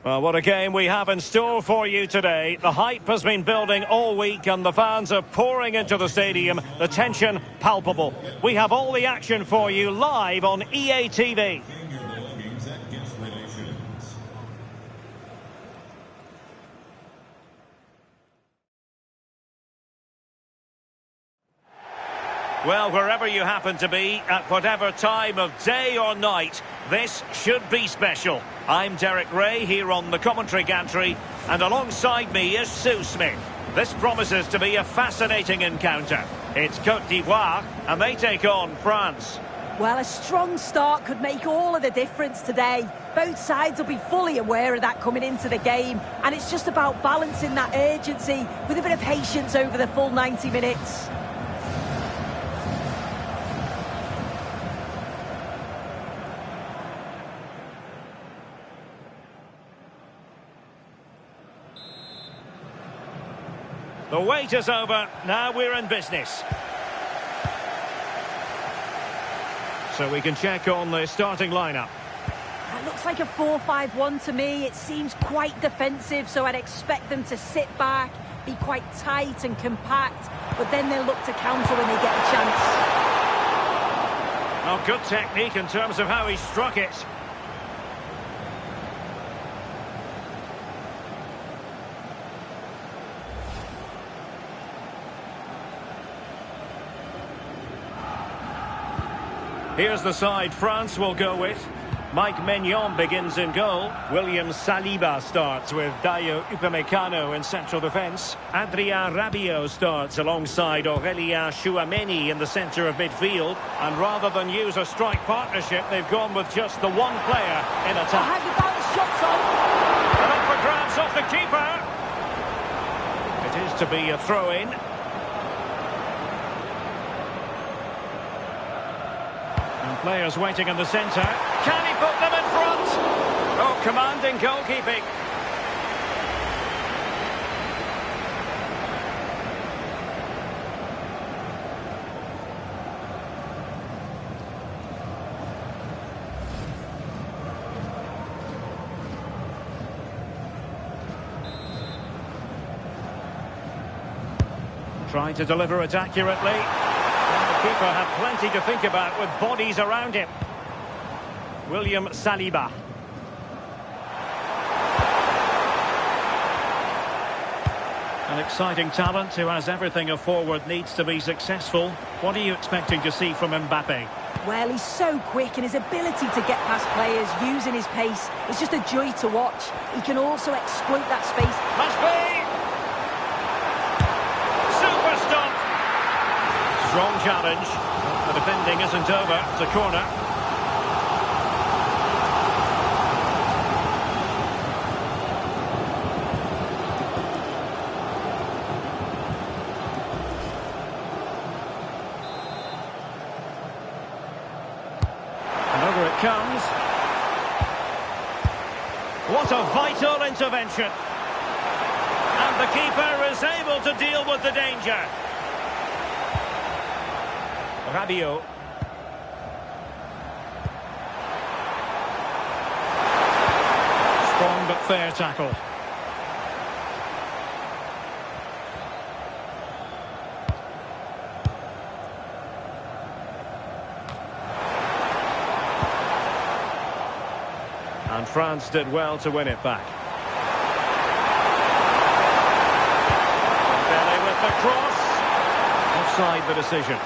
Well, what a game we have in store for you today. The hype has been building all week and the fans are pouring into the stadium. The tension palpable. We have all the action for you live on EA TV. Well, wherever you happen to be, at whatever time of day or night, this should be special. I'm Derek Ray here on the commentary gantry, and alongside me is Sue Smith. This promises to be a fascinating encounter. It's Côte d'Ivoire, and they take on France. Well, a strong start could make all of the difference today. Both sides will be fully aware of that coming into the game, and it's just about balancing that urgency with a bit of patience over the full 90 minutes. The wait is over, now we're in business. So we can check on the starting lineup. It looks like a 4-5-1 to me. It seems quite defensive, so I'd expect them to sit back, be quite tight and compact, but then they'll look to counter when they get a chance. Oh, good technique in terms of how he struck it. Here's the side France will go with. Mike Maignan begins in goal. William Saliba starts with Dayo Upamecano in central defence. Adrien Rabiot starts alongside Aurélien Tchouameni in the centre of midfield. And rather than use a strike partnership, they've gone with just the one player in attack. How about the shots on? And up for grabs off the keeper. It is to be a throw-in. Players waiting in the centre. Can he put them in front? Oh, commanding goalkeeping. Trying to deliver it accurately. The keeper had plenty to think about with bodies around him. William Saliba. An exciting talent who has everything a forward needs to be successful. What are you expecting to see from Mbappe? Well, he's so quick, and his ability to get past players using his pace is just a joy to watch. He can also exploit that space. Must be! Strong challenge. The defending isn't over. It's a corner. And over it comes. What a vital intervention. And the keeper is able to deal with the danger. Rabiot. Strong but fair tackle. And France did well to win it back. Belly with the cross. Offside the decision.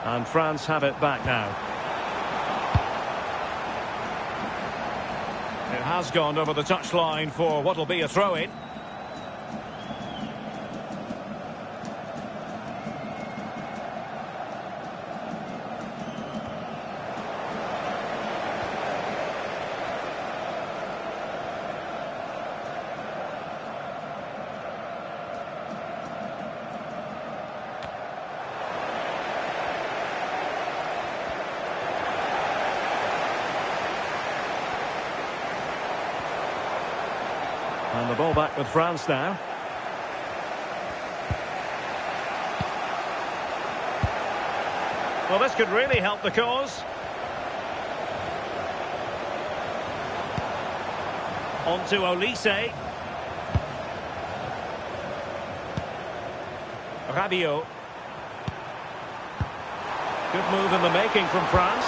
And France have it back now. It has gone over the touchline for what will be a throw-in. And the ball back with France now. Well, this could really help the cause. On to Olise. Rabiot. Good move in the making from France.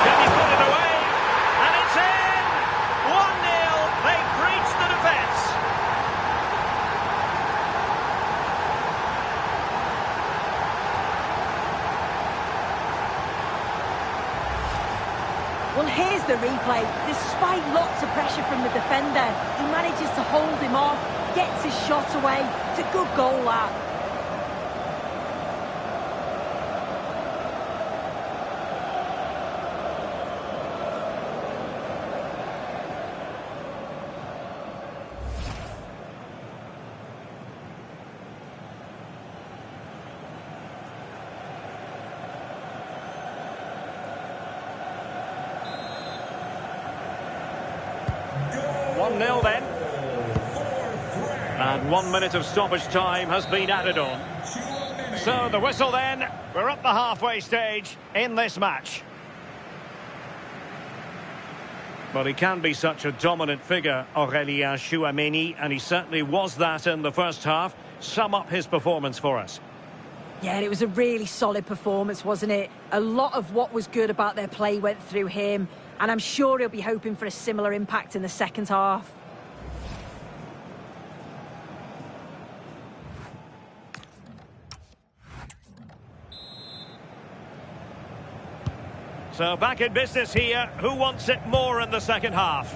Can he put it away? And it's in! 1-0. They've breached the defence. Well, here's the replay. Despite lots of pressure from the defender, he manages to hold him off, gets his shot away. It's a good goal, that. Nil then. And 1 minute of stoppage time has been added on. So the whistle then. We're at the halfway stage in this match. But he can be such a dominant figure, Aurélien Tchouaméni, and he certainly was that in the first half. Sum up his performance for us. Yeah, it was a really solid performance, wasn't it? A lot of what was good about their play went through him, and I'm sure he'll be hoping for a similar impact in the second half. So back in business here. Who wants it more in the second half?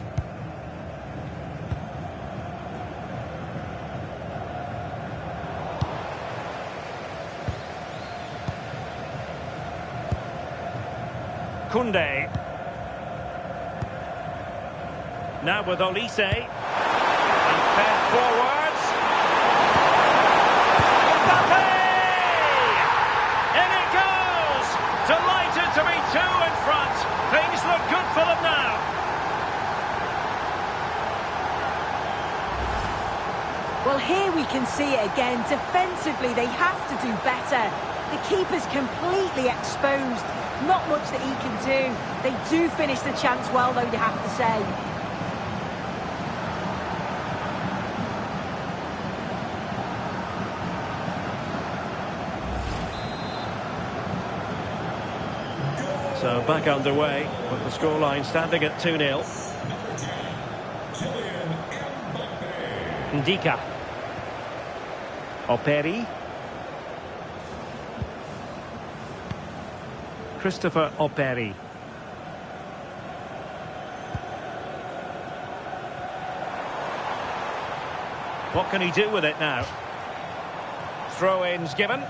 Koundé. Now with Olise. And fed forwards. Mbappe! In it goes! Delighted to be two in front. Things look good for them now. Well, here we can see it again. Defensively, they have to do better. The keeper's completely exposed. Not much that he can do. They do finish the chance well, though, you have to say. So back underway with the scoreline standing at 2-0. Ndika. Operi. Christopher Operi. What can he do with it now? Throw-ins given.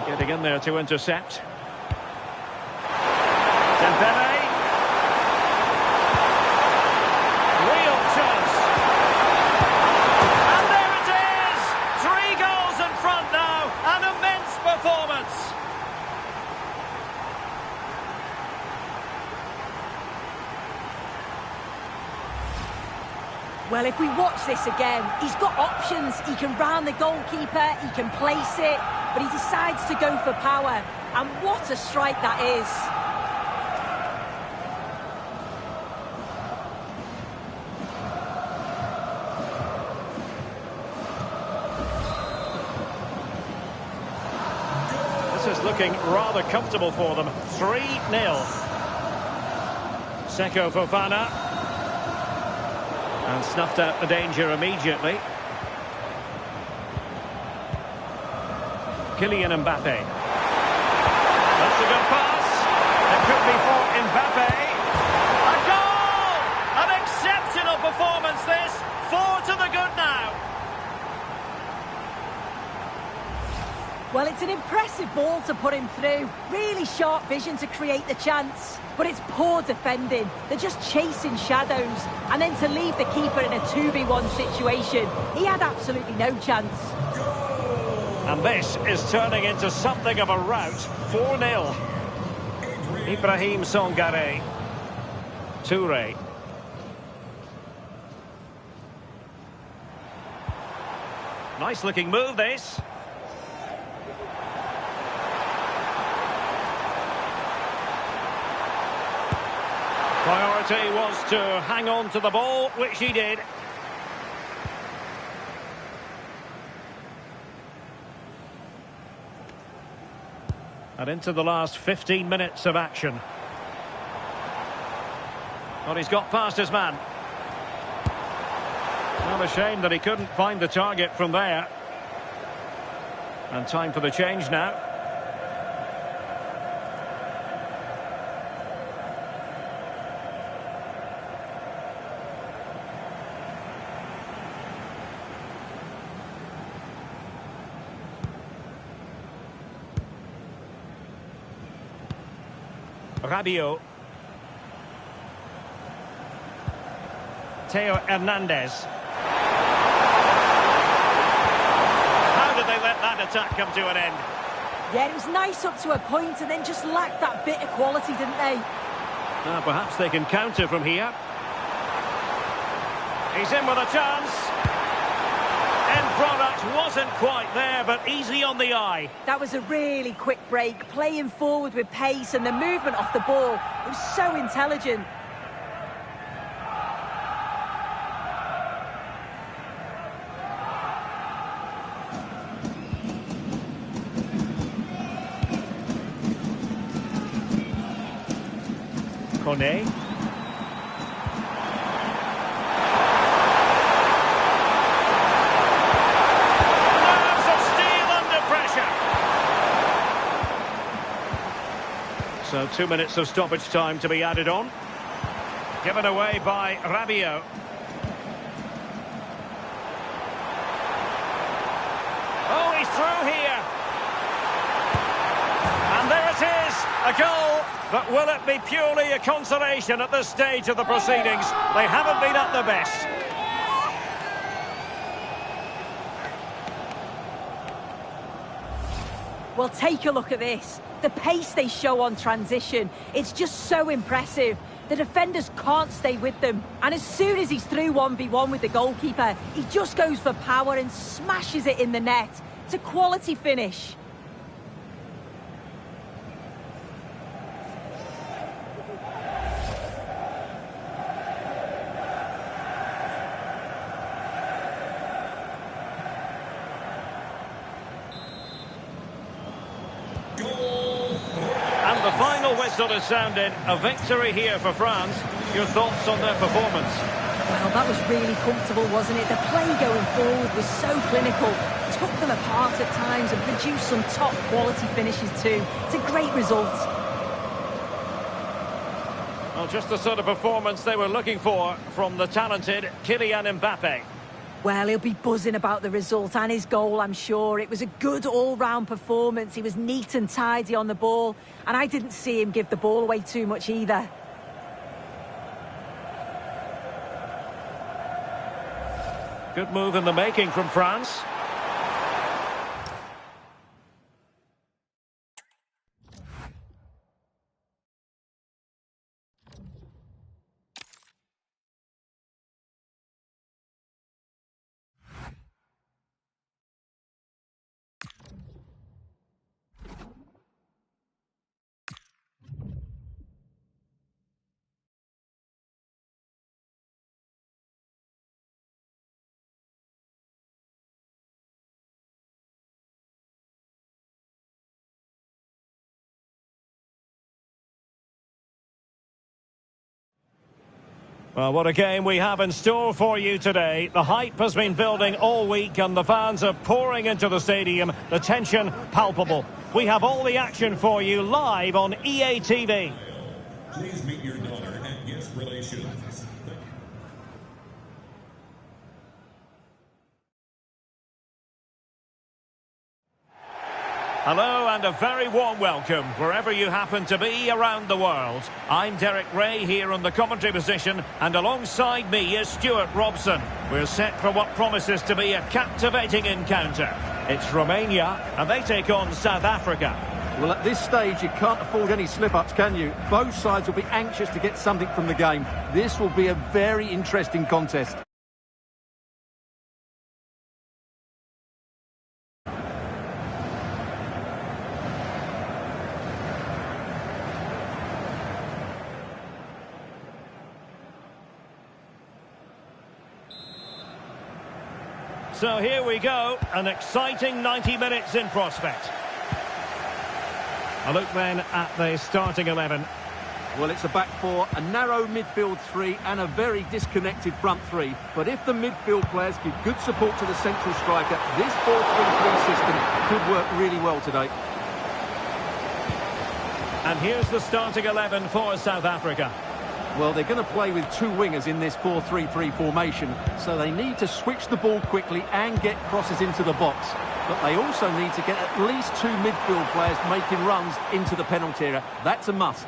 Getting in there to intercept. Dembele. Real chance. And there it is! 3 goals in front now. An immense performance. Well, if we watch this again, he's got options. He can round the goalkeeper, he can place it, but he decides to go for power. And what a strike that is. This is looking rather comfortable for them. 3-0. Seko Fofana. And snuffed out the danger immediately. Kylian Mbappe. That's a good pass. It could be for Mbappe. A goal! An exceptional performance this. 4 to the good now. Well, it's an impressive ball to put him through. Really sharp vision to create the chance. But it's poor defending. They're just chasing shadows. And then to leave the keeper in a 2v1 situation, he had absolutely no chance. And this is turning into something of a rout. 4-0. Ibrahim Songare. Toure. Nice looking move, this. Priority was to hang on to the ball, which he did. And into the last 15 minutes of action. Well, he's got past his man. Well, a shame that he couldn't find the target from there. And time for the change now. Rabiot. Theo Hernandez. How did they let that attack come to an end? Yeah, it was nice up to a point and then just lacked that bit of quality, didn't they? Perhaps they can counter from here. He's in with a chance. End product wasn't quite there, but easy on the eye. That was a really quick break, playing forward with pace, and the movement off the ball, it was so intelligent. Kone. So 2 minutes of stoppage time to be added on. Given away by Rabiot. Oh, he's through here. And there it is, a goal. But will it be purely a consolation at this stage of the proceedings? They haven't been at their best. Well, take a look at this. The pace they show on transition, it's just so impressive. The defenders can't stay with them. And as soon as he's through 1v1 with the goalkeeper, he just goes for power and smashes it in the net. It's a quality finish. The final whistle is sounded. A victory here for France. Your thoughts on their performance? Well, that was really comfortable, wasn't it? The play going forward was so clinical. Took them apart at times and produced some top quality finishes too. It's a great result. Well, just the sort of performance they were looking for from the talented Kylian Mbappe. Well, he'll be buzzing about the result and his goal, I'm sure. It was a good all-round performance. He was neat and tidy on the ball, and I didn't see him give the ball away too much either. Good move in the making from France. Well, what a game we have in store for you today. The hype has been building all week and the fans are pouring into the stadium. The tension palpable. We have all the action for you live on EA TV. Please meet your daughter at guest relations. Hello and a very warm welcome wherever you happen to be around the world. I'm Derek Ray here on the commentary position, and alongside me is Stuart Robson. We're set for what promises to be a captivating encounter. It's Romania and they take on South Africa. Well, at this stage you can't afford any slip-ups, can you? Both sides will be anxious to get something from the game. This will be a very interesting contest. So here we go, an exciting 90 minutes in prospect. A look then at the starting 11. Well, it's a back four, a narrow midfield three and a very disconnected front three. But if the midfield players give good support to the central striker, this 4-3-3 system could work really well today. And here's the starting 11 for South Africa. Well, they're going to play with two wingers in this 4-3-3 formation, so they need to switch the ball quickly and get crosses into the box. But they also need to get at least two midfield players making runs into the penalty area. That's a must.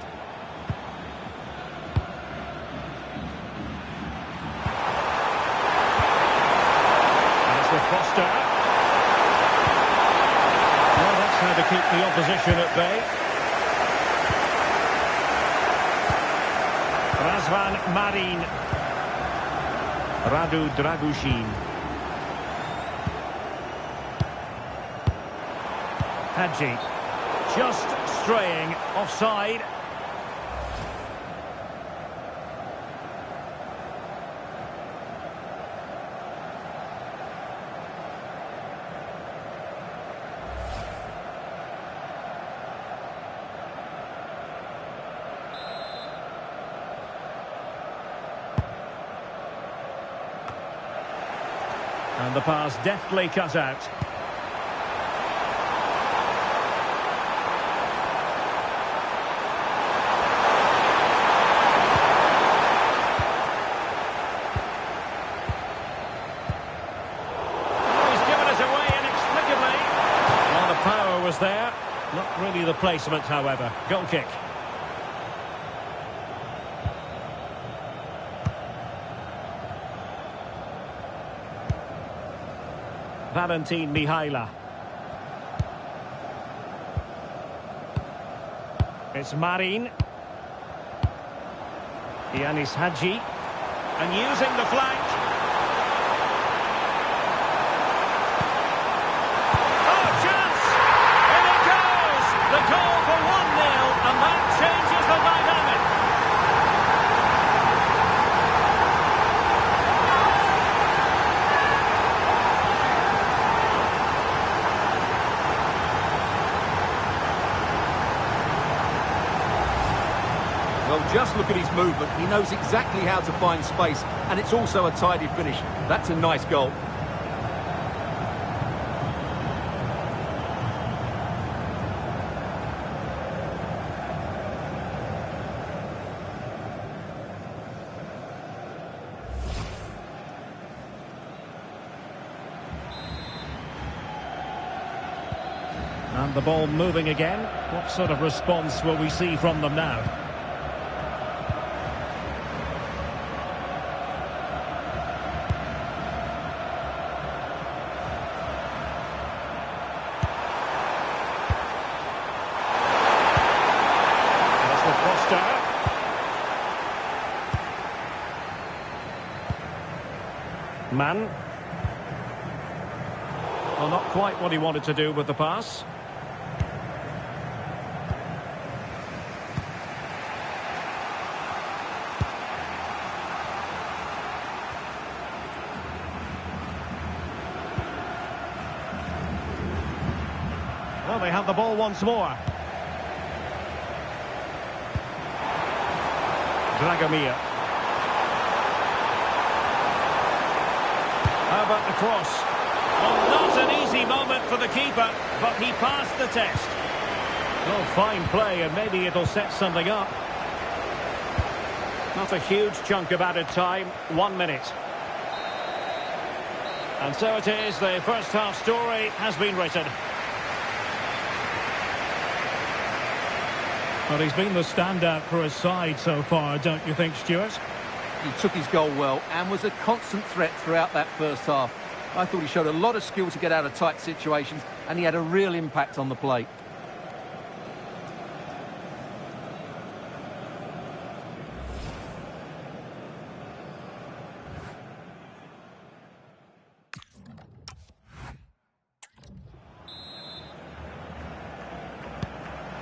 There's the Foster. Well, that's how to keep the opposition at bay. Razvan Marin. Radu Dragushin. Hadji. Just straying offside. And the pass deftly cut out. He's given it away inexplicably. Well, the power was there. Not really the placement, however. Goal kick. Valentin Mihaila. It's Marin. Yanis Hadji. And using the flank. Oh, chance! In it goes! The goal for 1-0, and that changes the dynamic. Well, just look at his movement. He knows exactly how to find space, and it's also a tidy finish. That's a nice goal. And the ball moving again. What sort of response will we see from them now? Man. Well, not quite what he wanted to do with the pass. Well, they have the ball once more. Dragomir. How about the cross? Well, not an easy moment for the keeper, but he passed the test. Oh, fine play, and maybe it'll set something up. Not a huge chunk of added time, 1 minute. And so it is, the first half story has been written. Well, he's been the standout for his side so far, don't you think, Stuart? He took his goal well and was a constant threat throughout that first half. I thought he showed a lot of skill to get out of tight situations, and he had a real impact on the play.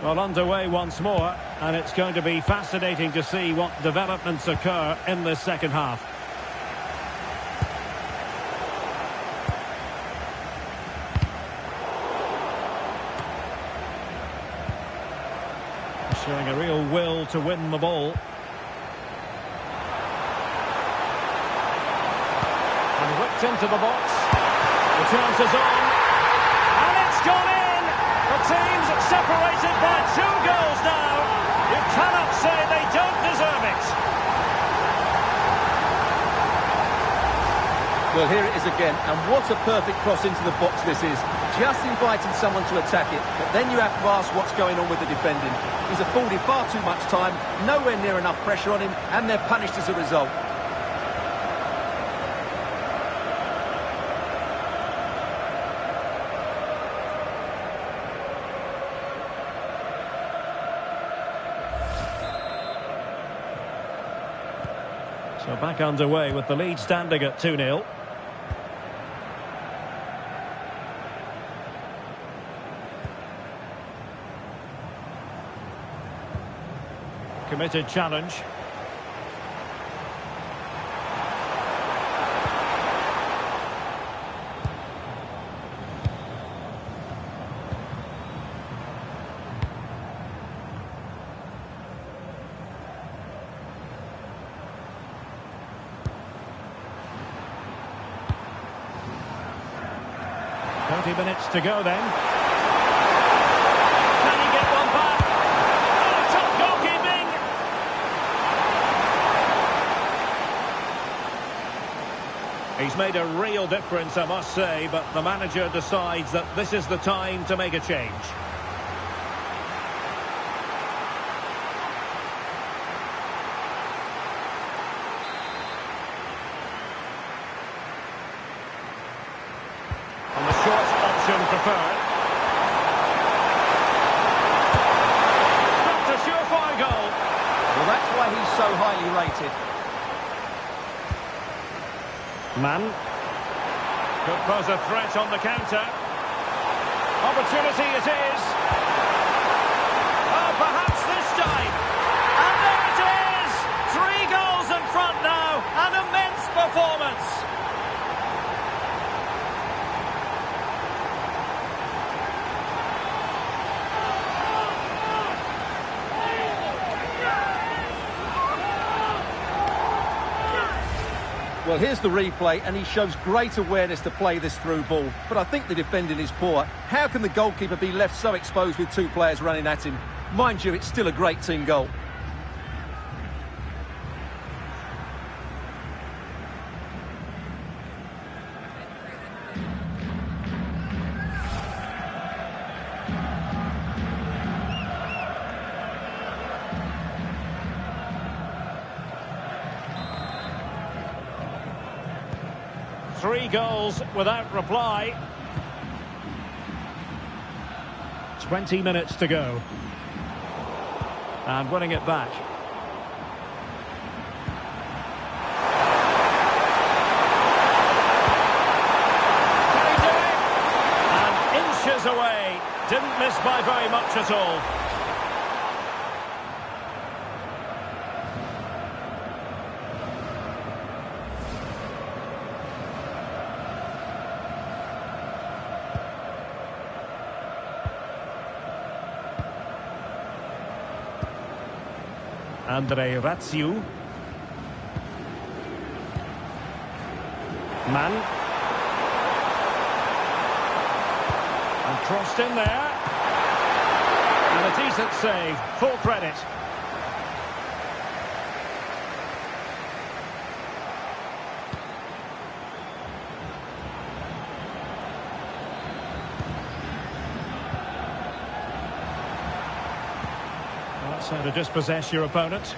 Well, underway once more, and it's going to be fascinating to see what developments occur in this second half. Showing a real will to win the ball. And whipped into the box. The chance is on. And it's gone in! The team's separated by 2 goals now. You cannot say they don't deserve it. Well, here it is again, and what a perfect cross into the box this is. Just inviting someone to attack it, but then you have to ask what's going on with the defending. He's afforded far too much time, nowhere near enough pressure on him, and they're punished as a result. So back underway with the lead standing at 2-0. Committed challenge. Minutes to go then. Can he get one back? Oh, top goalkeeping! He's made a real difference, I must say, but the manager decides that this is the time to make a change. Preferred. That's a surefire goal. Well, that's why he's so highly rated. Mann. Could pose a threat on the counter. Opportunity it is. Oh, perhaps this time. And there it is! 3 goals in front now. An immense performance. Well, here's the replay, and he shows great awareness to play this through ball. But I think the defending is poor. How can the goalkeeper be left so exposed with 2 players running at him? Mind you, it's still a great team goal. Three goals without reply. 20 minutes to go. And winning it back. Can he do it? And inches away. Didn't miss by very much at all. Andre Ratsiu. Mann. And crossed in there. And a Magnificent save. Full credit. Well, that's how to dispossess your opponent.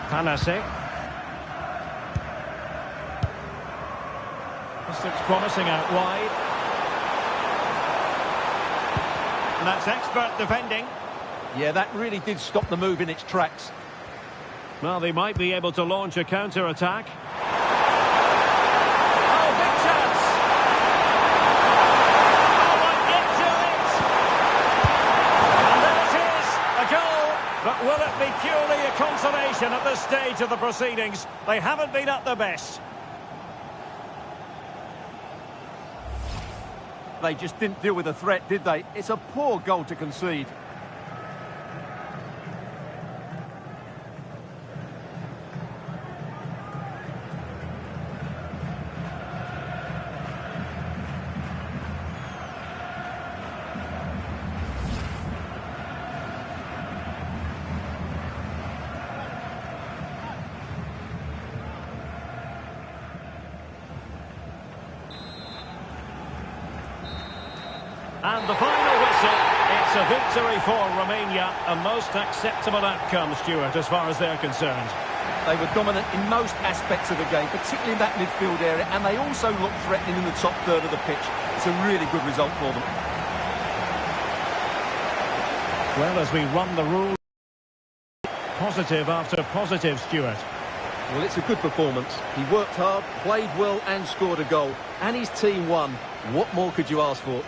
Tanase. This looks promising out wide. And that's expert defending. Yeah, that really did stop the move in its tracks. Well, they might be able to launch a counter-attack. Oh, big chance! Oh, might get to it! And there it is, a goal. But will it be purely a consolation at this stage of the proceedings? They haven't been at their best. They just didn't deal with the threat, did they? It's a poor goal to concede. And the final whistle, it's a victory for Romania, a most acceptable outcome, Stuart, as far as they're concerned. They were dominant in most aspects of the game, particularly in that midfield area, and they also looked threatening in the top third of the pitch. It's a really good result for them. Well, as we run the rules, positive after positive, Stuart. Well, it's a good performance. He worked hard, played well and scored a goal. And his team won. What more could you ask for?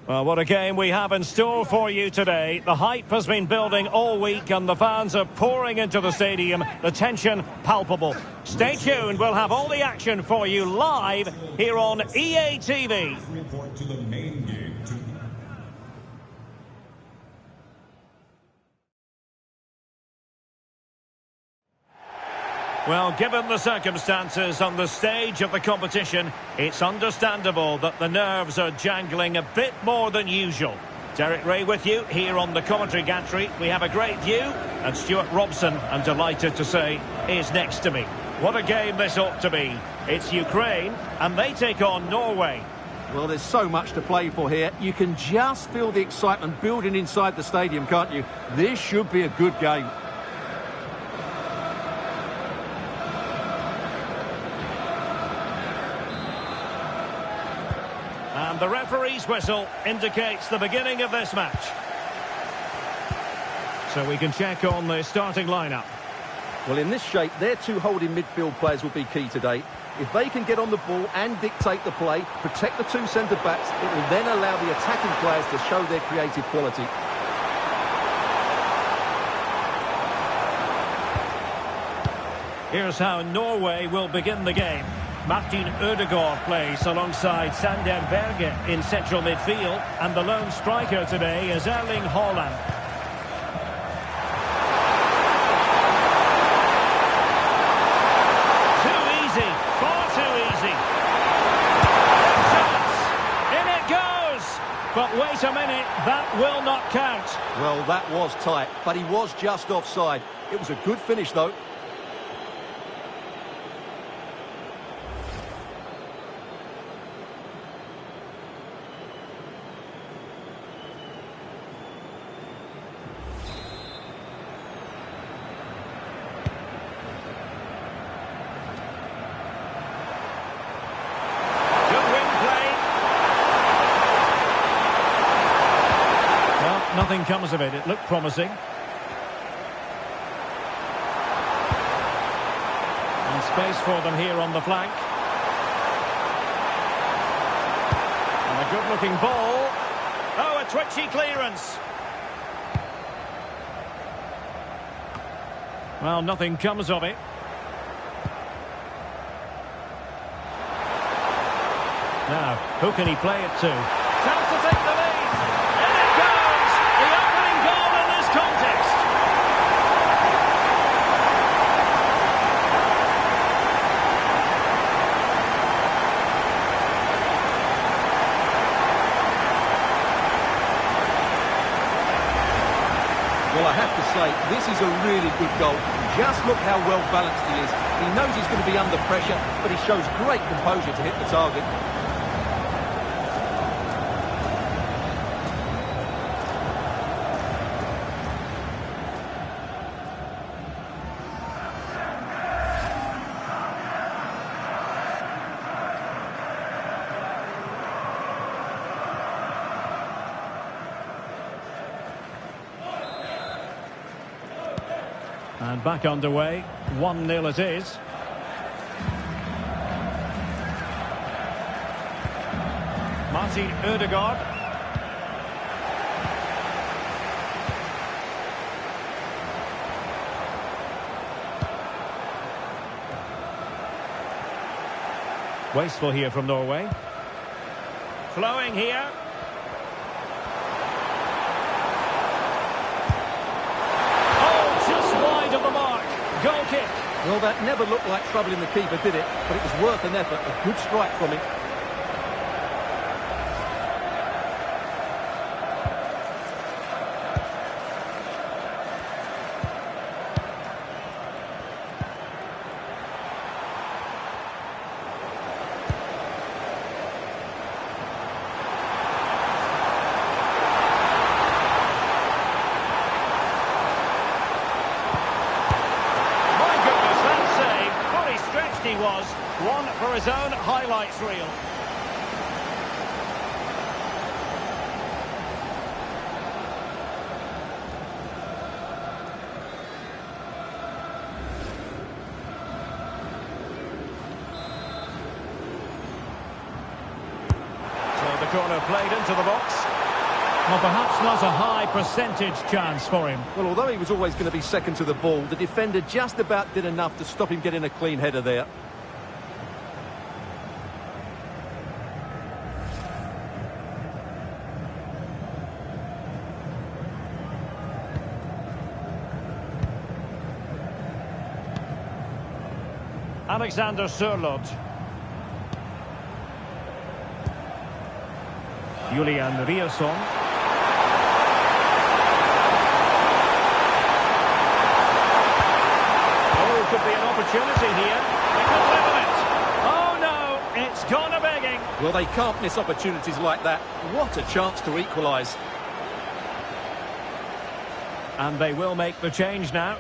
Well, what a game we have in store for you today. The hype has been building all week and the fans are pouring into the stadium. The tension palpable. Stay tuned. We'll have all the action for you live here on EA TV. Report to the main game. Well, given the circumstances on the stage of the competition, it's understandable that the nerves are jangling a bit more than usual. Derek Ray with you here on the commentary gantry. We have a great view, and Stuart Robson, I'm delighted to say, is next to me. What a game this ought to be. It's Ukraine, and they take on Norway. Well, there's so much to play for here. You can just feel the excitement building inside the stadium, can't you? This should be a good game. And the referee's whistle indicates the beginning of this match. So we can check on the starting lineup. Well, in this shape, their two holding midfield players will be key today. If they can get on the ball and dictate the play, protect the two centre-backs, it will then allow the attacking players to show their creative quality. Here's how Norway will begin the game. Martin Ødegaard plays alongside Sander Berge in central midfield, and the lone striker today is Erling Haaland. Too easy, far too easy. Chance, in it goes! But wait a minute, that will not count. Well, that was tight, but he was just offside. It was a good finish, though. Nothing comes of it. It looked promising. And space for them here on the flank. And a good-looking ball. Oh, a twitchy clearance. Well, nothing comes of it. Now, who can he play it to? Chance to take the lead. In it goes! The opening goal in this contest. Well, I have to say, this is a really good goal. Just look how well balanced he is. He knows he's going to be under pressure, but he shows great composure to hit the target. And back underway, 1-0 it is. Martin Ødegaard. Wasteful here from Norway. Flowing here. Of the mark. Goal kick. Well, that never looked like troubling the keeper, did it? But it was worth an effort. A good strike from him. He was one for his own highlights reel. So the corner played into the box. Well, perhaps not a high percentage chance for him. Well, although he was always going to be second to the ball, the defender just about did enough to stop him getting a clean header there. Alexander Sørloth. Julian Riasson. Oh, could be an opportunity here. They could level it. Oh no, it's gone a begging. Well, they can't miss opportunities like that. What a chance to equalise. And they will make the change now.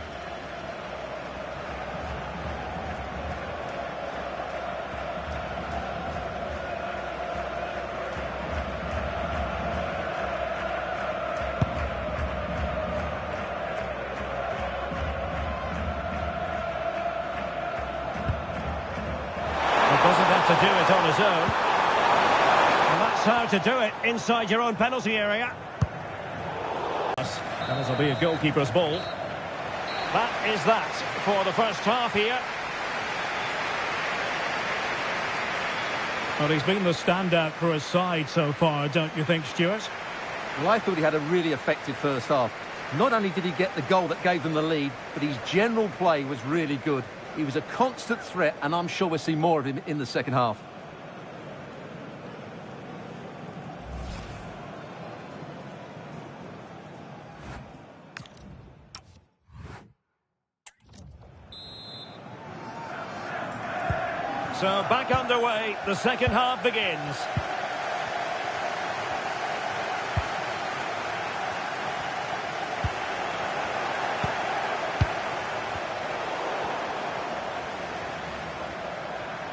Doesn't have to do it on his own. And that's how to do it inside your own penalty area. And this will be a goalkeeper's ball. That is that for the first half here. Well, he's been the standout for his side so far, don't you think, Stuart? Well, I thought he had a really effective first half. Not only did he get the goal that gave them the lead, but his general play was really good. He was a constant threat, and I'm sure we'll see more of him in the second half. So back underway, the second half begins.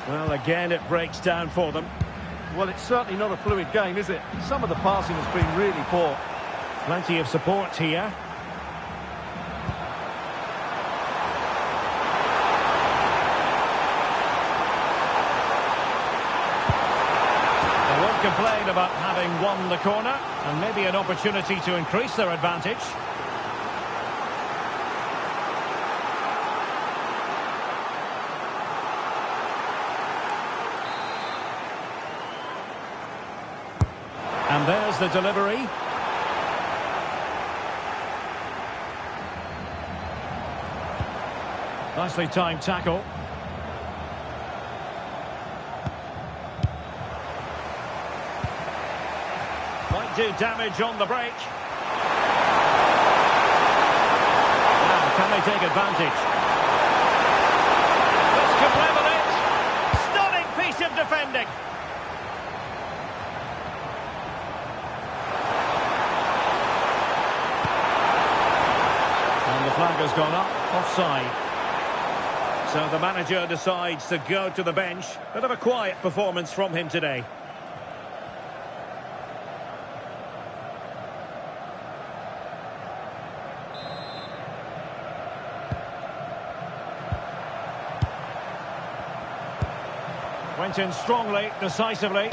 Well, again, it breaks down for them. Well, it's certainly not a fluid game, is it? Some of the passing has been really poor. Plenty of support here. They won't complain about having won the corner, and maybe an opportunity to increase their advantage. And there's the delivery. Nicely timed tackle. Might do damage on the break. Now, can they take advantage? This could level it. Stunning piece of defending. And the flag has gone up, offside. So the manager decides to go to the bench. Bit of a quiet performance from him today. Went in strongly, decisively.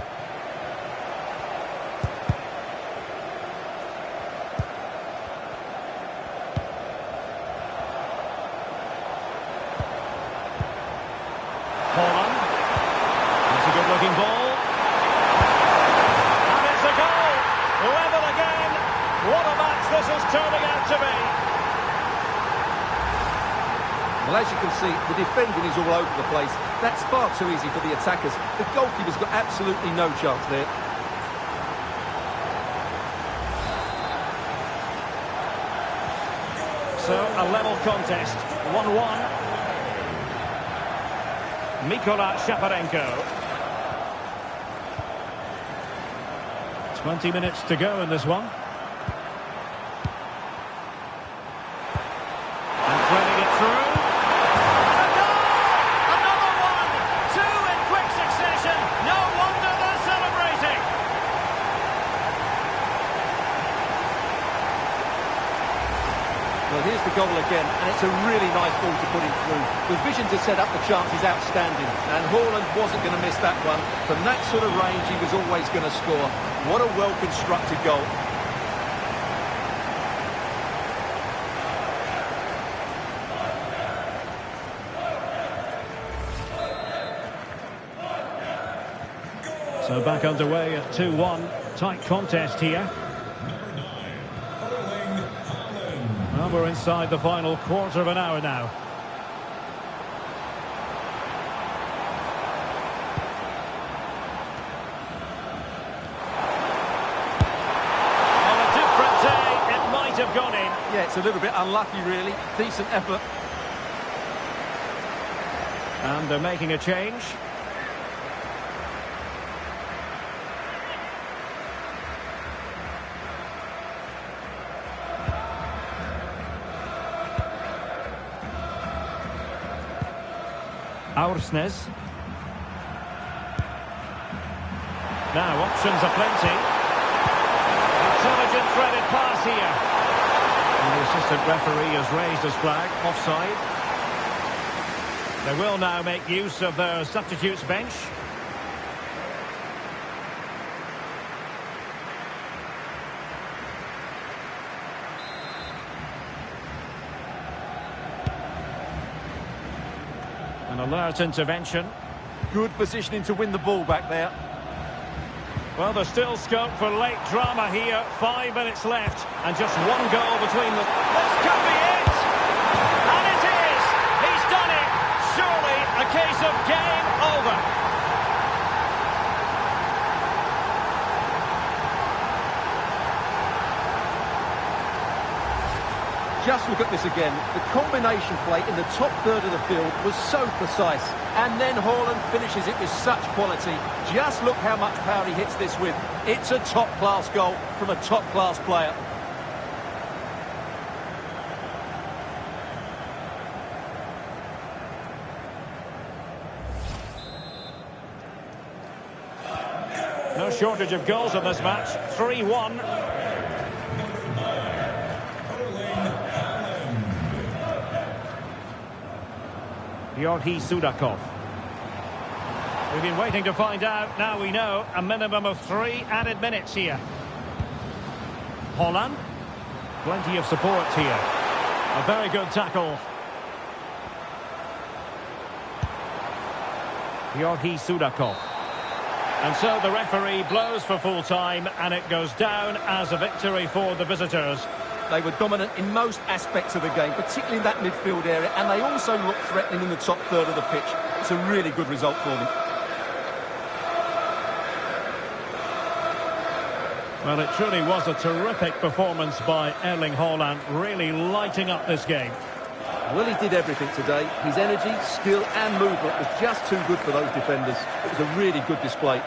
Holland. It's a good-looking ball. And it's a goal! Level again! What a match this is turning out to be! Well, as you can see, the defending is all over the place. That's far too easy for the attackers. The goalkeeper's got absolutely no chance there. So, a level contest. 1-1. Mikola Shaparenko. 20 minutes to go in this one. And threading it through. And a goal! Another one! Two in quick succession. No wonder they're celebrating. Well, here's the goal again, and it's a really nice ball to put him through. The vision to set up the chance is outstanding, and Haaland wasn't going to miss that one. From that sort of range, he was always going to score. What a well-constructed goal. So back underway at 2-1. Tight contest here. Well, we're inside the final quarter of an hour now. On a different day, it might have gone in. Yeah, it's a little bit unlucky, really. Decent effort. And they're making a change. Aursnes. Now options are plenty. Intelligent threaded pass here. And the assistant referee has raised his flag, offside. They will now make use of their substitutes bench. An alert intervention. Good positioning to win the ball back there. Well, there's still scope for late drama here. 5 minutes left, and just one goal between them. This could be it! And it is! He's done it! Surely a case of game over. Just look at this again. The combination play in the top third of the field was so precise. And then Haaland finishes it with such quality. Just look how much power he hits this with. It's a top-class goal from a top-class player. No shortage of goals in this match. 3-1. Georgi Sudakov. We've been waiting to find out. Now we know. A minimum of 3 added minutes here. Holland. Plenty of support here. A very good tackle. Georgi Sudakov. And so the referee blows for full time, and it goes down as a victory for the visitors. They were dominant in most aspects of the game, particularly in that midfield area, and they also looked threatening in the top third of the pitch. It's a really good result for them. Well, it truly was a terrific performance by Erling Haaland, really lighting up this game. Well, he did everything today. His energy, skill and movement was just too good for those defenders. It was a really good display.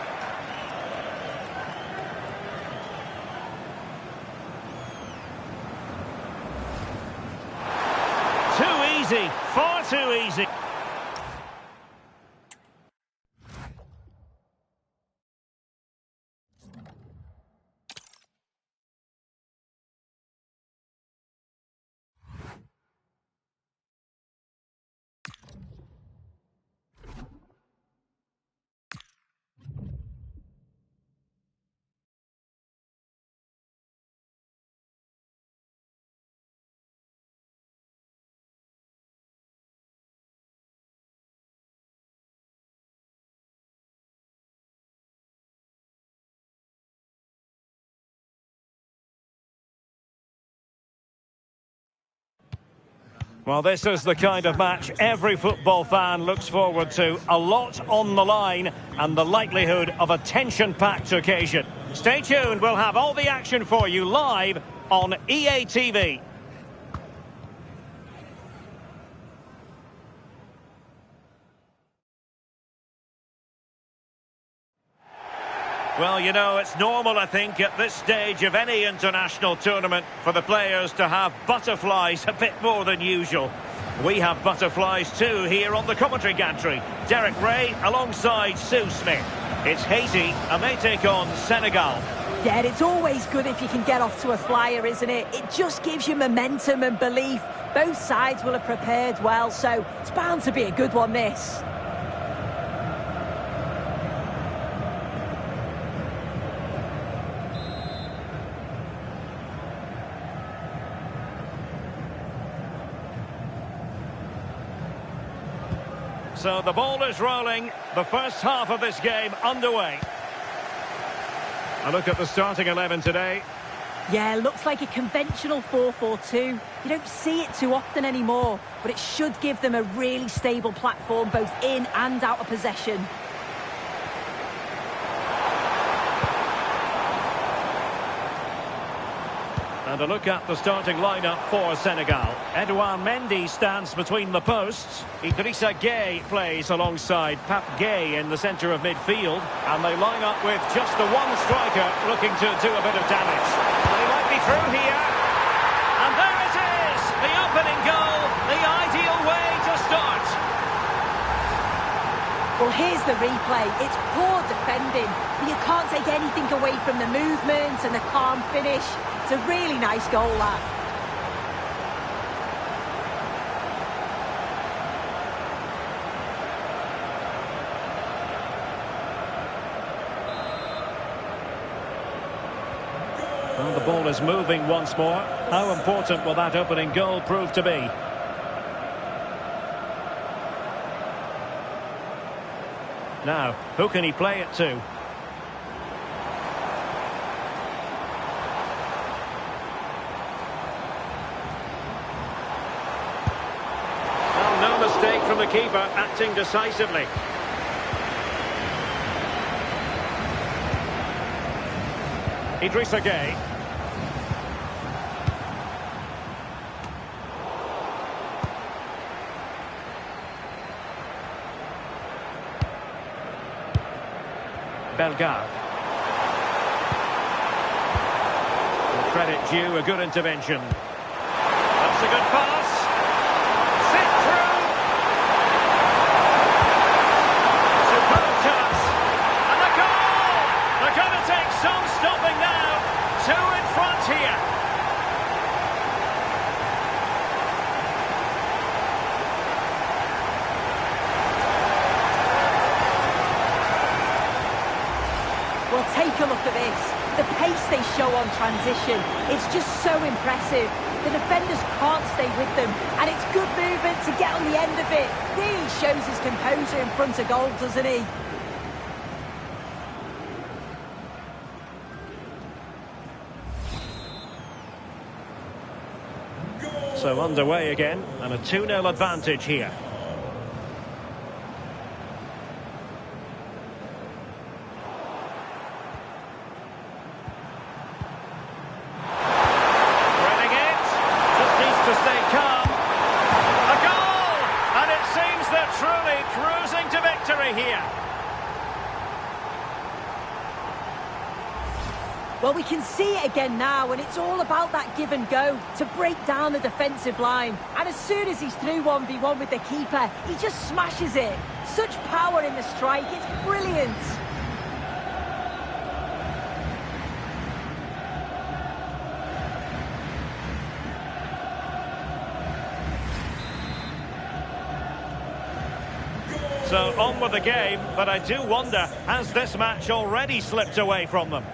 Too easy, far too easy. Well, this is the kind of match every football fan looks forward to. A lot on the line and the likelihood of a tension-packed occasion. Stay tuned, we'll have all the action for you live on EA TV. Well, you know, it's normal, I think, at this stage of any international tournament for the players to have butterflies a bit more than usual. We have butterflies too here on the commentary gantry. Derek Ray alongside Sue Smith. It's Haiti and they take on Senegal. Yeah, it's always good if you can get off to a flyer, isn't it? It just gives you momentum and belief. Both sides will have prepared well, so it's bound to be a good one, this. So the ball is rolling. The first half of this game underway. A look at the starting 11 today. Yeah, looks like a conventional 4-4-2. You don't see it too often anymore, but it should give them a really stable platform both in and out of possession. And a look at the starting lineup for Senegal. Edouard Mendy stands between the posts. Idrissa Gueye plays alongside Pape Gueye in the centre of midfield. And they line up with just the one striker looking to do a bit of damage. They might be through here. And there it is! The opening goal, the ideal way to start. Well, here's the replay. It's poor defending, but you can't take anything away from the movement and the calm finish. It's a really nice goal, that. Well, the ball is moving once more. How important will that opening goal prove to be? Now, who can he play it to? Well, no mistake from the keeper, acting decisively. Idrissa Gueye. Bellegarde. Credit due, a good intervention. That's a good pass. Sit through. Superb chance. And the goal! They're going to take some stopping now. Two in front here. Take a look at this. The pace they show on transition, it's just so impressive. The defenders can't stay with them, and it's good movement to get on the end of it. Really shows his composure in front of goal, doesn't he? So underway again, and a 2-0 advantage here. Here. Well, we can see it again now, and it's all about that give and go to break down the defensive line. And as soon as he's through 1v1 with the keeper, he just smashes it. Such power in the strike, it's brilliant. So on with the game, but I do wonder, has this match already slipped away from them?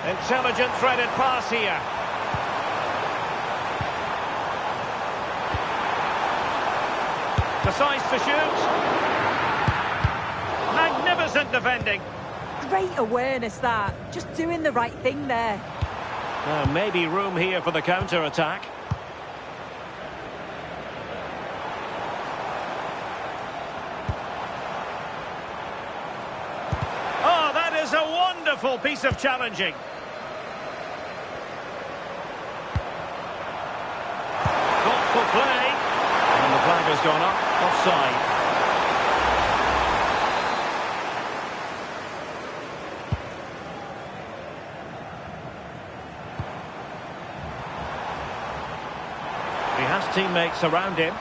Intelligent threaded pass here. Decides to shoot. Magnificent defending. Great awareness, that. Just doing the right thing there. Maybe room here for the counter-attack. Oh, that is a wonderful piece of challenging. Thoughtful play. And the flag has gone up. Offside. He has teammates around him.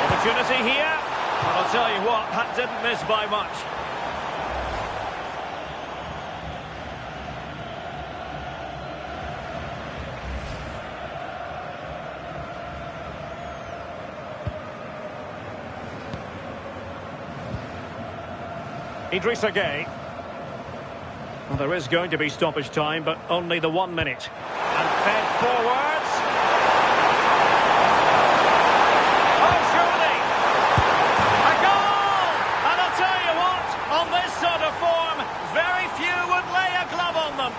Opportunity here. And I'll tell you what, that didn't miss by much. Idrissa Gueye. Well, there is going to be stoppage time, but only the 1 minute. And fed forwards. Oh, surely! A goal! And I'll tell you what, on this sort of form, very few would lay a glove on them.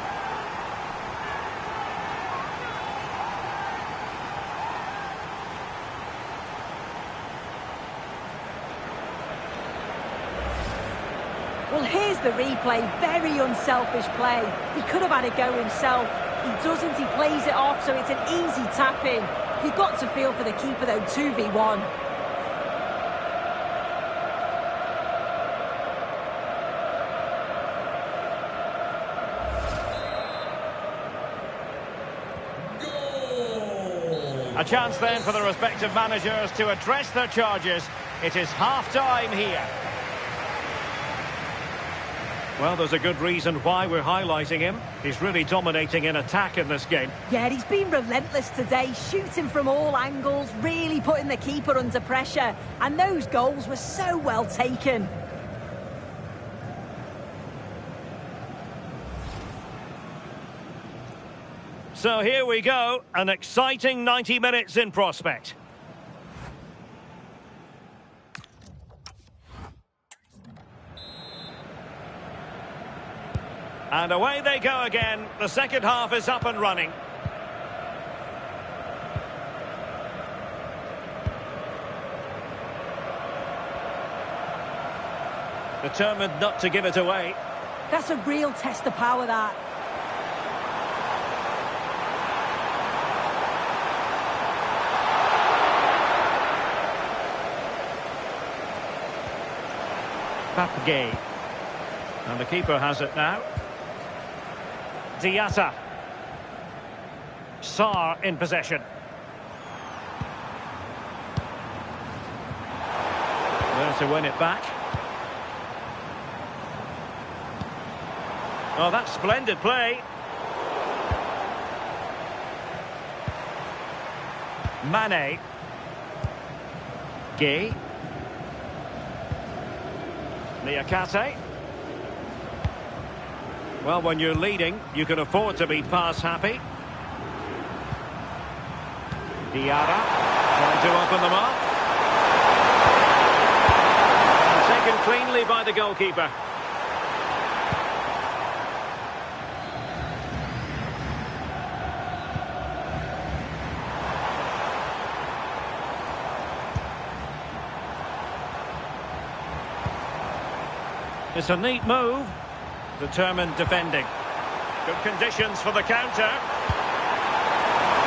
Well, here's the replay. Very unselfish play. He could have had a go himself. He doesn't, he plays it off, so it's an easy tap-in. You've got to feel for the keeper, though, 2v1. A chance then for the respective managers to address their charges. It is half-time here. Well, there's a good reason why we're highlighting him. He's really dominating in attack in this game. Yeah, he's been relentless today, shooting from all angles, really putting the keeper under pressure. And those goals were so well taken. So here we go, an exciting 90 minutes in prospect. And away they go again. The second half is up and running. Determined not to give it away. That's a real test of power, that. Gueye. And the keeper has it now. Diatta. Sarr in possession. There to win it back. Oh, that's splendid play. Mane. Gueye. Niakate. Well, when you're leading, you can afford to be pass-happy. Diarra, trying to open them up. And taken cleanly by the goalkeeper. It's a neat move. Determined defending. Good conditions for the counter.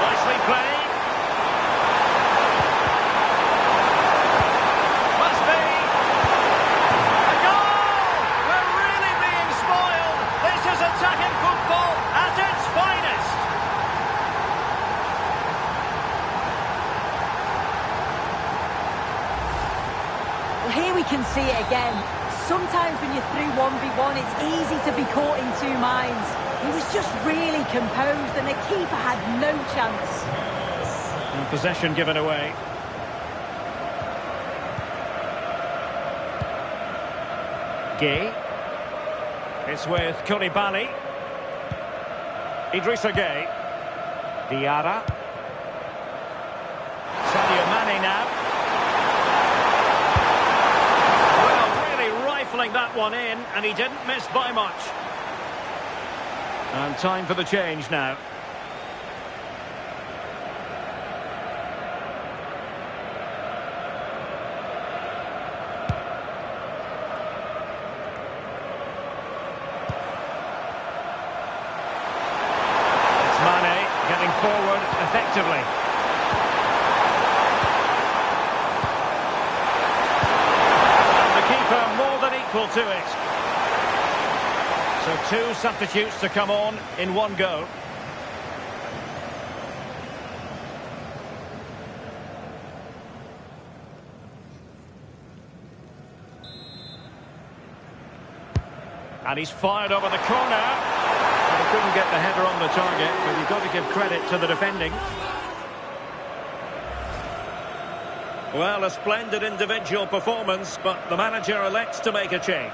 Nicely played. Must be. A goal! We're really being spoiled. This is attacking football at its finest. Well, here we can see it again. Sometimes when you're through 1v1, it's easy to be caught in two minds. He was just really composed and the keeper had no chance. And possession given away. Gay. It's with Koulibaly. Idrissa Gay. Diarra. Sadio Mane now. That one in, and he didn't miss by much. And time for the change now. It's Mane getting forward effectively. To it. So two substitutes to come on in one go. And he's fired over the corner. But he couldn't get the header on the target, but you've got to give credit to the defending. Well, a splendid individual performance, but the manager elects to make a change.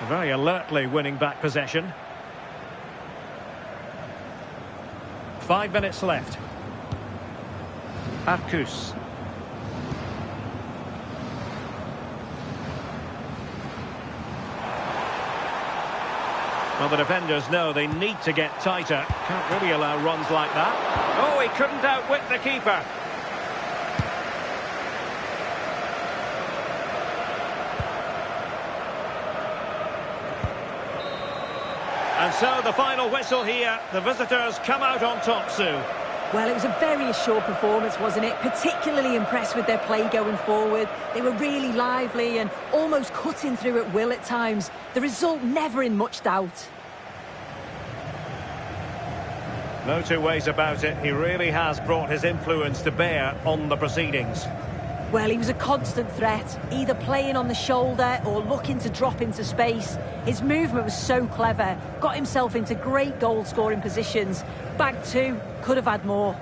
Very alertly winning back possession. 5 minutes left. Arcus. Well, the defenders know they need to get tighter. Can't really allow runs like that. Oh, he couldn't outwit the keeper. And so the final whistle here. The visitors come out on top, Sue. Well, it was a very assured performance, wasn't it? Particularly impressed with their play going forward. They were really lively and almost cutting through at will at times. The result never in much doubt. No two ways about it. He really has brought his influence to bear on the proceedings. Well, he was a constant threat, either playing on the shoulder or looking to drop into space. His movement was so clever, got himself into great goal-scoring positions. Back two, could have had more.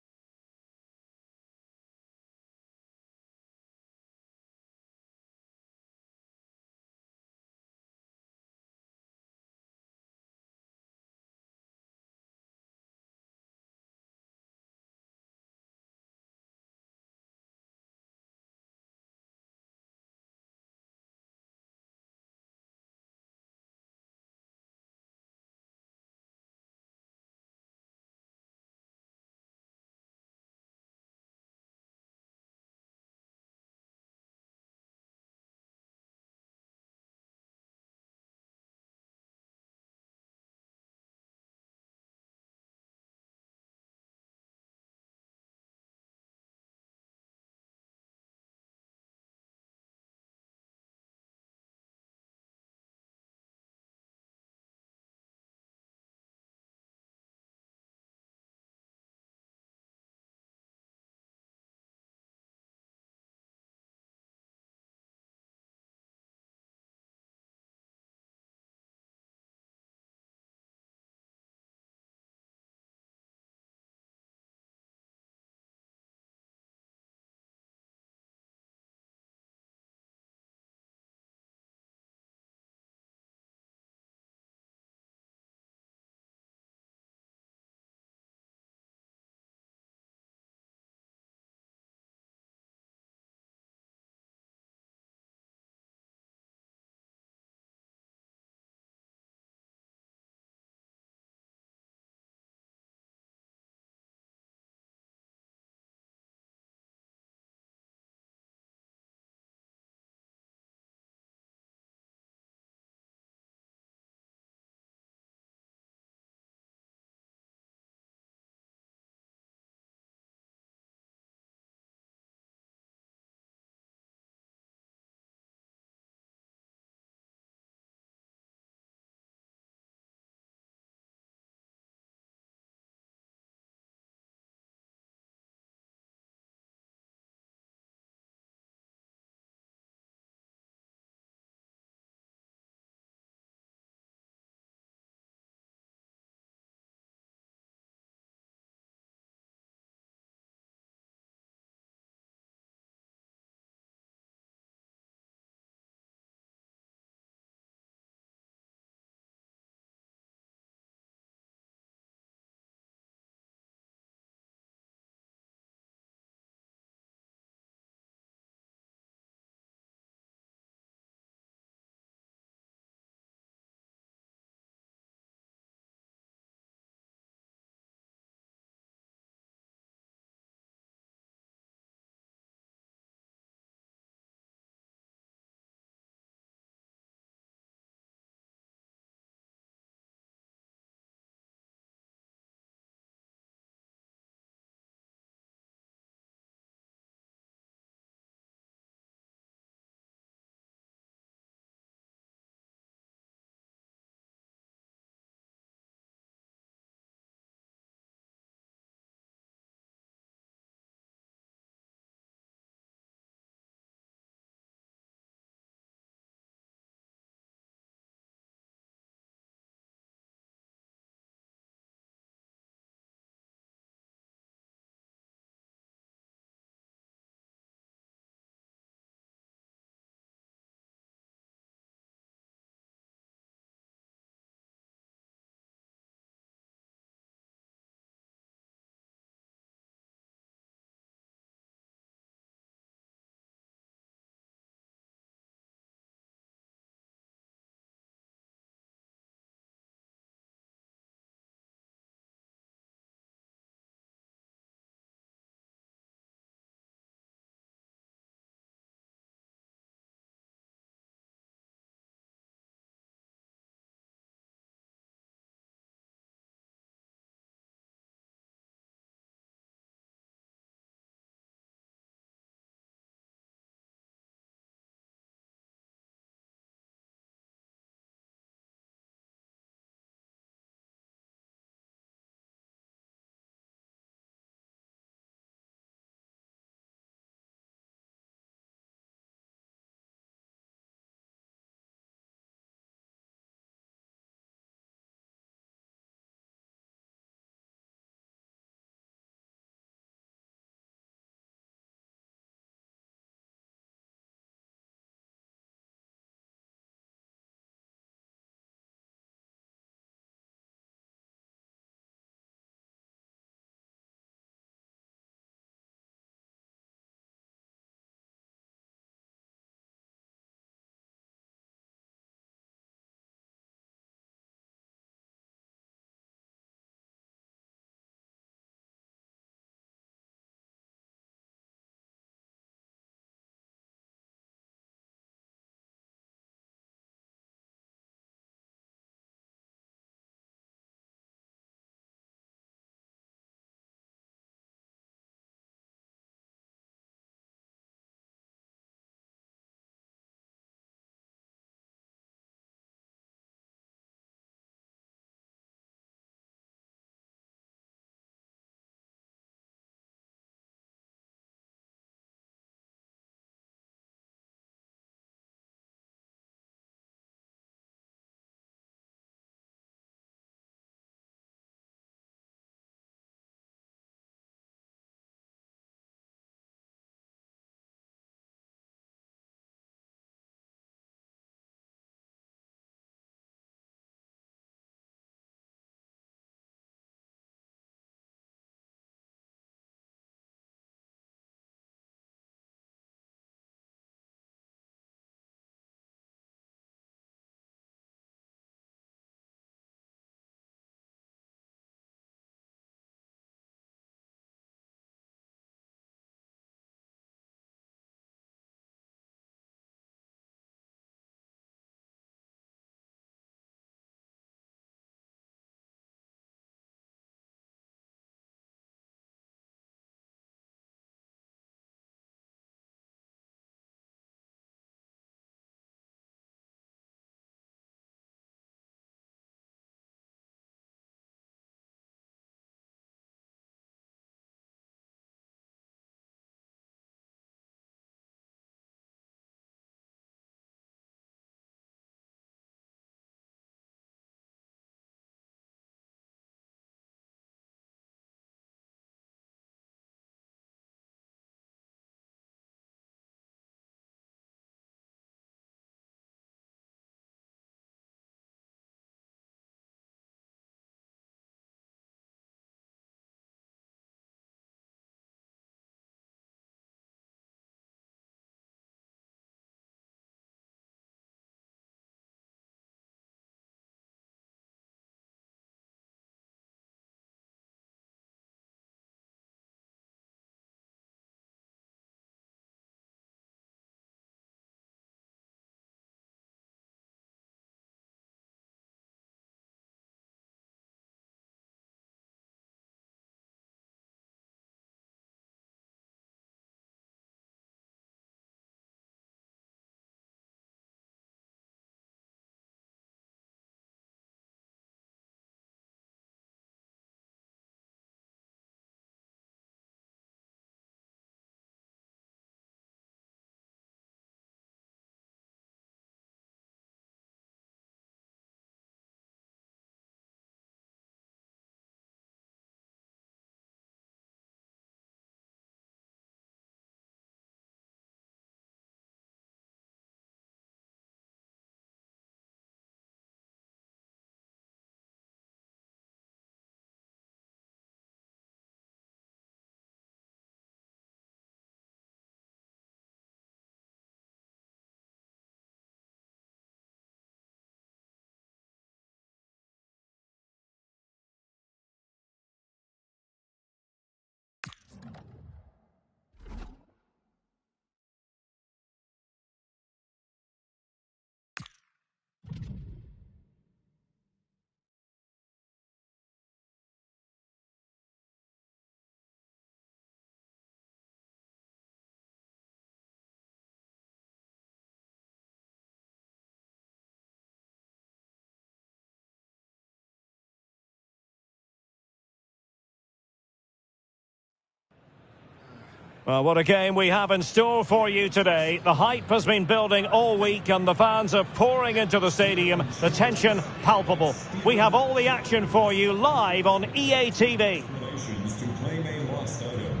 Well, what a game we have in store for you today. The hype has been building all week and the fans are pouring into the stadium. The tension palpable. We have all the action for you live on EA TV. Relations to claim a lost item.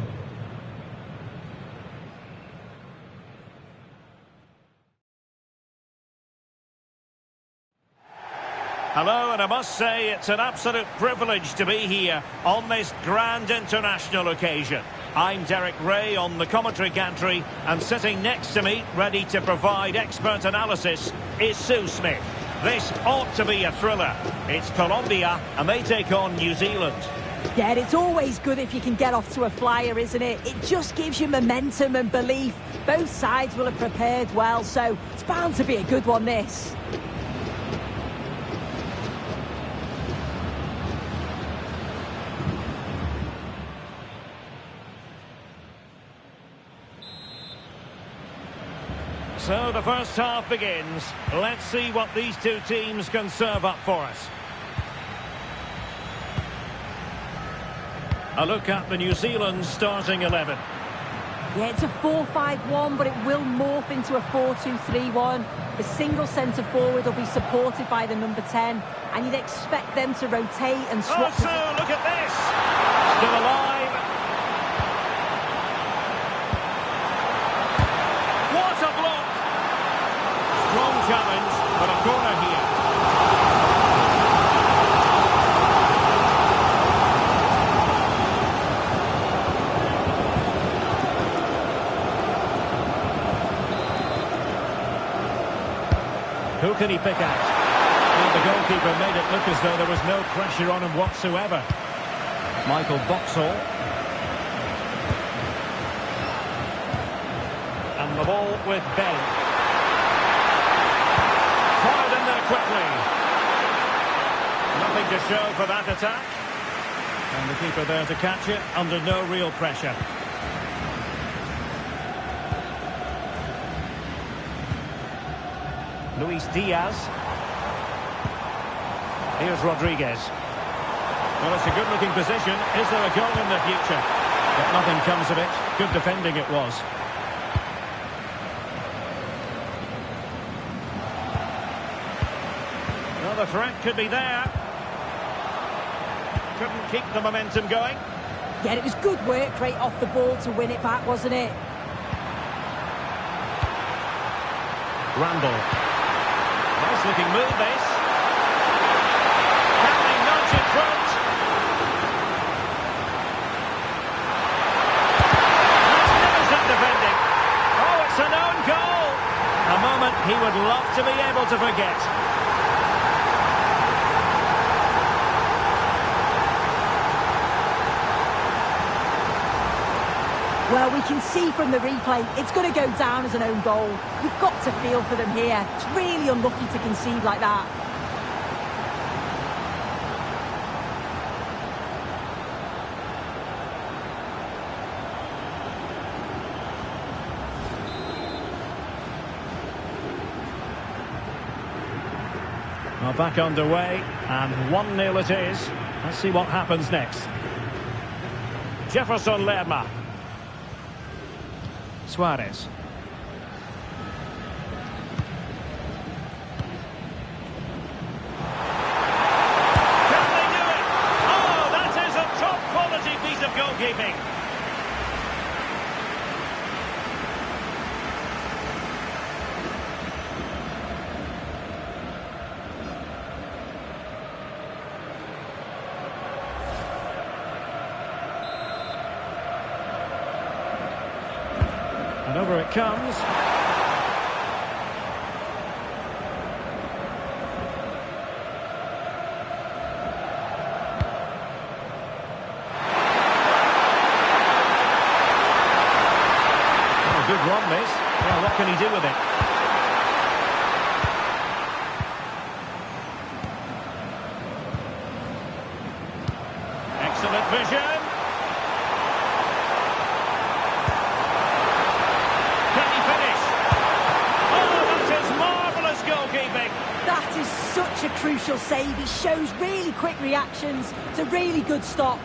Hello, and I must say it's an absolute privilege to be here on this grand international occasion. I'm Derek Ray on the commentary gantry, and sitting next to me, ready to provide expert analysis, is Sue Smith. This ought to be a thriller. It's Colombia, and they take on New Zealand. Yeah, it's always good if you can get off to a flyer, isn't it? It just gives you momentum and belief. Both sides will have prepared well, so it's bound to be a good one, this. So the first half begins. Let's see what these two teams can serve up for us. A look at the New Zealand starting 11. Yeah, it's a 4-5-1, but it will morph into a 4-2-3-1. The single centre-forward will be supported by the number 10, and you'd expect them to rotate and swap. Oh, so look at this! Still alive. What a block! Strong challenge, but a corner here. Who can he pick out? Well, the goalkeeper made it look as though there was no pressure on him whatsoever. Michael Boxall. And the ball with Ben. Fired in there quickly. Nothing to show for that attack. And the keeper there to catch it under no real pressure. Luis Diaz. Here's Rodriguez. Well, it's a good-looking position. Is there a goal in the future? But nothing comes of it. Good defending it was. Well, the threat could be there. Couldn't keep the momentum going. Yeah, it was good work right off the ball to win it back, wasn't it? Randall. Nice looking move, this. Can they nudge in front? Magnificent defending. Oh, it's an own goal. A moment he would love to be able to forget. Well, we can see from the replay, it's going to go down as an own goal. You've got to feel for them here. It's really unlucky to concede like that. Well, back underway, and 1-0 it is. Let's see what happens next. Jefferson Lerma. Suarez. Can they do it? Oh, that is a top-quality piece of goalkeeping. And over it comes. Oh, good run, this. Well, what can he do with it? Excellent vision. That is such a crucial save. He shows really quick reactions. It's a really good stop.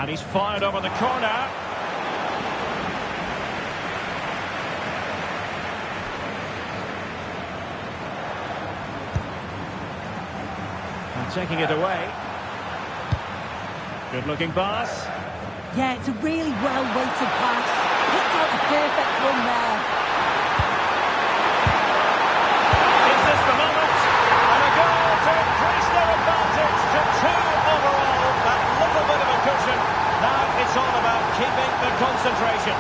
And he's fired over the corner. And taking it away. Good looking pass. Yeah, it's a really well-weighted pass. Picked out the perfect run there. Is this the moment? And a goal to increase their advantage to 2 overall. That little bit of a cushion. Now it's all about keeping the concentration.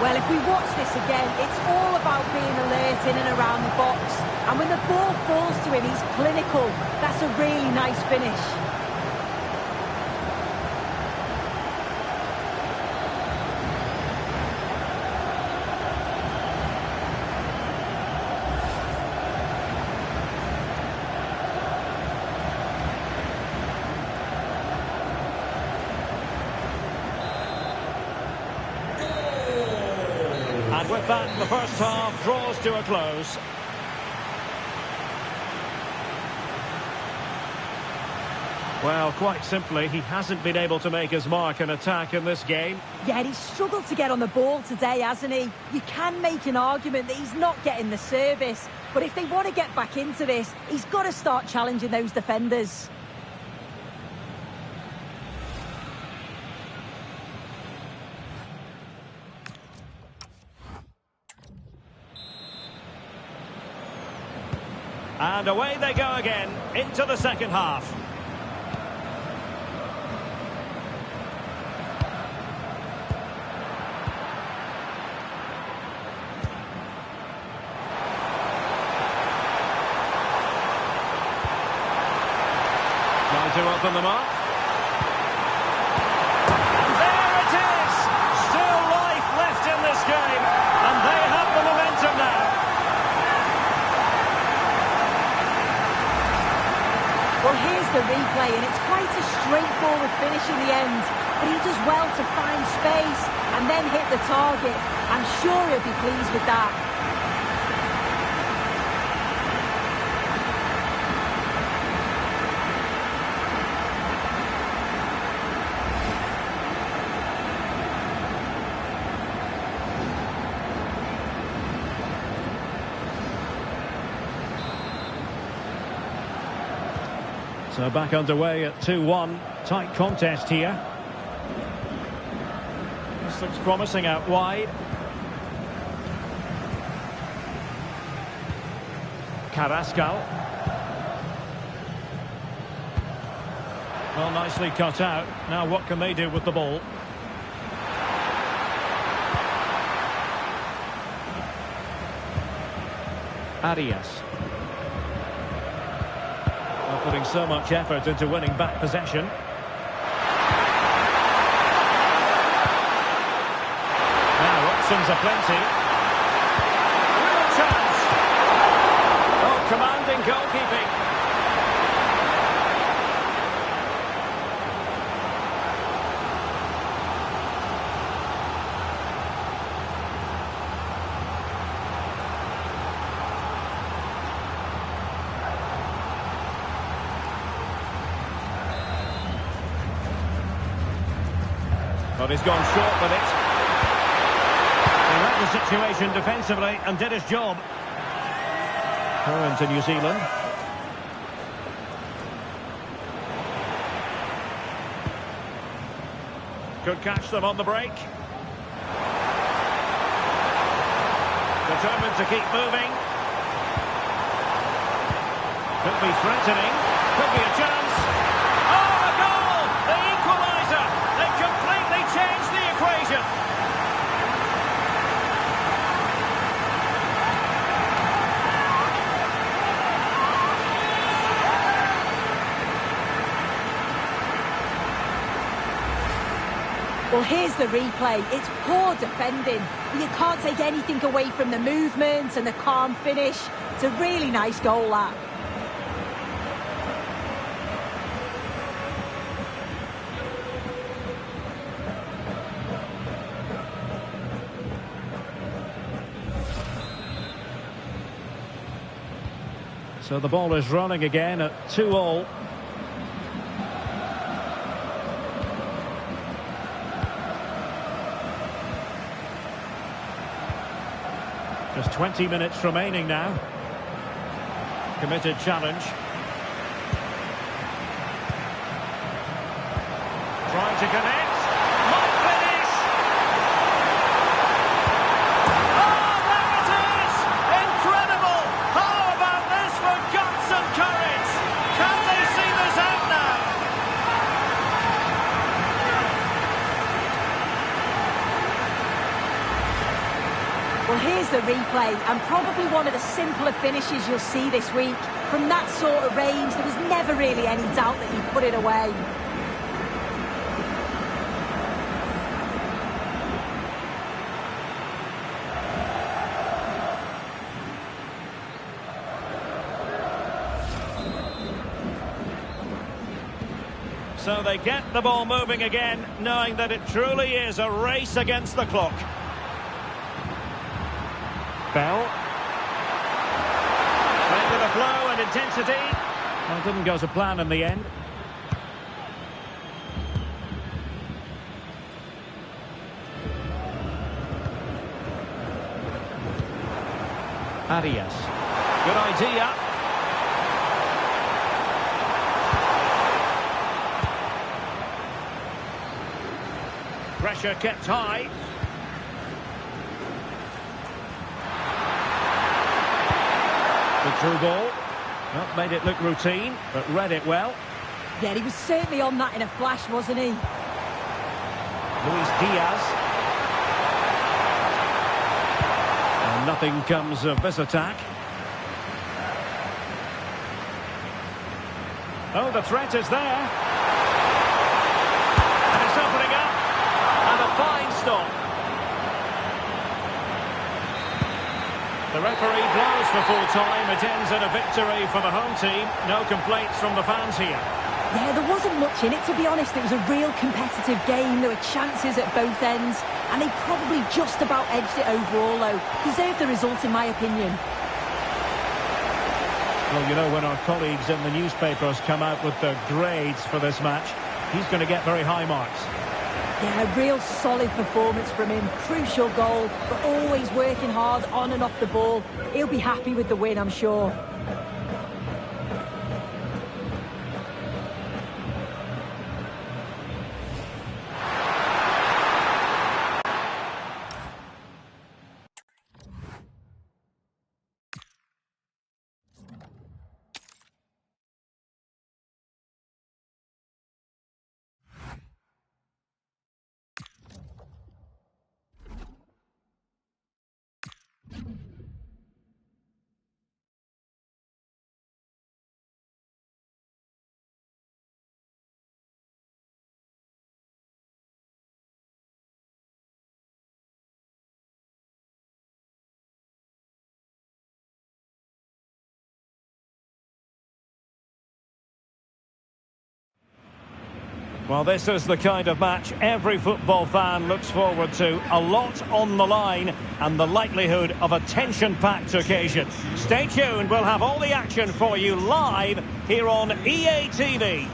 Well, if we watch this again, it's all about being alert in and around the box. And when the ball falls to him, he's clinical. That's a really nice finish. And with that, the first half draws to a close. Well, quite simply, he hasn't been able to make his mark in attack in this game. Yeah, he's struggled to get on the ball today, hasn't he? You can make an argument that he's not getting the service. But if they want to get back into this, he's got to start challenging those defenders. And away they go again, into the second half. Trying to open them up. There it is! Still life left in this game, and they have the momentum now. Well, here's the replay, and it's quite a straightforward finish in the end. But he does well to find space and then hit the target. I'm sure he'll be pleased with that. So back underway at 2-1. Tight contest here. This looks promising out wide. Carrascal. Well, nicely cut out. Now what can they do with the ball? Arias. Putting so much effort into winning back possession. Now options are plenty. Real chance. Oh, commanding goalkeeping. But he's gone short with it. He read the situation defensively and did his job. Current to New Zealand. Could catch them on the break. Determined to keep moving. Could be threatening. Could be a chance. Oh, a goal! The equaliser! They completely changed the equation. Well, here's the replay. It's poor defending. You can't take anything away from the movement and the calm finish. It's a really nice goal, that. So the ball is running again at 2-2. Just 20 minutes remaining now. Committed challenge. Trying to connect. Might finish! Oh, there it is! Incredible! How about this for guts and courage? Can they see this out now? Well, here's the replay, and probably one of the simpler finishes you'll see this week. From that sort of range, there was never really any doubt that he'd put it away. So they get the ball moving again, knowing that it truly is a race against the clock. Bell. Went with the flow and intensity. Well, it didn't go to plan in the end. Arias. Good idea. Pressure kept high. The through ball. Not made it look routine, but read it well. Yeah, he was certainly on that in a flash, wasn't he? Luis Diaz. And nothing comes of this attack. Oh, the threat is there. And it's opening up. And a fine stop. The referee blows for full time. It ends in a victory for the home team. No complaints from the fans here. Yeah, there wasn't much in it, to be honest. It was a real competitive game. There were chances at both ends. And they probably just about edged it overall, though. Deserved the result, in my opinion. Well, you know, when our colleagues in the newspapers come out with their grades for this match, he's going to get very high marks. Yeah, a real solid performance from him. Crucial goal, but always working hard on and off the ball. He'll be happy with the win, I'm sure. Well, this is the kind of match every football fan looks forward to. A lot on the line and the likelihood of a tension-packed occasion. Stay tuned, we'll have all the action for you live here on EA TV.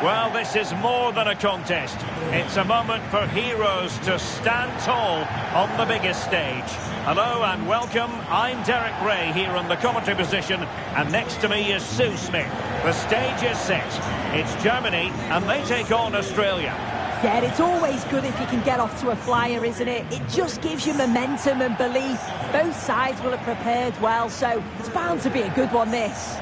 Well, this is more than a contest. It's a moment for heroes to stand tall on the biggest stage. Hello and welcome. I'm Derek Ray here on the commentary position, and next to me is Sue Smith. The stage is set. It's Germany, and they take on Australia. Yeah, it's always good if you can get off to a flyer, isn't it? It just gives you momentum and belief. Both sides will have prepared well, so it's bound to be a good one, this.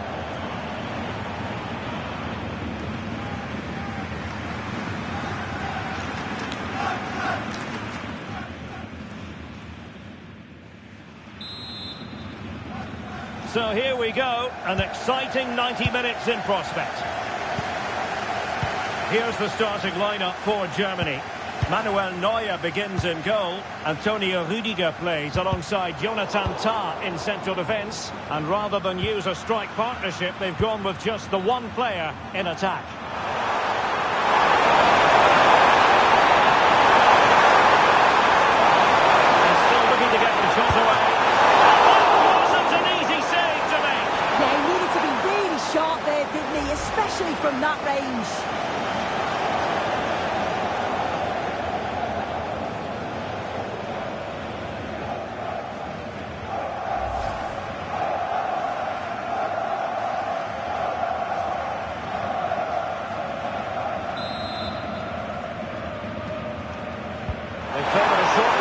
So here we go, an exciting 90 minutes in prospect. Here's the starting lineup for Germany. Manuel Neuer begins in goal. Antonio Rüdiger plays alongside Jonathan Tah in central defence. And rather than use a strike partnership, they've gone with just the one player in attack.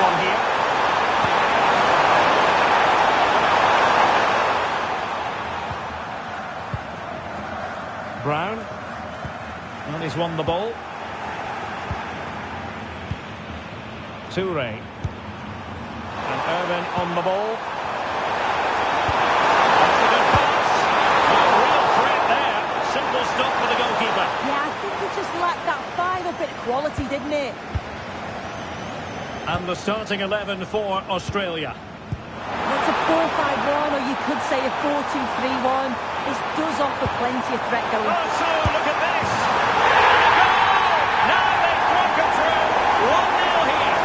one here. Brown. And he's won the ball. Toure. And Irvin on the ball. That's a good pass. A real threat there. Simple stop for the goalkeeper. Yeah, I think it just lacked that final bit of quality, didn't it? And the starting 11 for Australia. It's a 4-5-1, or you could say a 4-2-3-1. This does offer plenty of threat going. Oh, so look at this. Goal! Now they've broken through. 1-0 here.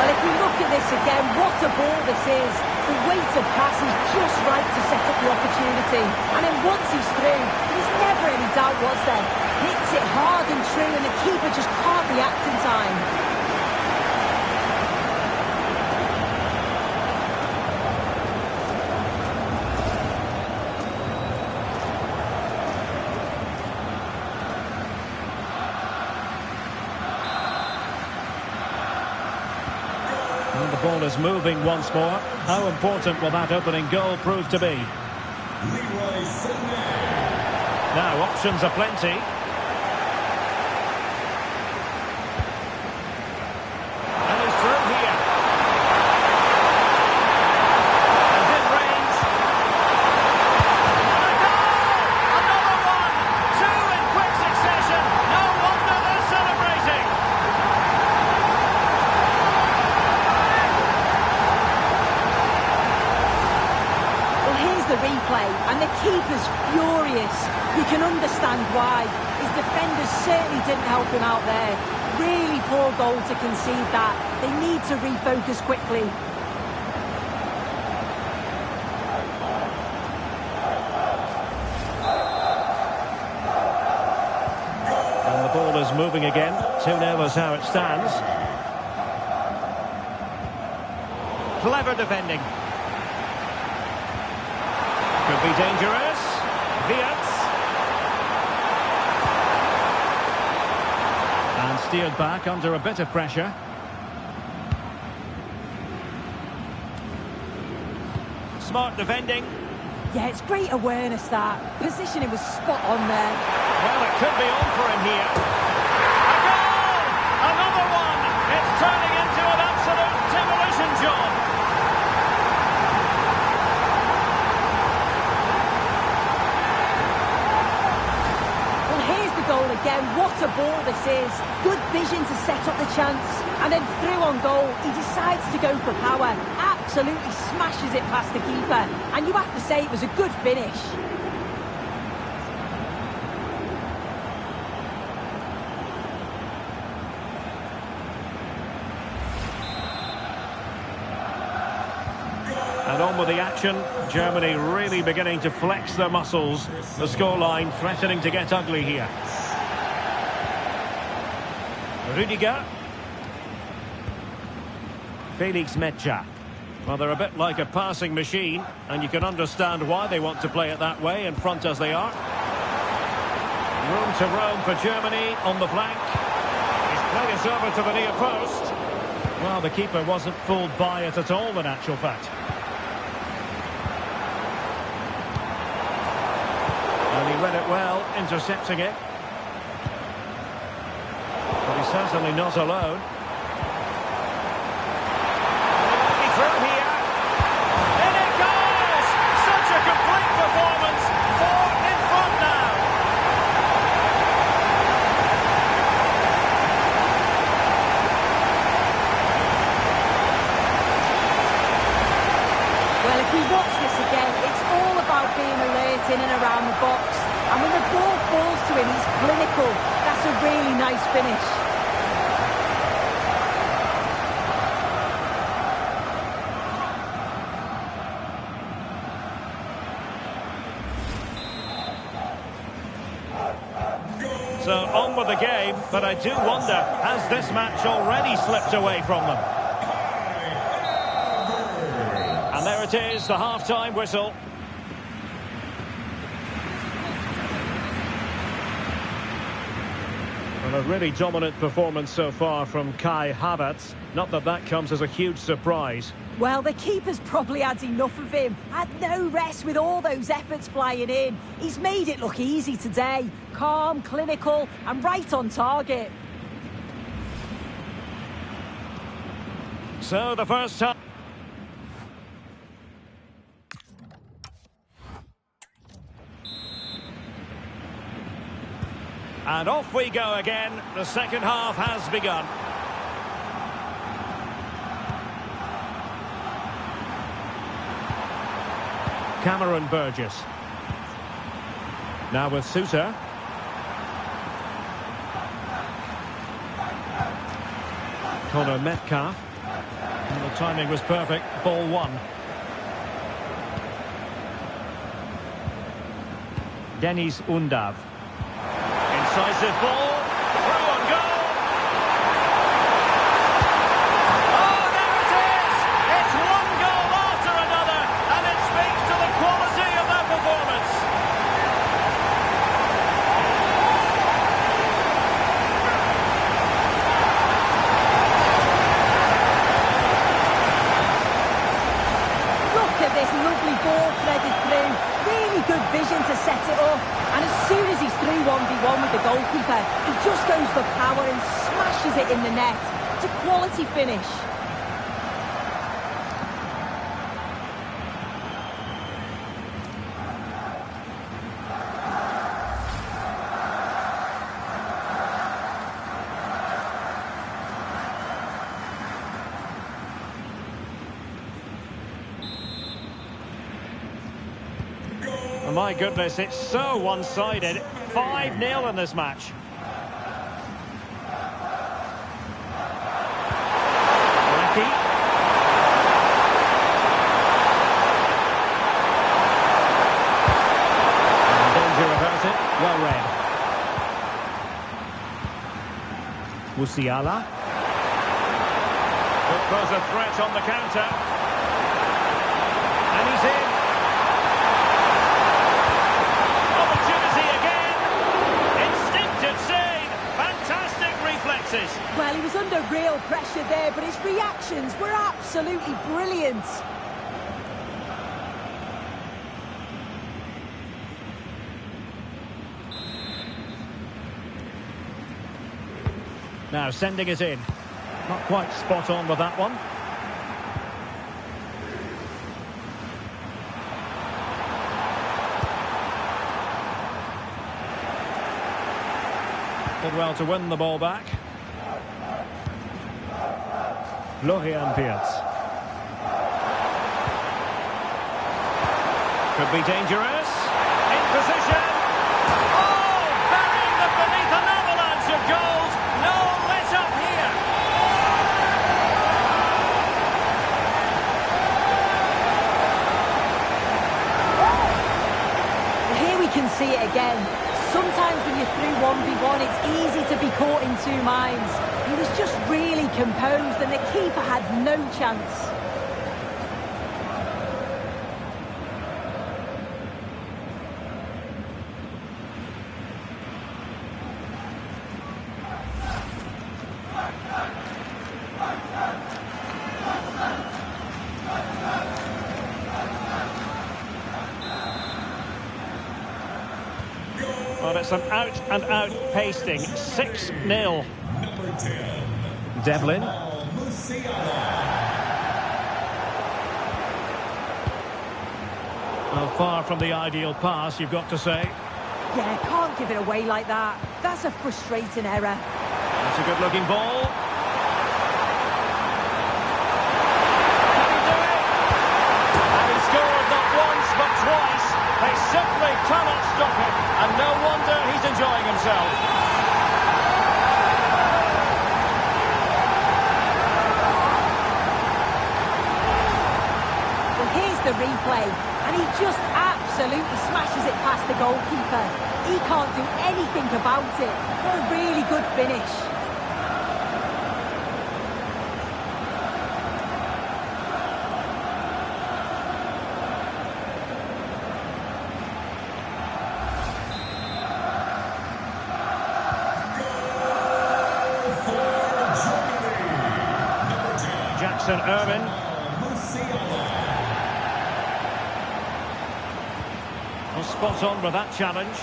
Well, if we look at this again, what a ball this is. The weight of pass is just right to set up the opportunity. And then once he's through, there's never any doubt, was there? Hits it hard and true, and the keeper just can't react in time. And the ball is moving once more. How important will that opening goal prove to be? Now, options are plenty. And he's through here. And in range. And a goal! Another one! Two in quick succession. No wonder they're celebrating. Well, here's the replay, and the keeper's furious. You can understand why. His defenders certainly didn't help him out there. Really poor goal to concede that. They need to refocus quickly. And the ball is moving again. 2-0 is how it stands. Clever defending. Could be dangerous. Viets. And steered back under a bit of pressure. Smart defending. Yeah, it's great awareness, that. Positioning was spot on there. Well, it could be on for him here. A goal! Another one! It's turning into an absolute demolition job. Goal again. What a ball this is. Good vision to set up the chance, and then through on goal he decides to go for power. Absolutely smashes it past the keeper, and you have to say it was a good finish. And on with the action. Germany really beginning to flex their muscles. The scoreline threatening to get ugly here. Rüdiger. Felix Metscher. Well, they're a bit like a passing machine, and you can understand why they want to play it that way, in front as they are. Room to roam for Germany on the flank. He's played it over to the near post. Well, the keeper wasn't fooled by it at all, in actual fact. And he read it well, intercepting it. But he's certainly not alone. He might be through here. In it goes! Such a complete performance. 4 in front now. Well, if we watch this again, it's all about being alert in and around the box. And when the ball falls to him, he's clinical. That's a really nice finish. So on with the game, but I do wonder, has this match already slipped away from them? And there it is, the half-time whistle. Well, a really dominant performance so far from Kai Havertz. Not that that comes as a huge surprise. Well, the keeper's probably had enough of him. Had no rest with all those efforts flying in. He's made it look easy today. Calm, clinical, and right on target. So the first time. And off we go again. The second half has begun. Cameron Burgess. Now with Sousa. Connor Metcalf. And the timing was perfect. Ball one. Denis Undav. Incisive ball. Through on goal. Oh, there it is! It's one goal after another, and it speaks to the quality of their performance. Look at this lovely ball threaded through. Really good vision to set it up. And as soon as he's through 1v1 with the goalkeeper, he just goes for power and smashes it in the net. It's a quality finish. Oh, my goodness, it's so one-sided. 5-0 in this match. Lucky. Danger about it. Well read. Musiala. It was a threat on the counter. And he's in. Well, he was under real pressure there, but his reactions were absolutely brilliant. Now sending it in. Not quite spot on with that one. Did well to win the ball back. Florian Wirtz. Could be dangerous. In position. Oh, burying them beneath an avalanche of goals. No let up here. Here we can see it again. Sometimes when you're through 1v1, it's easy to be caught in two minds. He was just really composed and the keeper had no chance. Well, it's an out-and-out pasting. 6-0. Number 10. Devlin. Well, far from the ideal pass, you've got to say. Yeah, can't give it away like that. That's a frustrating error. That's a good-looking ball. Can he do it? And he scored not once, but twice. They simply cannot stop him, and no wonder he's enjoying himself. Well, here's the replay, and he just absolutely smashes it past the goalkeeper. He can't do anything about it. What a really good finish. St. Irvin. Well, spot on with that challenge.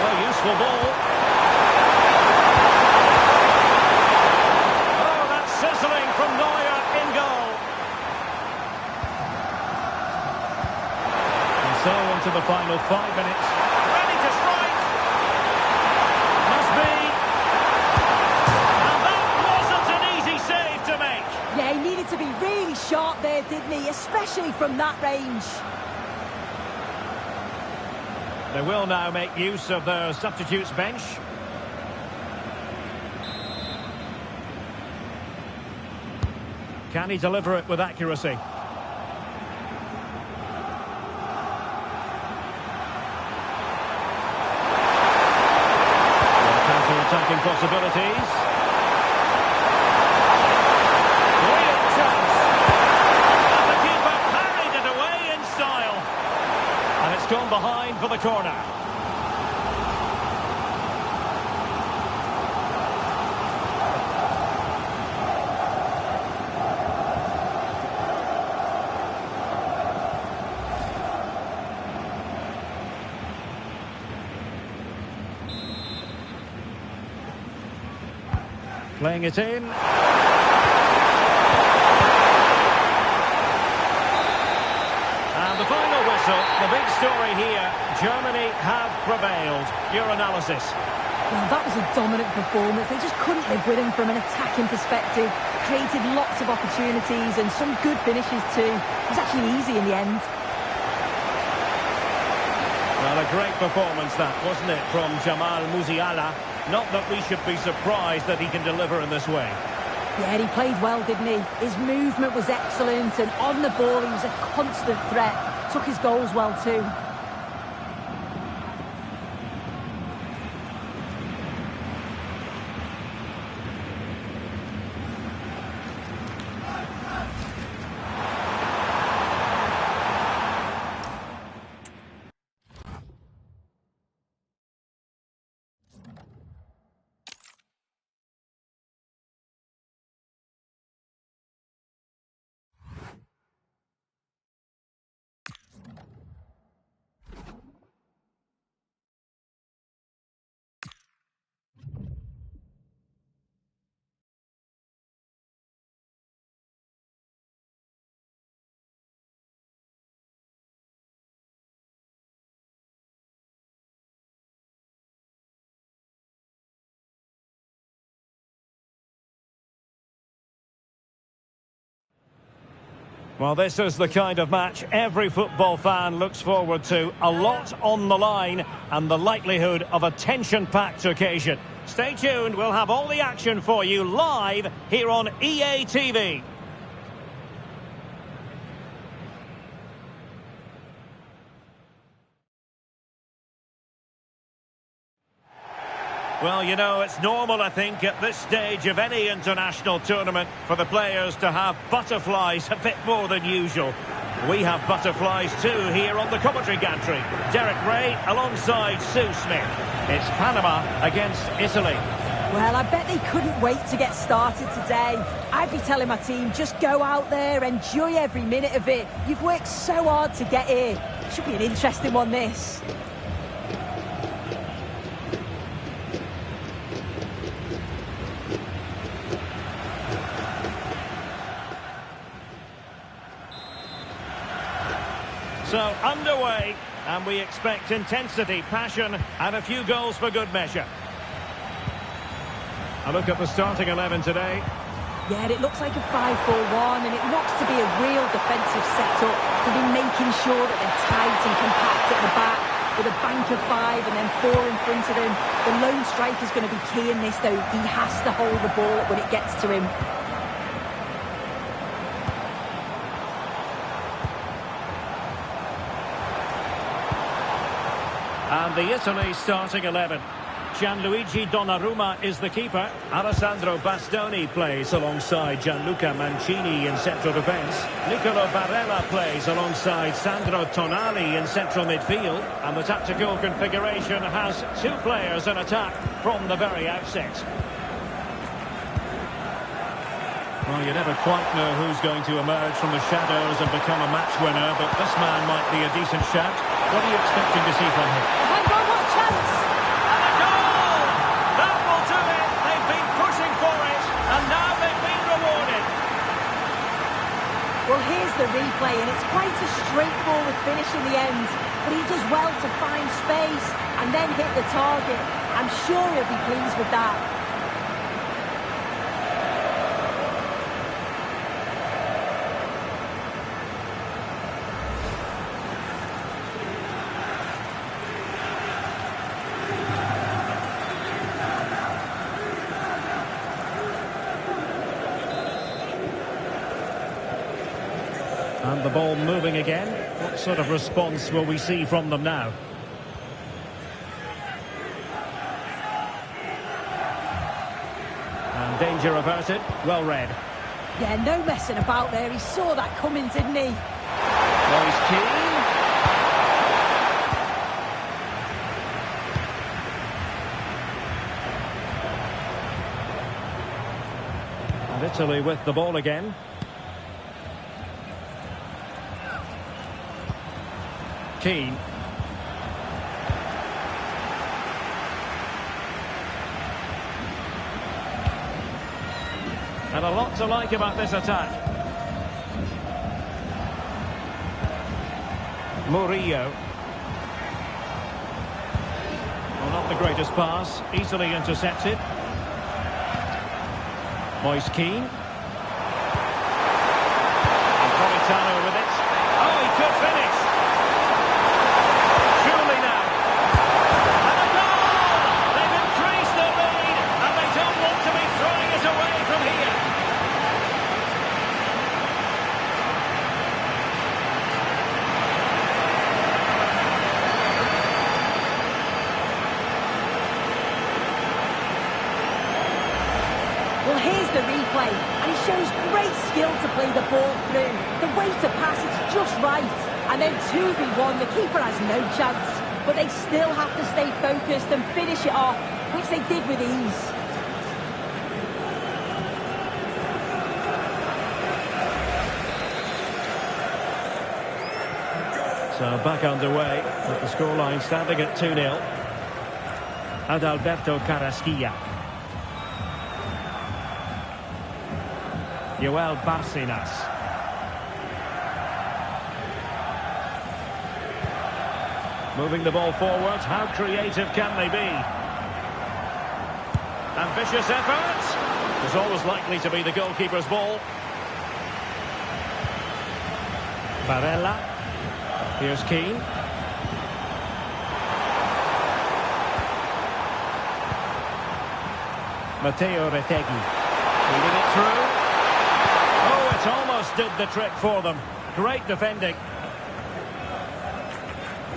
Well, useful ball. Oh, that's sizzling from Neuer in goal. And so on to the final 5 minutes. Ready to strike. Must be. And that wasn't an easy save to make. Yeah, he needed to be really sharp there, didn't he? Especially from that range. They will now make use of their substitutes bench. Can he deliver it with accuracy? Counter-attacking possibilities. Brilliant chance. And the keeper parried it away in style. And it's gone behind for the corner. Playing it in. And the final whistle, the big story here, Germany have prevailed. Your analysis? Well, that was a dominant performance. They just couldn't live with him from an attacking perspective. Created lots of opportunities and some good finishes too. It was actually easy in the end. Well, a great performance that, wasn't it, from Jamal Musiala? Not that we should be surprised that he can deliver in this way. Yeah, he played well, didn't he? His movement was excellent, and on the ball he was a constant threat. Took his goals well too. Well, this is the kind of match every football fan looks forward to. A lot on the line and the likelihood of a tension-packed occasion. Stay tuned, we'll have all the action for you live here on EA TV. Well, you know, it's normal, I think, at this stage of any international tournament for the players to have butterflies a bit more than usual. We have butterflies too here on the commentary gantry. Derek Ray alongside Sue Smith. It's Panama against Italy. Well, I bet they couldn't wait to get started today. I'd be telling my team, just go out there, enjoy every minute of it. You've worked so hard to get here. Should be an interesting one, this. So, underway, and we expect intensity, passion, and a few goals for good measure. A look at the starting 11 today. Yeah, it looks like a 5-4-1, and it looks to be a real defensive setup. They'll be making sure that they're tight and compact at the back, with a bank of 5 and then 4 in front of him. The lone striker's going to be key in this, though. He has to hold the ball when it gets to him. And the Italy starting 11. Gianluigi Donnarumma is the keeper. Alessandro Bastoni plays alongside Gianluca Mancini in central defence. Nicolo Barella plays alongside Sandro Tonali in central midfield. And the tactical configuration has two players in attack from the very outset. Well, you never quite know who's going to emerge from the shadows and become a match winner, but this man might be a decent shout. What are you expecting to see from him? Hang on, what chance! And a goal! That will do it! They've been pushing for it, and now they've been rewarded. Well, here's the replay, and it's quite a straightforward finish in the end. But he does well to find space and then hit the target. I'm sure he'll be pleased with that. And the ball moving again. What sort of response will we see from them now? And danger averted. Well read. Yeah, no messing about there. He saw that coming, didn't he? Moise Keane. And Italy with the ball again. Keane. And a lot to like about this attack. Murillo. Well, not the greatest pass. Easily intercepted. Moise Keane. And Politano with it. Oh, he could finish. Well, here's the replay, and he shows great skill to play the ball through. The way to pass is just right. And then 2v1, the keeper has no chance. But they still have to stay focused and finish it off, which they did with ease. So back underway, with the scoreline standing at 2-0. Adalberto Carrasquilla. Joel Barcenas. Moving the ball forward, how creative can they be? Ambitious effort. It's always likely to be the goalkeeper's ball. Barella. Here's Keane. Matteo Retegui. Feeding it through. Oh, it almost did the trick for them. Great defending.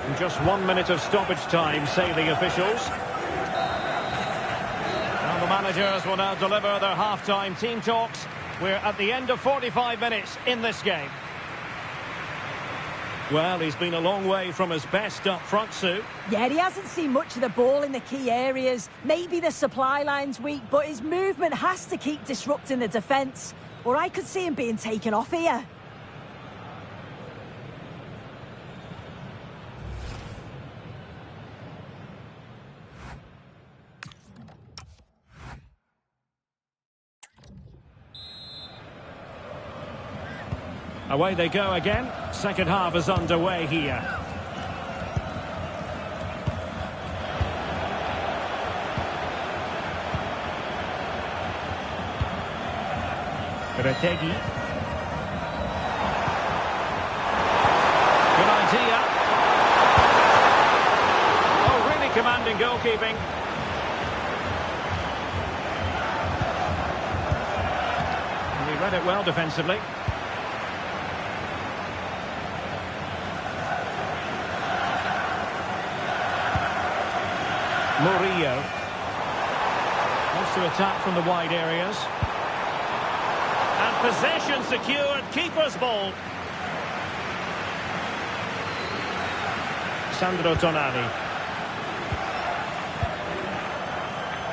In just 1 minute of stoppage time, say the officials. And the managers will now deliver their half-time team talks. We're at the end of 45 minutes in this game. Well, he's been a long way from his best up front, Sue. Yeah, he hasn't seen much of the ball in the key areas. Maybe the supply line's weak, but his movement has to keep disrupting the defence. Or I could see him being taken off here. Away they go again. Second half is underway here. Retegui. Good idea. Oh, really commanding goalkeeping. And he read it well defensively. Murillo. to attack from the wide areas. And possession secured, keeper's ball. Sandro Tonali.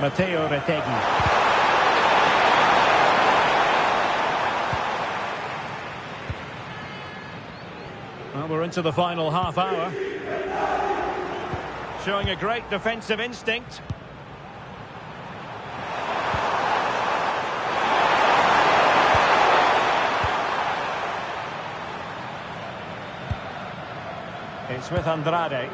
Matteo Retegui. Well, we're into the final half hour. Showing a great defensive instinct. It's with Andrade.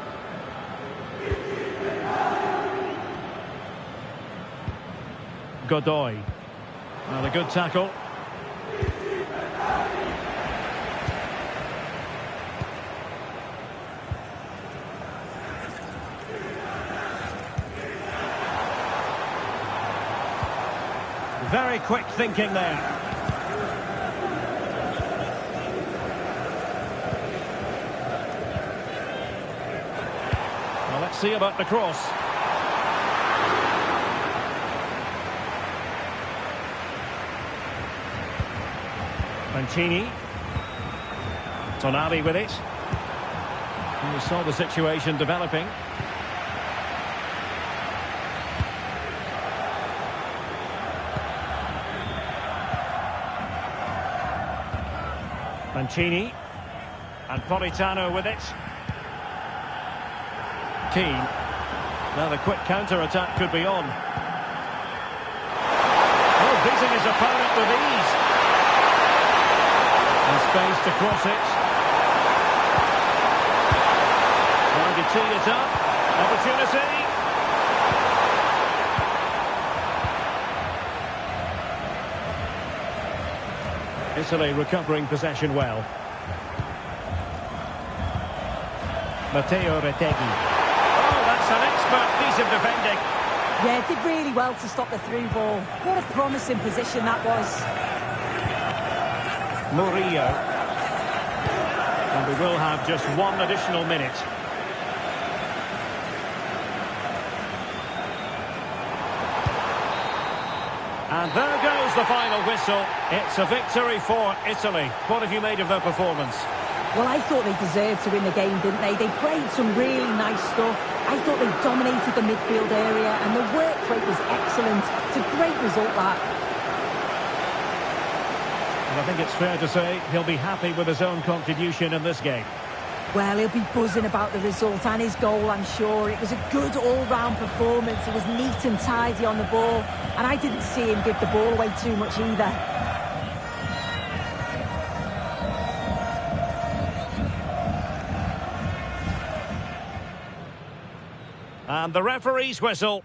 Godoy. Another good tackle. Very quick thinking there. Well, let's see about the cross. Mancini. Tonali with it. And we saw the situation developing. Mancini. And Politano with it. Keane. Now the quick counter-attack could be on. Oh, beating his opponent with ease. And space to cross it. Trying to tee it up. Opportunity. Italy recovering possession well. Matteo Retegui. Oh, that's an expert piece of defending. Yeah, did really well to stop the through ball. What a promising position that was. Murillo. And we will have just one additional minute. And there goes the final whistle. It's a victory for Italy. What have you made of their performance? Well, I thought they deserved to win the game, didn't they? They played some really nice stuff. I thought they dominated the midfield area and the work rate was excellent. It's a great result, that. And I think it's fair to say he'll be happy with his own contribution in this game. Well, he'll be buzzing about the result and his goal, I'm sure. It was a good all-round performance. It was neat and tidy on the ball. And I didn't see him give the ball away too much either. And the referee's whistle.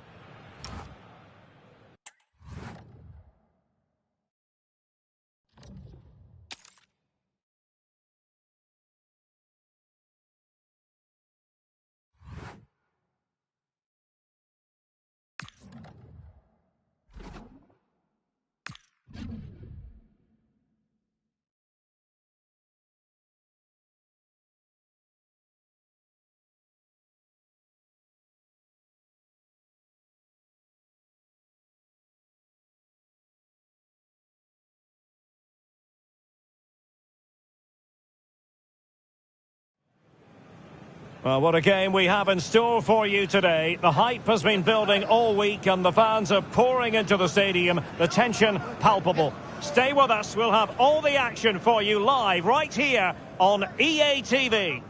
Well, what a game we have in store for you today. The hype has been building all week and the fans are pouring into the stadium. The tension palpable. Stay with us. We'll have all the action for you live right here on EA TV.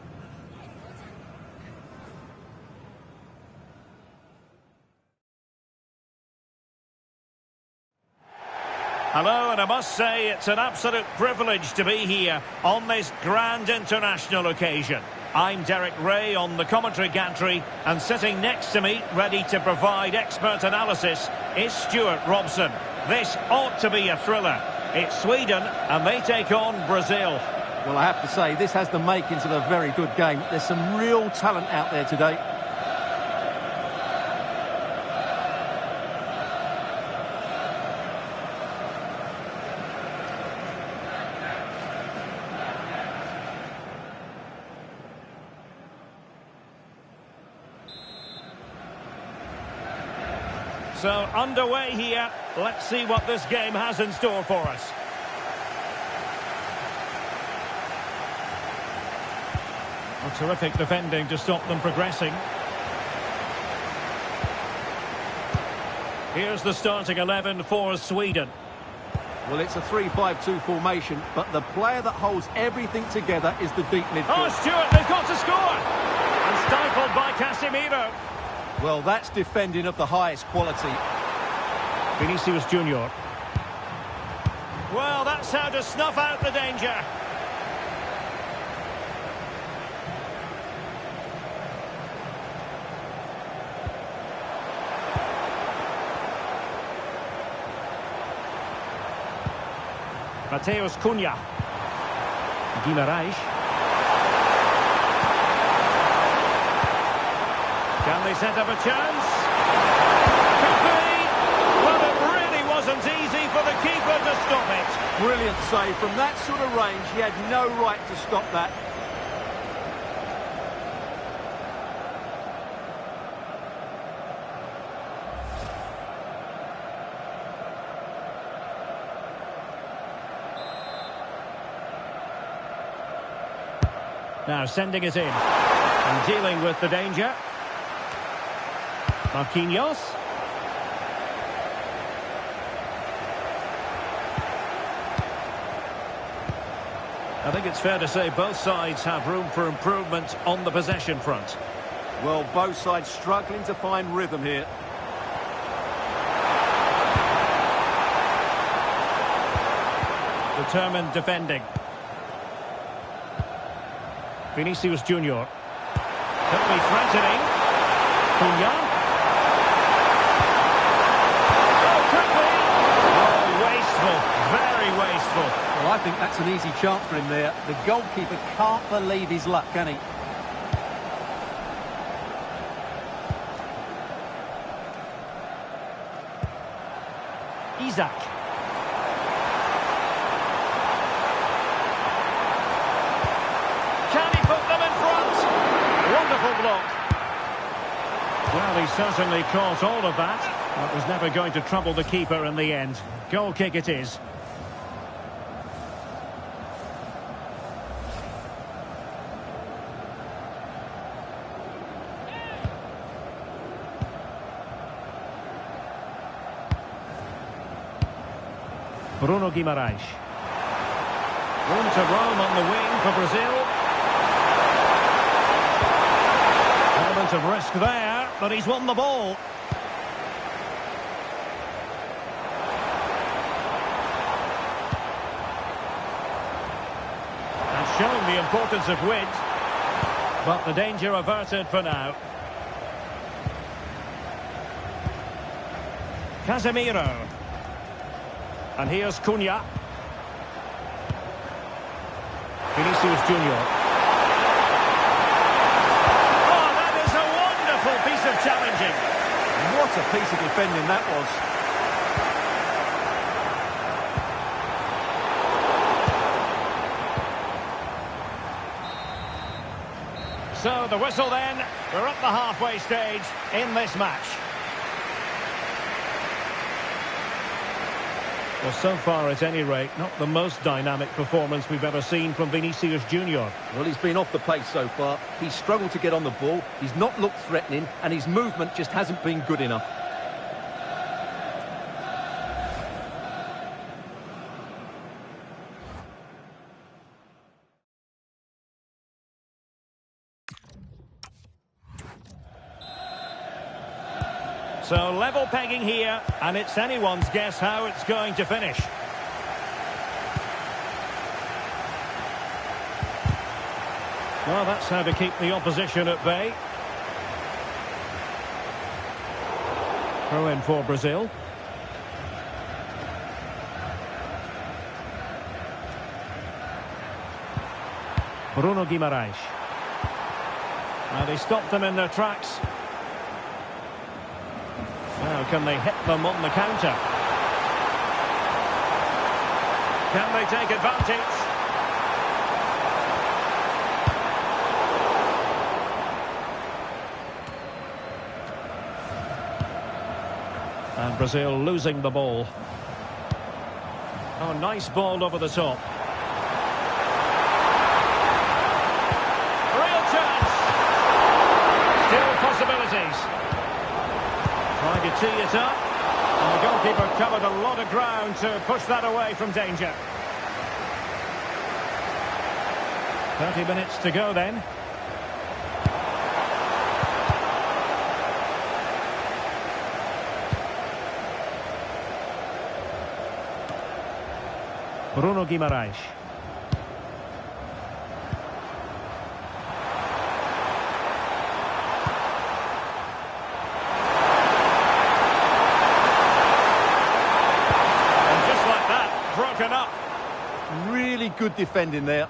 Hello, and I must say it's an absolute privilege to be here on this grand international occasion. I'm Derek Ray on the commentary gantry, and sitting next to me, ready to provide expert analysis, is Stuart Robson. This ought to be a thriller. It's Sweden, and they take on Brazil. Well, I have to say, this has the makings of a very good game. There's some real talent out there today. So underway here. Let's see what this game has in store for us. A terrific defending to stop them progressing. Here's the starting 11 for Sweden. Well, it's a 3-5-2 formation, but the player that holds everything together is the deep midfield. Oh, Stuart, they've got to score! And stifled by Casemiro. Well, that's defending of the highest quality. Vinicius Junior. Well, that's how to snuff out the danger. Mateus Cunha. Guimarães. Can they set up a chance? Could be. Well, it really wasn't easy for the keeper to stop it. Brilliant save. From that sort of range, he had no right to stop that. Now sending it in. And dealing with the danger. Marquinhos. I think it's fair to say both sides have room for improvement on the possession front. Well, both sides struggling to find rhythm here. Determined defending. Vinicius Junior. Could be threatening. Cunha. Oh, could be. Oh, wasteful. Very wasteful. Well, I think that's an easy chance for him there. The goalkeeper can't believe his luck, can he? Isaac. Can he put them in front? Wonderful block. Well, he certainly caught all of that. That was never going to trouble the keeper in the end. Goal kick it is. Bruno Guimarães. Room to roam on the wing for Brazil. Element of risk there, but he's won the ball. And shown the importance of width, but the danger averted for now. Casemiro. And here's Cunha. Vinicius Junior. Oh, that is a wonderful piece of challenging. What a piece of defending that was. So the whistle then. We're at the halfway stage in this match. Well, so far, at any rate, not the most dynamic performance we've ever seen from Vinicius Junior. Well, he's been off the pace so far. He's struggled to get on the ball. He's not looked threatening, and his movement just hasn't been good enough. So level pegging here, and it's anyone's guess how it's going to finish. Well, that's how to keep the opposition at bay. Throw in for Brazil. Bruno Guimarães. Now they stopped them in their tracks. Now, can they hit them on the counter? Can they take advantage? And Brazil losing the ball. Oh, nice ball over the top. Real chance. Still possibilities. Trying to tee it up. And the goalkeeper covered a lot of ground to push that away from danger. 30 minutes to go then. Bruno Guimaraes. And just like that, broken up. Really good defending there.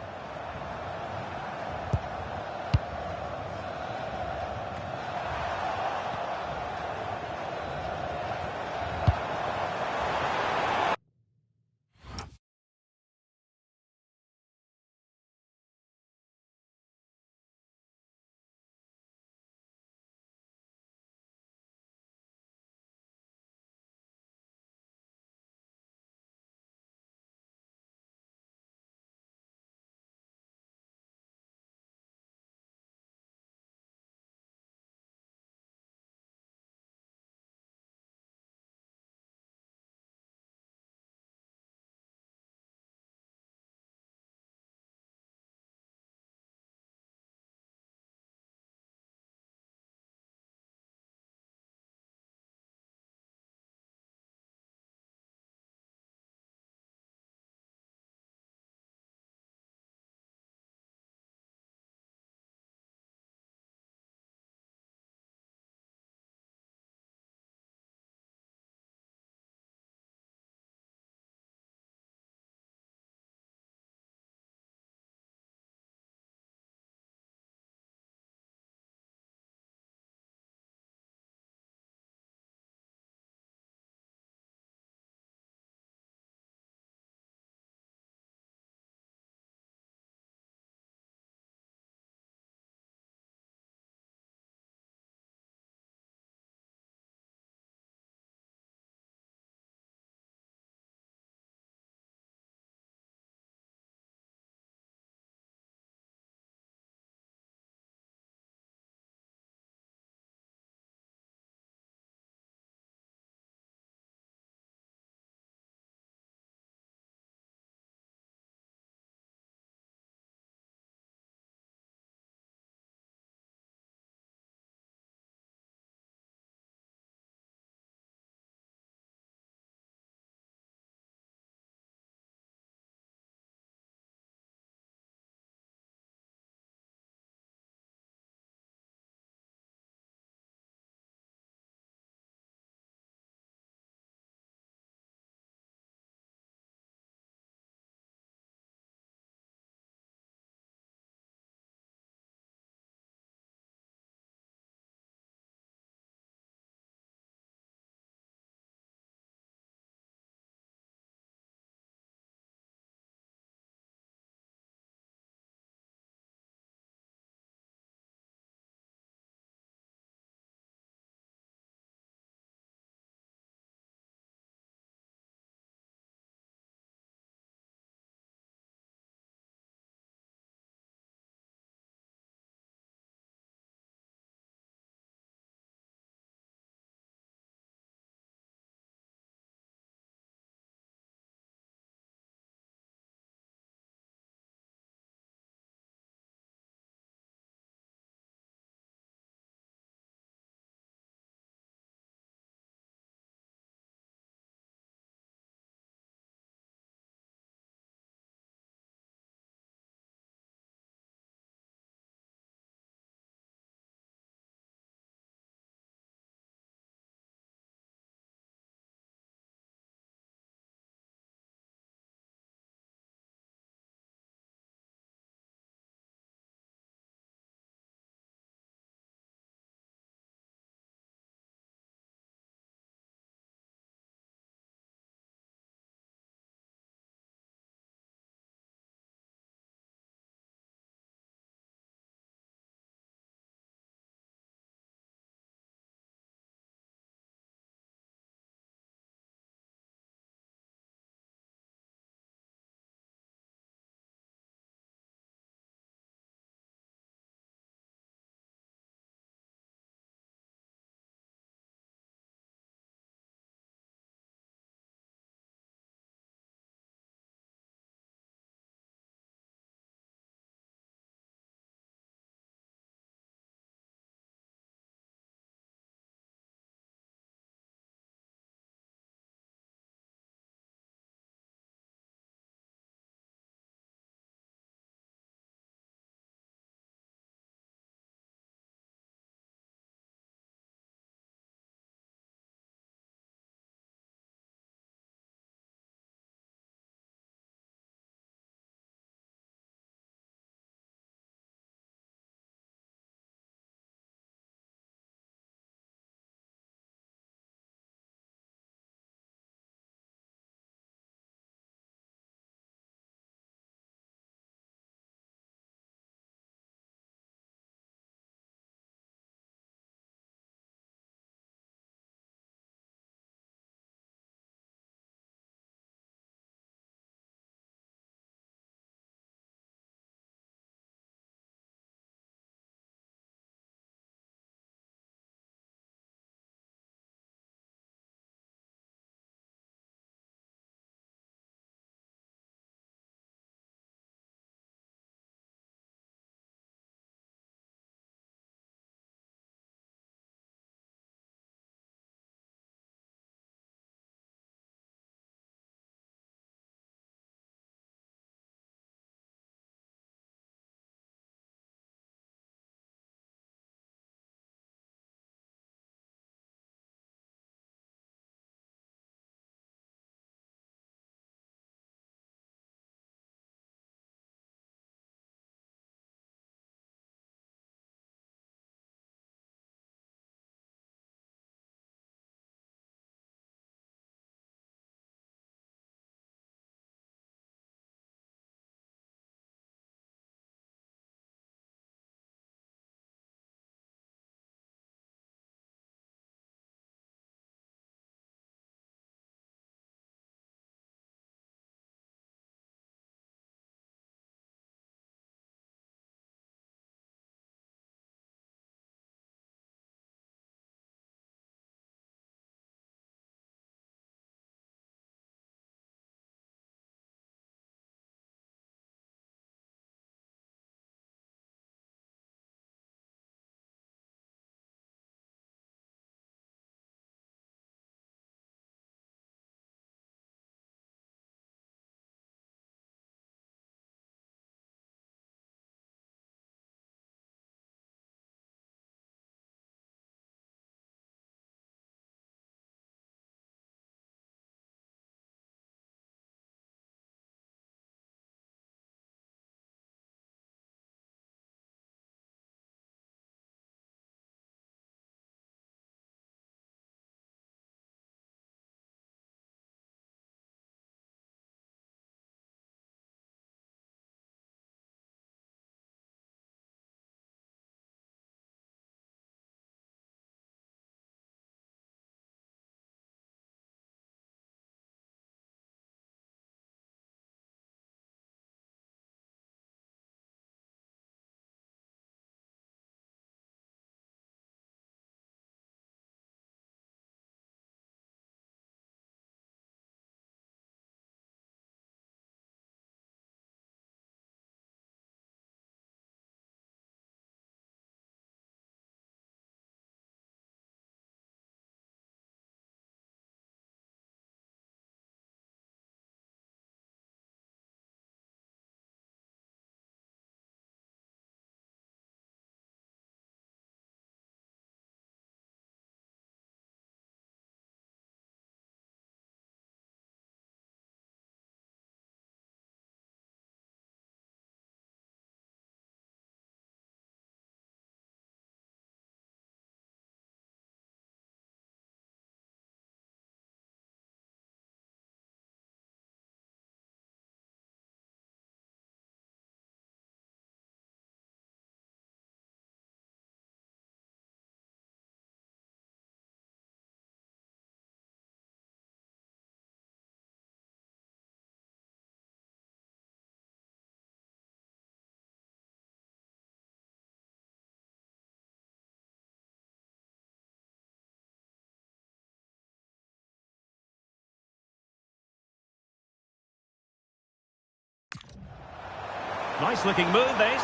Nice looking move, this.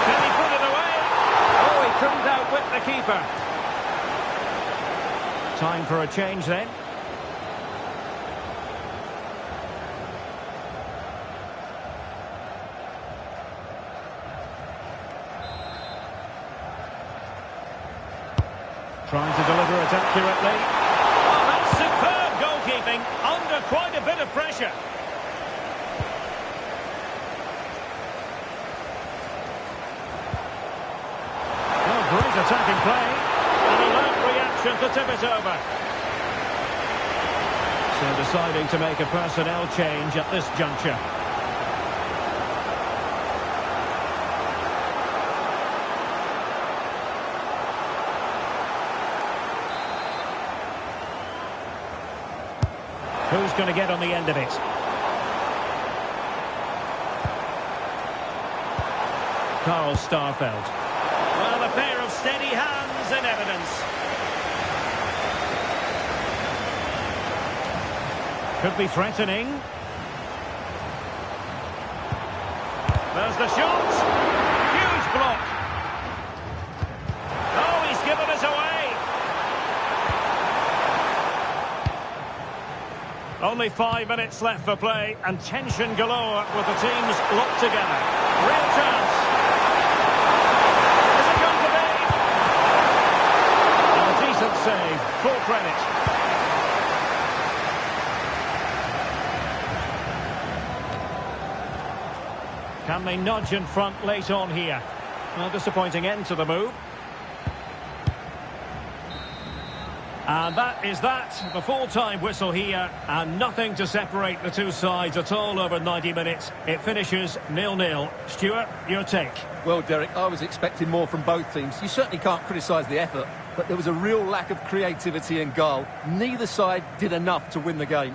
Can he put it away? Oh, he couldn't outwit the keeper. Time for a change then. Trying to deliver it accurately. Oh, that's superb goalkeeping, under quite a bit of pressure. Oh, great attacking play. An alert reaction to tip it over. So deciding to make a personnel change at this juncture. Who's going to get on the end of it? Carl Starfelt. Well, a pair of steady hands in evidence. Could be threatening. There's the shot. Huge block. Oh, he's given us away. Only 5 minutes left for play, and tension galore with the teams locked together. Real chance. Is it going to be? And a decent save. Full credit. Can they nudge in front late on here? A disappointing end to the move. And that is that, the full-time whistle here, and nothing to separate the two sides at all over 90 minutes. It finishes 0-0. Stuart, your take? Well, Derek, I was expecting more from both teams. You certainly can't criticise the effort, but there was a real lack of creativity and goal. Neither side did enough to win the game.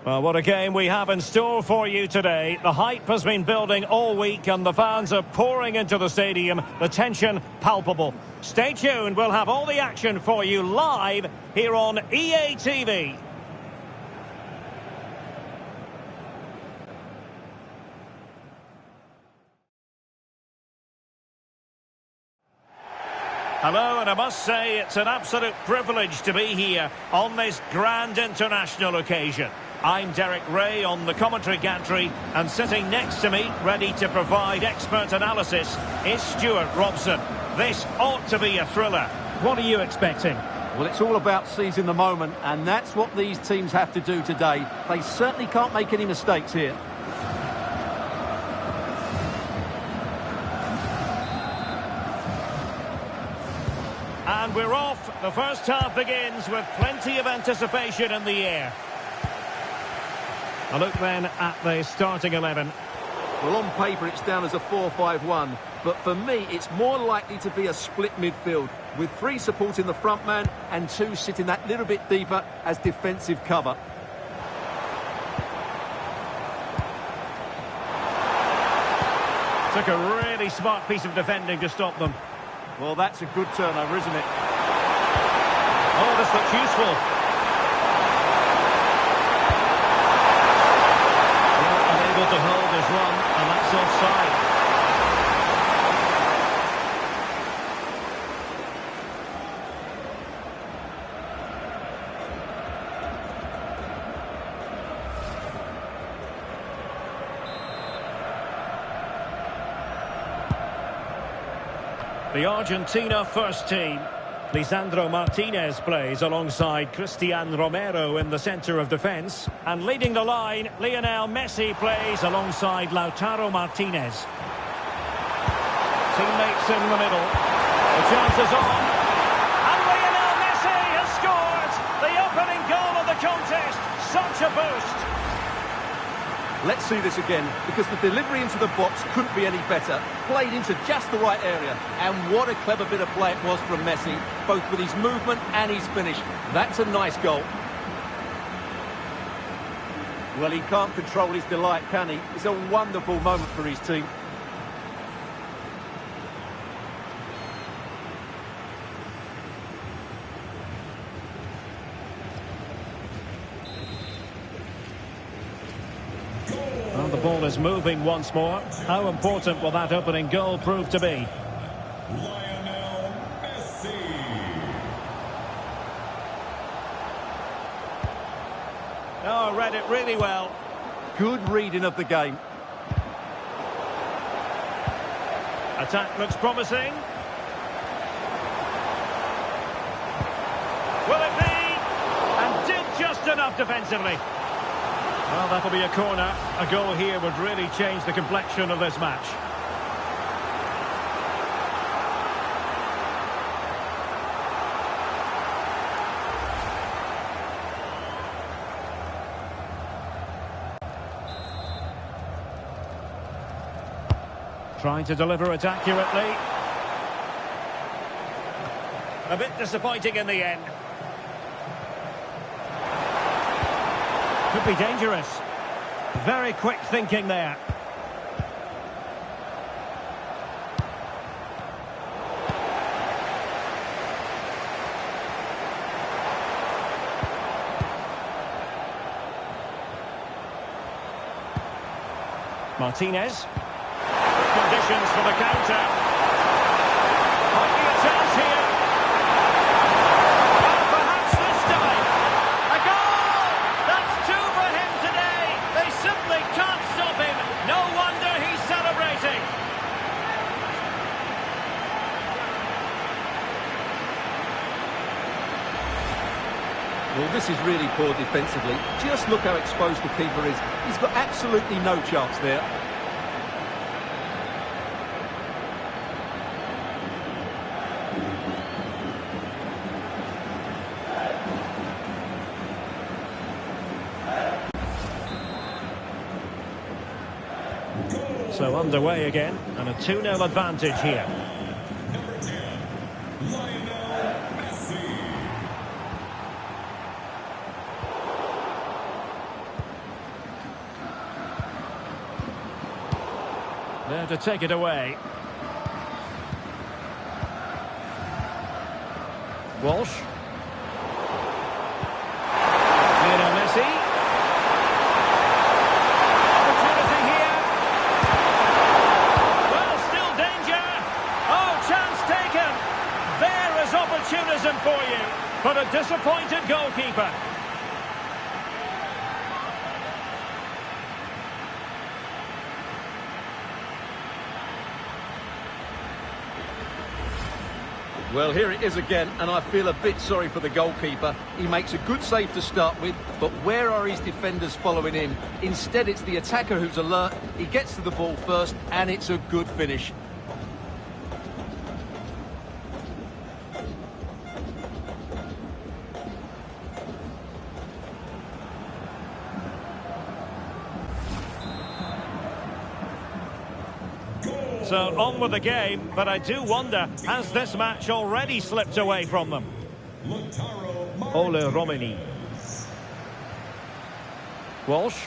Well, what a game we have in store for you today. The hype has been building all week and the fans are pouring into the stadium. The tension palpable. Stay tuned, we'll have all the action for you live here on EA TV. Hello, and I must say it's an absolute privilege to be here on this grand international occasion. I'm Derek Ray on the commentary gantry, and sitting next to me, ready to provide expert analysis, is Stuart Robson. This ought to be a thriller. What are you expecting? Well, it's all about seizing the moment, and that's what these teams have to do today. They certainly can't make any mistakes here. And we're off. The first half begins with plenty of anticipation in the air. A look then at the starting 11. Well, on paper it's down as a 4-5-1, but for me it's more likely to be a split midfield, with 3 supporting the front man and 2 sitting that little bit deeper as defensive cover. Took a really smart piece of defending to stop them. Well, that's a good turnover, isn't it? Oh, this looks useful. Unable to hold his run, and that's offside. The Argentina first team. Lisandro Martinez plays alongside Christian Romero in the centre of defence. And leading the line, Lionel Messi plays alongside Lautaro Martinez. Teammates in the middle. The chance is on. And Lionel Messi has scored! The opening goal of the contest. Such a boost. Let's see this again, because the delivery into the box couldn't be any better. Played into just the right area. And what a clever bit of play it was from Messi, both with his movement and his finish. That's a nice goal. Well, he can't control his delight, can he? It's a wonderful moment for his team. Well, the ball is moving once more. How important will that opening goal prove to be? Lionel Messi. Oh, read it really well. Good reading of the game. Attack looks promising. Will it be? And did just enough defensively. Well, that'll be a corner. A goal here would really change the complexion of this match. Trying to deliver it accurately. A bit disappointing in the end. Could be dangerous. Very quick thinking there. Martinez. Conditions for the counter. Might be a chance here. And perhaps this time. A goal! That's two for him today. They simply can't stop him. No wonder he's celebrating. Well, this is really poor defensively. Just look how exposed the keeper is. He's got absolutely no chance there. So underway again, and a 2-0 advantage here. Number 10, Lionel Messi. There to take it away. Walsh. Lionel Messi. Opportunity here. Well, still danger. Oh, chance taken. There is opportunism for you. But a disappointed goalkeeper. Well, here it is again, and I feel a bit sorry for the goalkeeper. He makes a good save to start with, but where are his defenders following him? Instead, it's the attacker who's alert. He gets to the ball first, and it's a good finish. So on with the game, but I do wonder, has this match already slipped away from them? Lautaro Ole Romani. Walsh.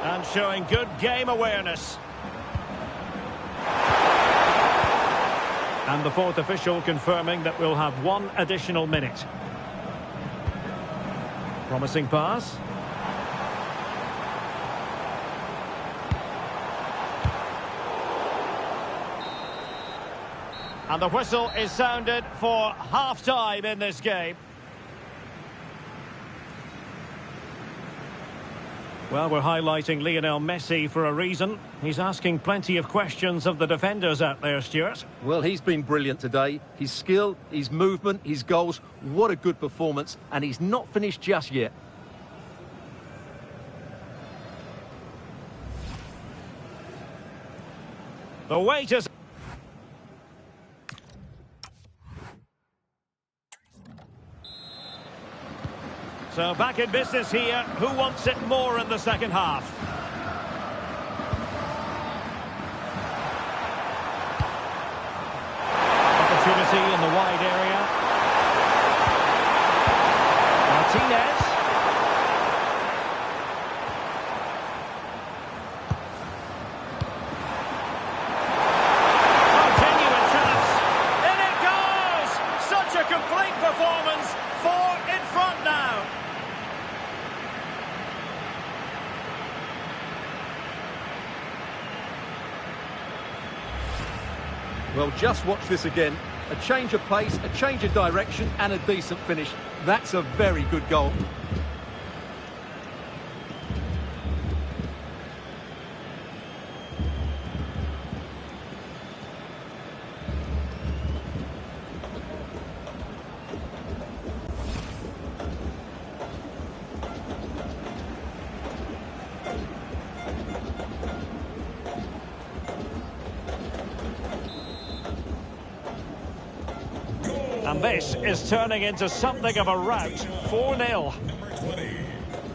And showing good game awareness. And the fourth official confirming that we'll have one additional minute. Promising pass. And the whistle is sounded for half-time in this game. Well, we're highlighting Lionel Messi for a reason. He's asking plenty of questions of the defenders out there, Stuart. Well, he's been brilliant today. His skill, his movement, his goals, what a good performance. And he's not finished just yet. The wait is... So back in business here. Who wants it more in the second half? Opportunity in the wide area. Martinez. Oh, genuine chance. In it goes! Such a complete performance. 4 in front now. Well, just watch this again. A change of pace, a change of direction, and a decent finish. That's a very good goal. And this is turning into something of a rout. 4-0. Number 20,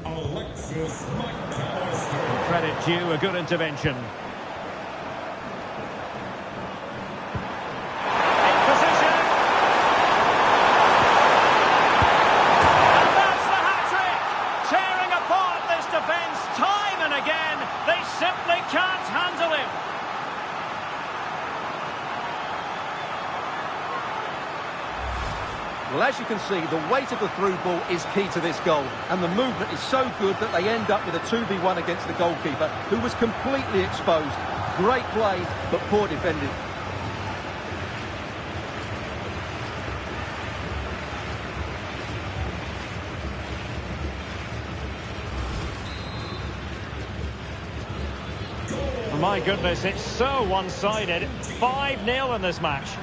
Alexis McAllister. Credit due, a good intervention. In position. And that's the hat-trick. Tearing apart this defence time and again. They simply can't handle him. Well, as you can see, the weight of the through ball is key to this goal. And the movement is so good that they end up with a 2v1 against the goalkeeper, who was completely exposed. Great play, but poor defending. My goodness, it's so one-sided. 5-0 in this match.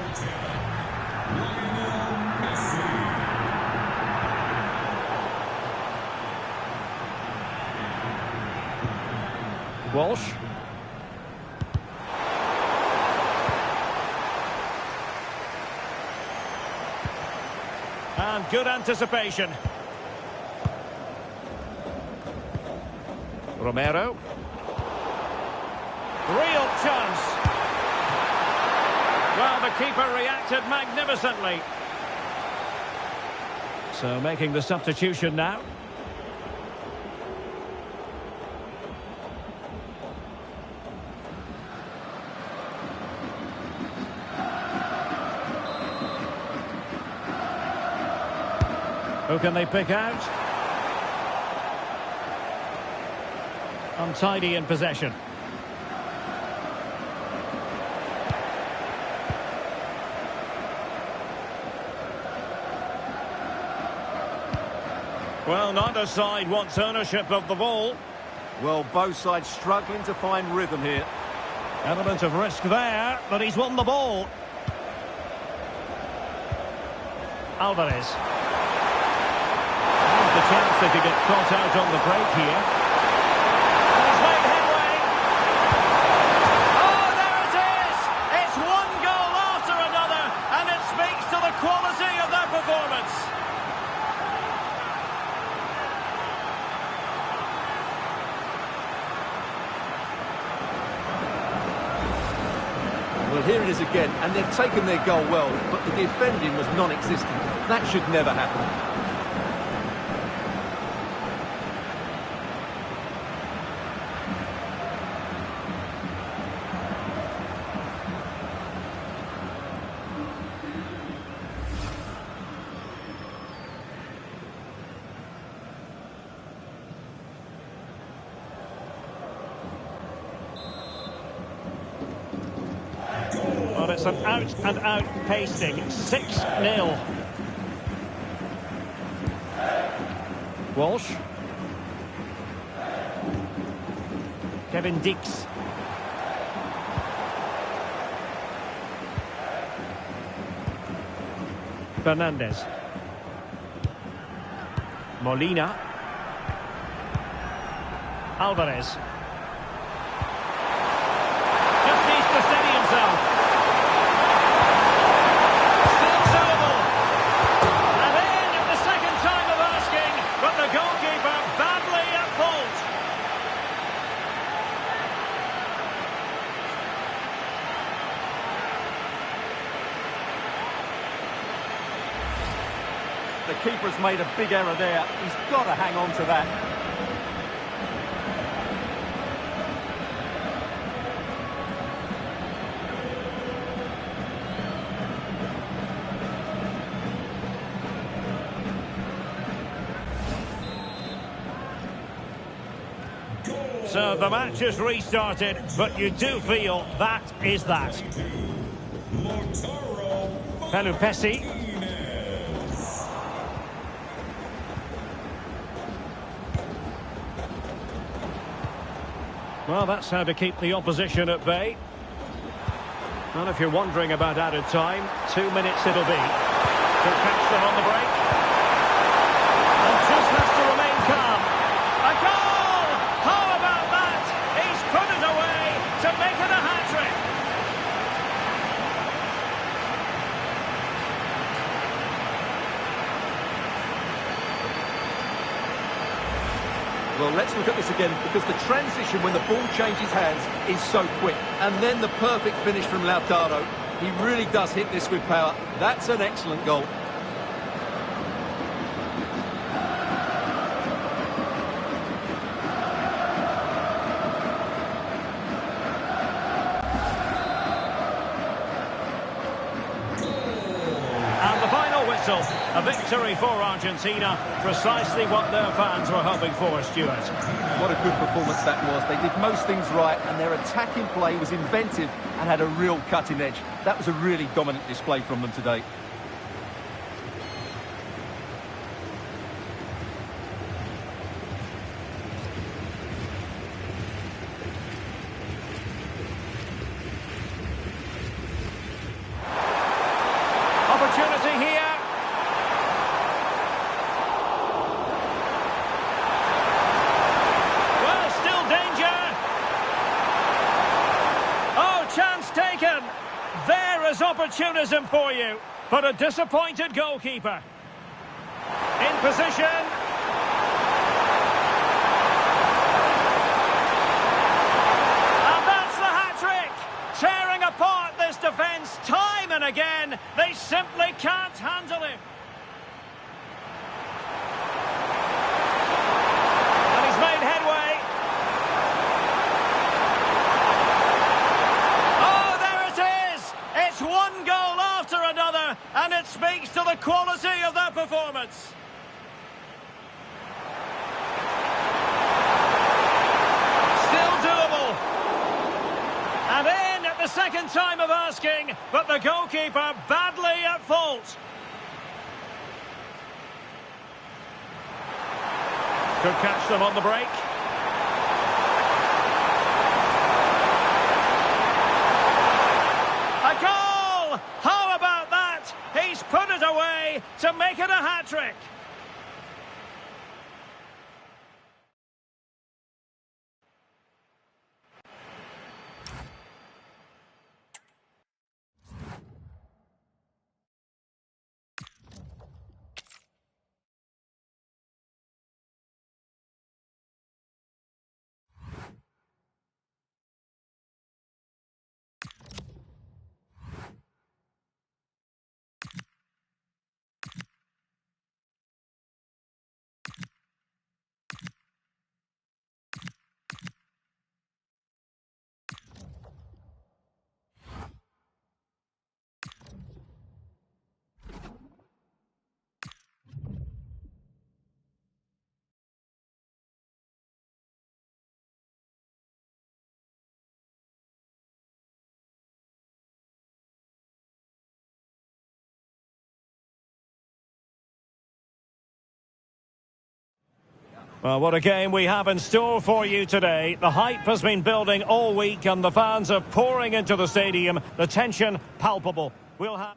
Walsh. And good anticipation. Romero. Real chance. Well, the keeper reacted magnificently. So making the substitution now. Who can they pick out? Untidy in possession. Well, neither side wants ownership of the ball. Well, both sides struggling to find rhythm here. Element of risk there, but he's won the ball. Alvarez. There's the chance they could get caught out on the break here. And he's made headway. Oh, there it is! It's one goal after another, and it speaks to the quality of their performance. Well, here it is again, and they've taken their goal well, but the defending was non-existent. That should never happen. Well, it's an out-and-out pasting. 6-0. Walsh. Kevin Dix. Fernandez. Molina. Alvarez. Just needs to steady himself. Still sellable. And in at the second time of asking, but the goalkeeper badly at fault. The keeper's made a big error there. He's got to hang on to that. So the match is restarted, but you do feel that is that. Pelupessy. Well, that's how to keep the opposition at bay. And if you're wondering about added time, 2 minutes it'll be. He'll catch them on the break. And just has to remain calm. A goal! How about that? He's put it away to make it a hat-trick. Well, let's look at this again, because the transition when the ball changes hands is so quick. And then the perfect finish from Lautaro. He really does hit this with power. That's an excellent goal. And the final whistle, a victory for Argentina, precisely what their fans were hoping for, Stuart. What a good performance that was. They did most things right, and their attacking play was inventive and had a real cutting edge. That was a really dominant display from them today. Opportunity here. Well, still danger. Oh, chance taken. There is opportunism for you, but a disappointed goalkeeper. In position. And that's the hat-trick. Tearing apart this defence time and again. They simply can't handle him. And he's made headway. Oh, there it is. It's one goal after another, and it speaks to the quality of their performance. Still doable. And in at the second time of asking, but the goalkeeper badly at fault. Could catch them on the break. A goal! How about that? He's put it away to make it a hat-trick. Well, what a game we have in store for you today. The hype has been building all week and the fans are pouring into the stadium. The tension palpable. We'll have...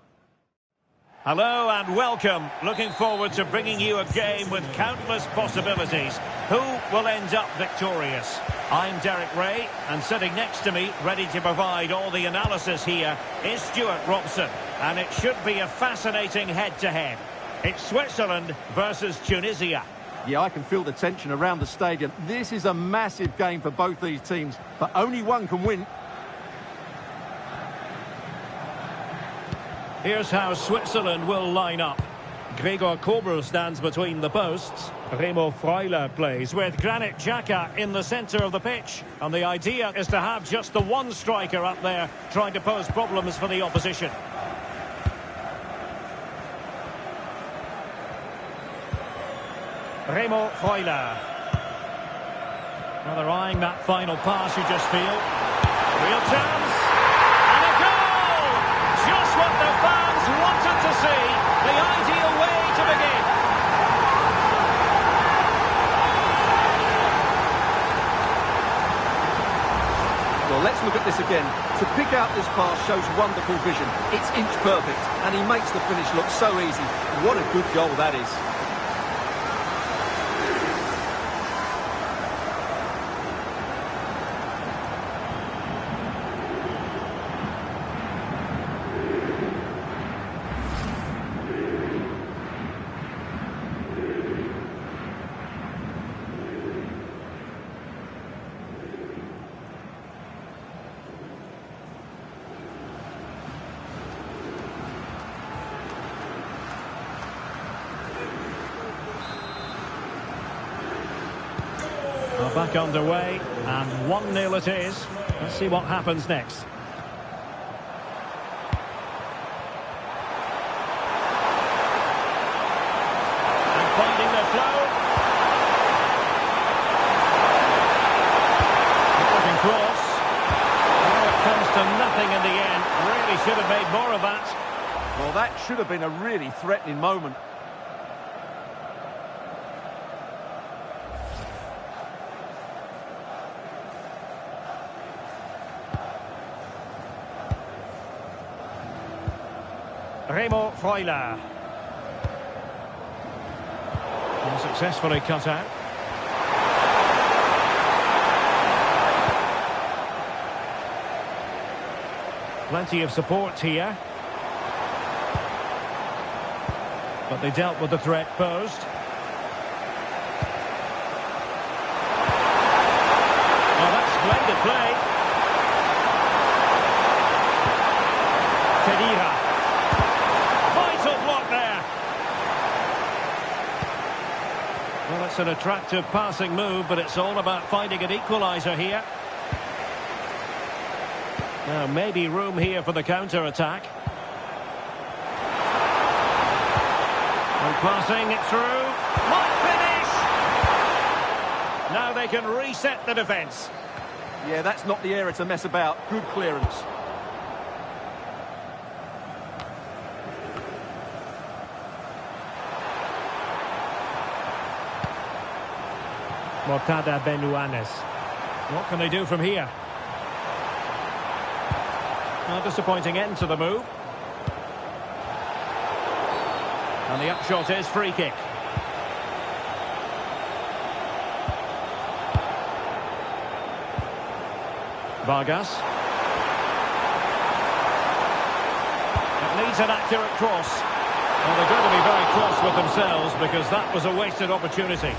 Hello and welcome. Looking forward to bringing you a game with countless possibilities. Who will end up victorious? I'm Derek Ray, and sitting next to me, ready to provide all the analysis here, is Stuart Robson. And it should be a fascinating head-to-head. It's Switzerland versus Tunisia. Yeah, I can feel the tension around the stadium. This is a massive game for both these teams, but only one can win. Here's how Switzerland will line up. Gregor Kobel stands between the posts. Remo Freuler plays with Granit Xhaka in the centre of the pitch. And the idea is to have just the one striker up there trying to pose problems for the opposition. Remo Freuler. Well, they're eyeing that final pass, you just feel. Real chance. And a goal! Just what the fans wanted to see. The ideal way to begin. Well, let's look at this again. To pick out this pass shows wonderful vision. It's inch perfect, and he makes the finish look so easy. What a good goal that is. Well, back underway, and 1-0 it is. Let's see what happens next. And finding their flow. Looking cross. Oh, it comes to nothing in the end. Really should have made more of that. Well, that should have been a really threatening moment. Remo Freuler. And successfully cut out. Plenty of support here. But they dealt with the threat posed. Oh, that's splendid play. Kedira. Block there. Well, it's an attractive passing move, but it's all about finding an equaliser here. Now, maybe room here for the counter-attack. And passing it through. What finish! Now they can reset the defence. Yeah, that's not the area to mess about. Good clearance. Mortada Benuanes. What can they do from here? A disappointing end to the move. And the upshot is free kick. Vargas. It needs an accurate cross. Well, they're going to be very cross with themselves because that was a wasted opportunity.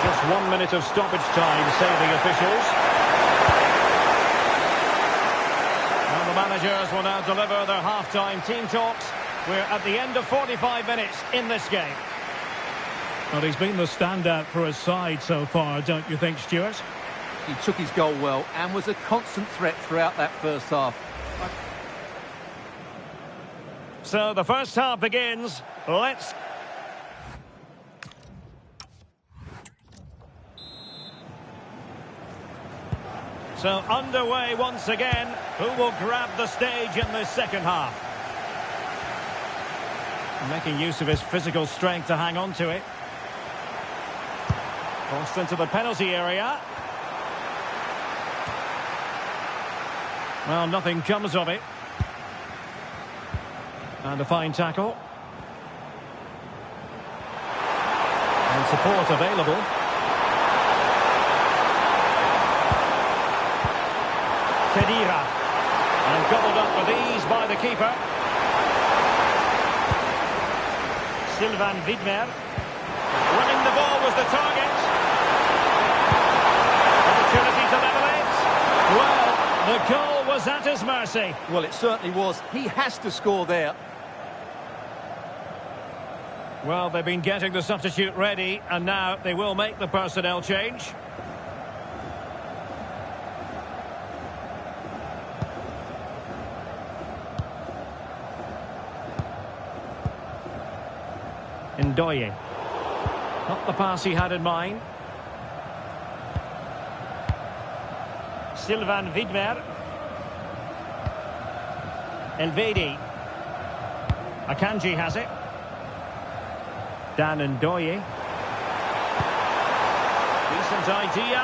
Just 1 minute of stoppage time, say the officials. And the managers will now deliver their half-time team talks. We're at the end of 45 minutes in this game. Well, he's been the standout for his side so far, don't you think, Stuart? He took his goal well and was a constant threat throughout that first half. So the first half begins. Let's... So underway once again. Who will grab the stage in the second half? Making use of his physical strength to hang on to it. Crossed into the penalty area. Well, nothing comes of it. And a fine tackle. And support available. Kedira. And gobbled up with ease by the keeper. Sylvain Widmer. Winning the ball was the target. Opportunity to level it. Well, the goal was at his mercy. Well, it certainly was. He has to score there. Well, they've been getting the substitute ready, and now they will make the personnel change. Ndoye. Not the pass he had in mind. Sylvain Widmer. Elvedi. Akanji has it. Dan Ndoye. Decent idea.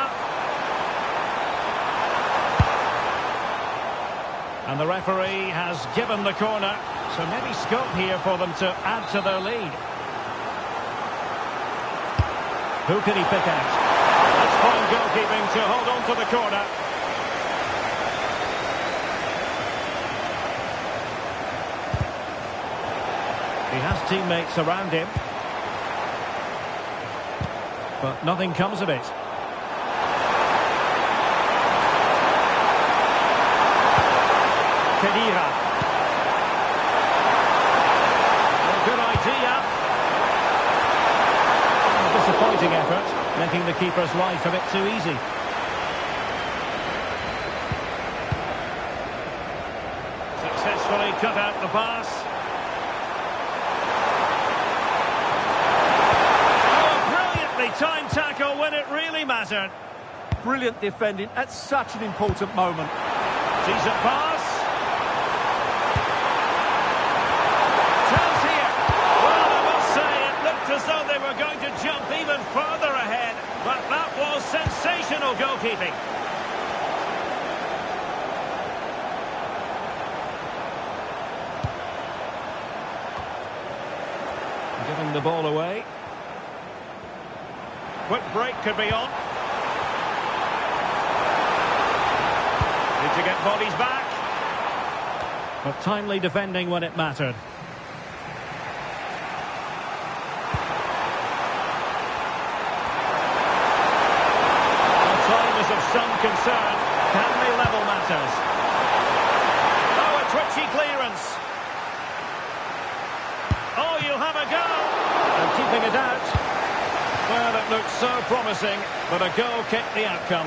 And the referee has given the corner. So maybe scope here for them to add to their lead. Who can he pick out? That's fine goalkeeping to hold on to the corner. He has teammates around him. But nothing comes of it. Kedira. A good idea. A disappointing effort, making the keeper's life a bit too easy. Successfully cut out the pass. Time tackle when it really mattered. Brilliant defending at such an important moment. Decent pass. Chance here. Well, I must say it looked as though they were going to jump even further ahead, but that was sensational goalkeeping. Giving the ball away. Quick break could be on. Need to get bodies back. But timely defending when it mattered. The time is of some concern. Can they level matters? Oh, a twitchy clearance. Oh, you'll have a go. And keeping it out. Well, it looked so promising, but a goal kept the outcome.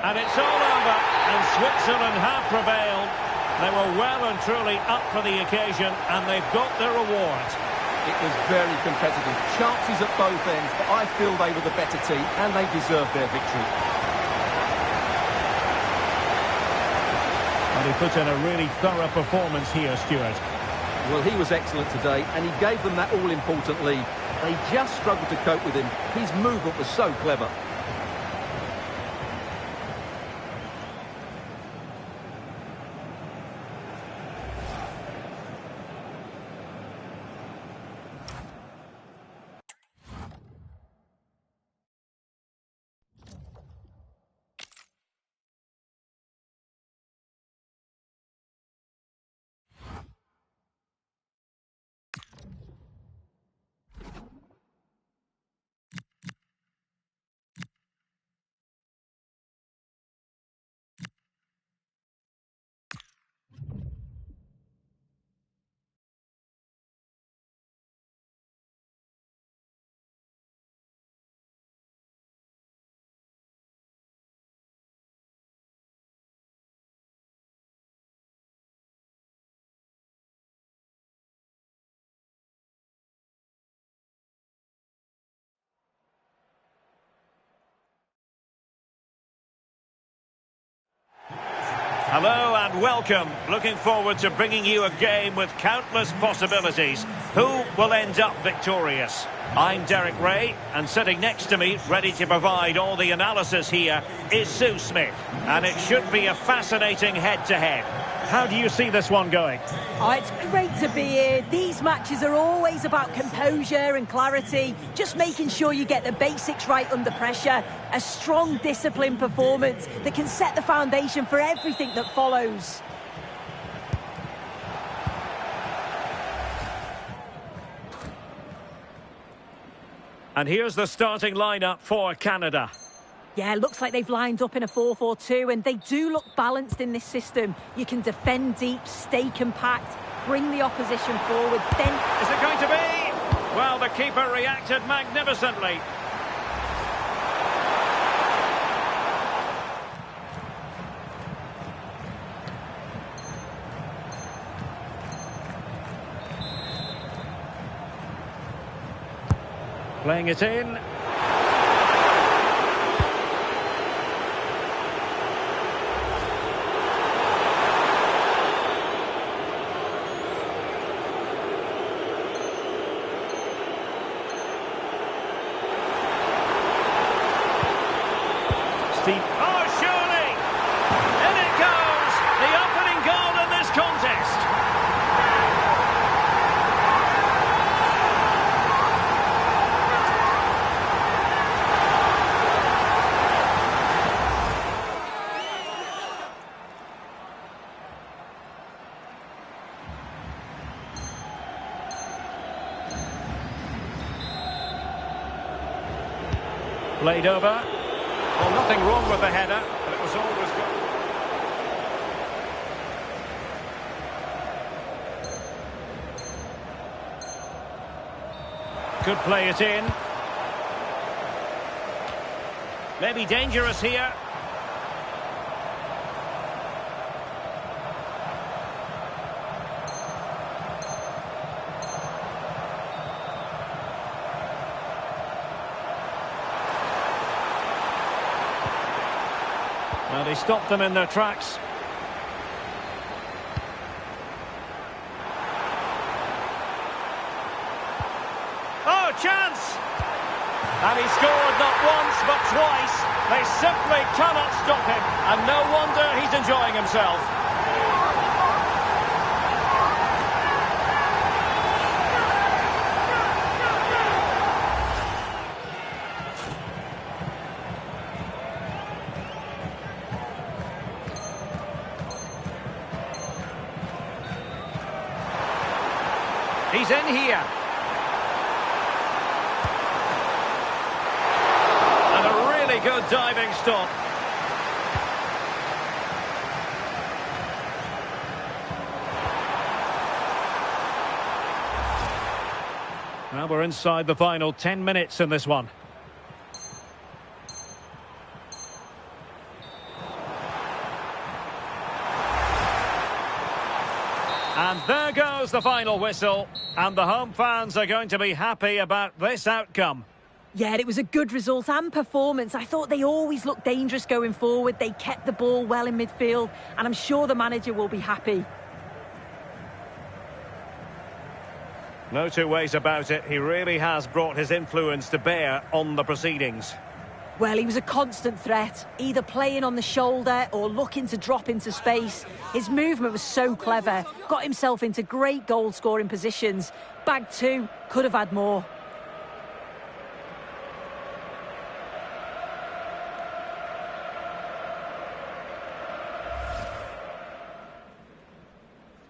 And it's all over, and Switzerland have prevailed. They were well and truly up for the occasion, and they've got their reward. It was very competitive. Chances at both ends, but I feel they were the better team, and they deserved their victory. And he put in a really thorough performance here, Stuart. Well, he was excellent today, and he gave them that all-important lead. They just struggled to cope with him. His movement was so clever. Hello and welcome. Looking forward to bringing you a game with countless possibilities. Who will end up victorious? I'm Derek Ray, and sitting next to me, ready to provide all the analysis here, is Sue Smith. And it should be a fascinating head-to-head. How do you see this one going? Oh, it's great to be here. These matches are always about composure and clarity, just making sure you get the basics right under pressure. A strong, disciplined performance that can set the foundation for everything that follows. And here's the starting lineup for Canada. Yeah, looks like they've lined up in a 4-4-2, and they do look balanced in this system. You can defend deep, stay compact, bring the opposition forward, then... Is it going to be? Well, the keeper reacted magnificently. Playing it in. Oh, surely! In it goes! The opening goal in this contest! Played over. Well, nothing wrong with the header, but it was always good. Could play it in. Maybe dangerous here. Well, they stopped them in their tracks. Oh, chance! And he scored not once, but twice. They simply cannot stop him. And no wonder he's enjoying himself. He's in here. And a really good diving stop. Now we're inside the final 10 minutes in this one. And there goes the final whistle, and the home fans are going to be happy about this outcome. Yeah, it was a good result and performance. I thought they always looked dangerous going forward. They kept the ball well in midfield, and I'm sure the manager will be happy. No two ways about it. He really has brought his influence to bear on the proceedings. Well, he was a constant threat, either playing on the shoulder or looking to drop into space. His movement was so clever, got himself into great goal-scoring positions. Bag two, could have had more.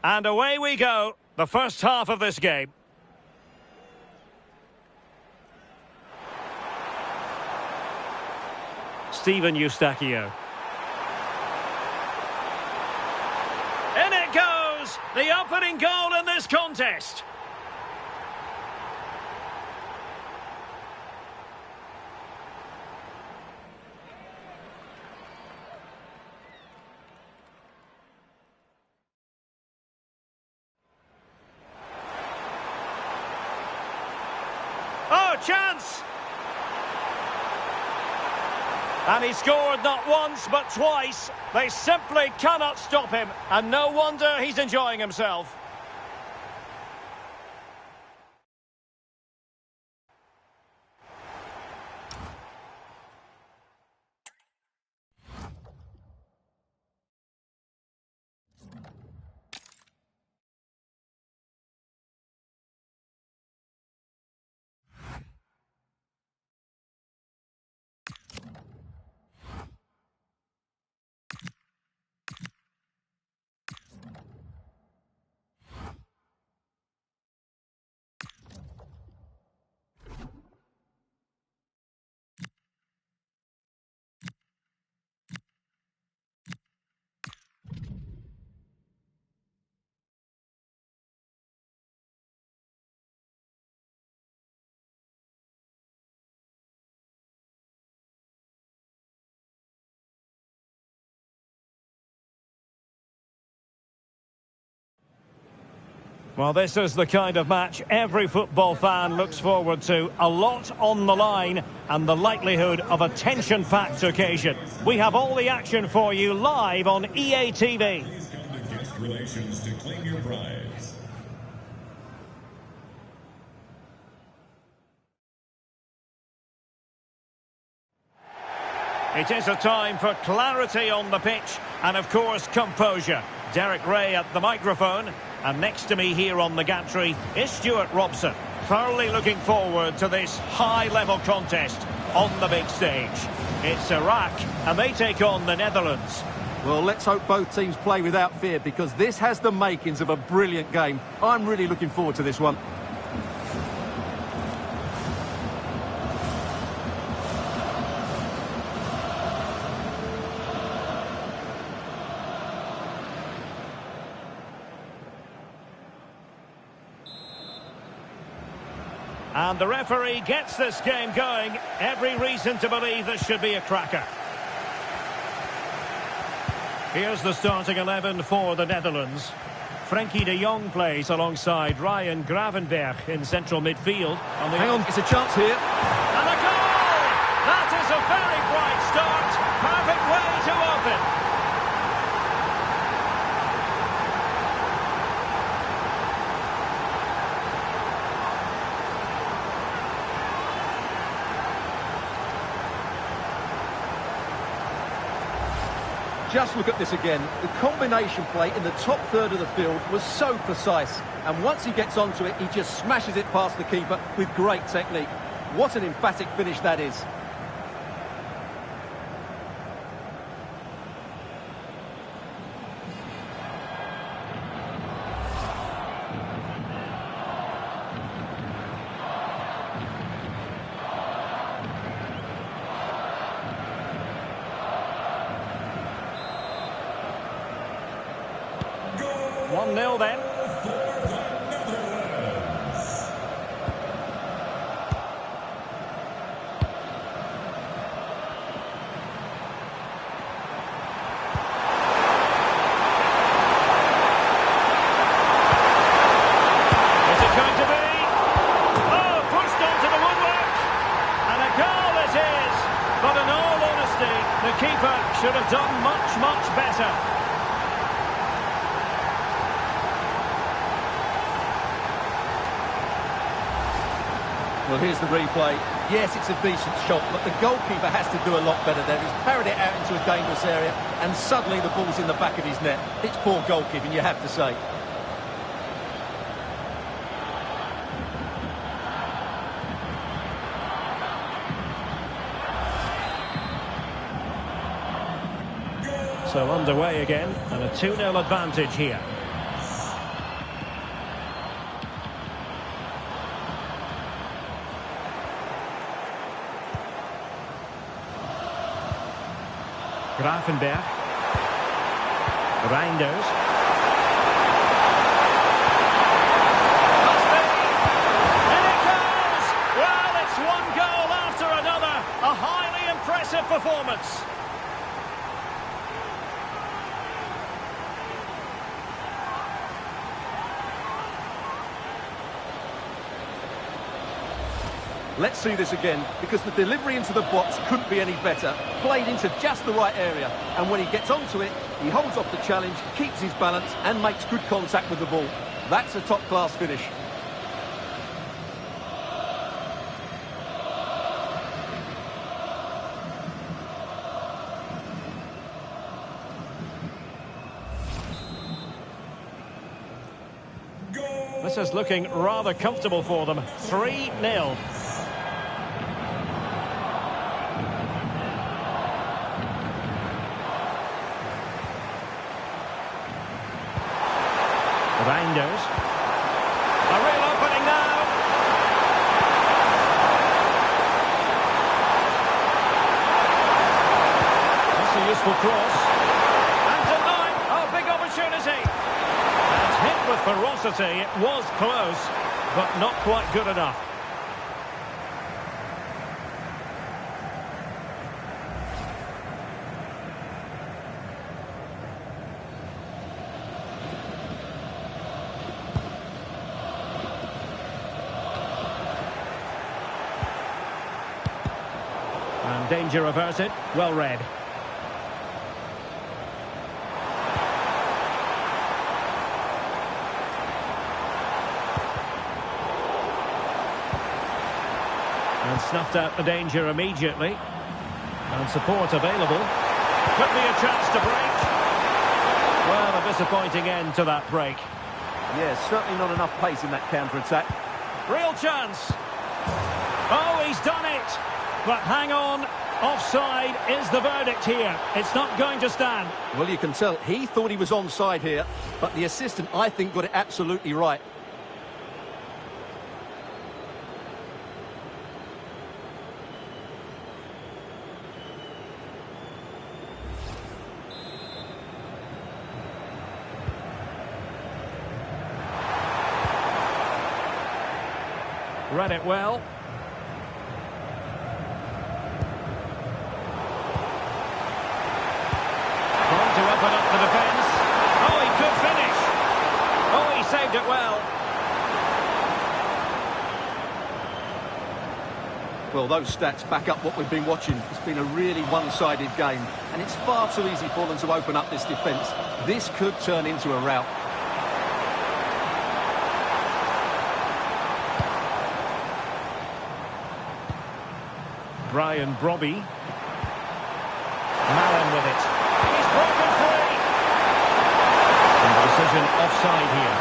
And away we go, the first half of this game. Steven Eustachio. In it goes! The opening goal in this contest. Oh, chance! And he scored not once but twice. They simply cannot stop him. And no wonder he's enjoying himself. Well, this is the kind of match every football fan looks forward to. A lot on the line and the likelihood of a tension-packed occasion. We have all the action for you live on EA TV. Please come to Guest Relations to claim your prize. It is a time for clarity on the pitch and, of course, composure. Derek Ray at the microphone. And next to me here on the gantry is Stuart Robson. Thoroughly looking forward to this high-level contest on the big stage. It's Iraq, and they take on the Netherlands. Well, let's hope both teams play without fear, because this has the makings of a brilliant game. I'm really looking forward to this one. And the referee gets this game going. Every reason to believe this should be a cracker. Here's the starting 11 for the Netherlands. Frenkie de Jong plays alongside Ryan Gravenberch in central midfield. Hang on, it's a chance here. And a goal! That is a very bright start. Perfect way to open. Just look at this again. The combination play in the top third of the field was so precise. And once he gets onto it, he just smashes it past the keeper with great technique. What an emphatic finish that is. Goal 1-0 then. for the Netherlands. Is it going to be? Oh, pushed onto the woodwork. And a goal it is. But in all honesty, the keeper should have done much, much better. Well, here's the replay. Yes, it's a decent shot, but the goalkeeper has to do a lot better there. He's parried it out into a dangerous area, and suddenly the ball's in the back of his net. It's poor goalkeeping, you have to say. So underway again, and a 2-0 advantage here. Gravenberch. Reinders. Must be. And it goes! Well, it's one goal after another. A highly impressive performance. Let's see this again, because the delivery into the box couldn't be any better. Played into just the right area, and when he gets onto it, he holds off the challenge, keeps his balance, and makes good contact with the ball. That's a top-class finish. This is looking rather comfortable for them. 3-0. Reinders. A real opening now. That's a useful cross. And denied. Oh, big opportunity. And hit with ferocity. It was close, but not quite good enough. And danger averted. Well read. And snuffed out the danger immediately. And support available. Could be a chance to break. Well, a disappointing end to that break. Yeah, certainly not enough pace in that counter-attack. Real chance. Oh, he's done it. But hang on. Offside is the verdict here. It's not going to stand. Well, you can tell he thought he was onside here, but the assistant, I think, got it absolutely right. Read it well. Trying to open up the defence. Oh, he could finish. Oh, he saved it well. Well, those stats back up what we've been watching. It's been a really one-sided game, and it's far too easy for them to open up this defence. This could turn into a rout. Brian Brobby. Mallon with it. He's broken free. And the decision offside here.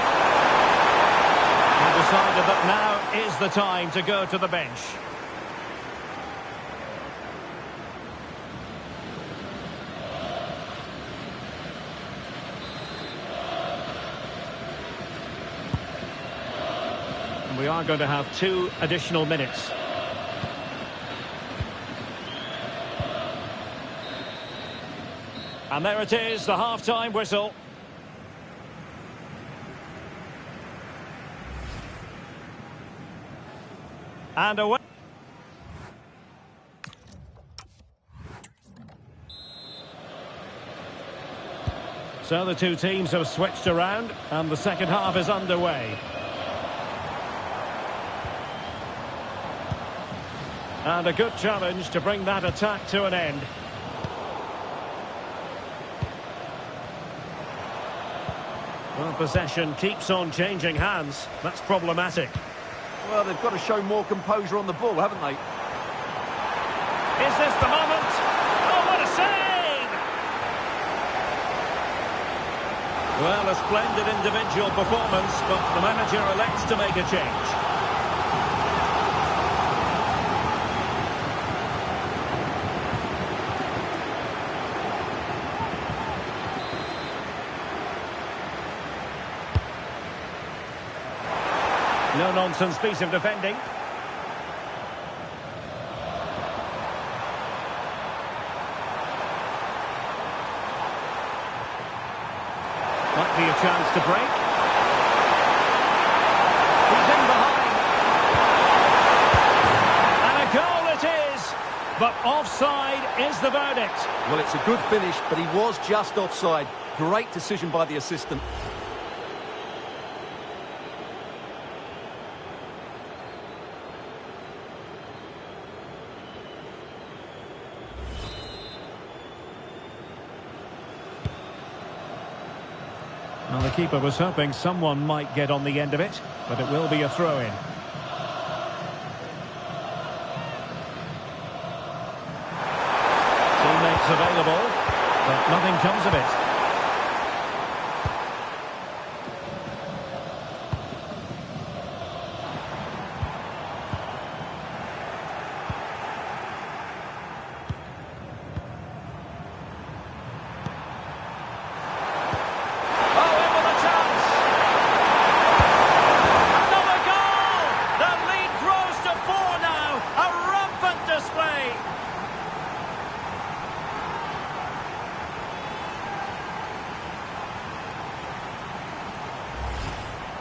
He decided that now is the time to go to the bench. And we are going to have 2 additional minutes. And there it is, the half-time whistle. And away. So the two teams have switched around, and the second half is underway. And a good challenge to bring that attack to an end. Well, possession keeps on changing hands. That's problematic. Well, they've got to show more composure on the ball, haven't they? Is this the moment? Oh, what a save! Well, a splendid individual performance, but the manager elects to make a change. No-nonsense piece of defending. Might be a chance to break. He's in behind. And a goal it is. But offside is the verdict. Well, it's a good finish, but he was just offside. Great decision by the assistant. Well, the keeper was hoping someone might get on the end of it, but it will be a throw-in. Teammates available, but nothing comes of it.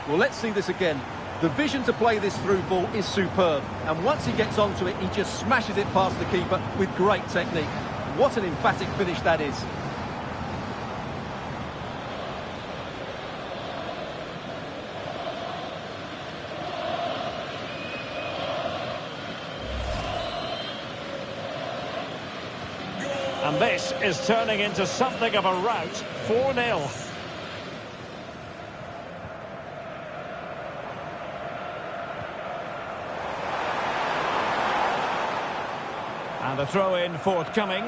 Well, let's see this again. The vision to play this through ball is superb, and once he gets onto it, he just smashes it past the keeper with great technique. What an emphatic finish that is. And this is turning into something of a rout. 4-0. And the throw-in forthcoming.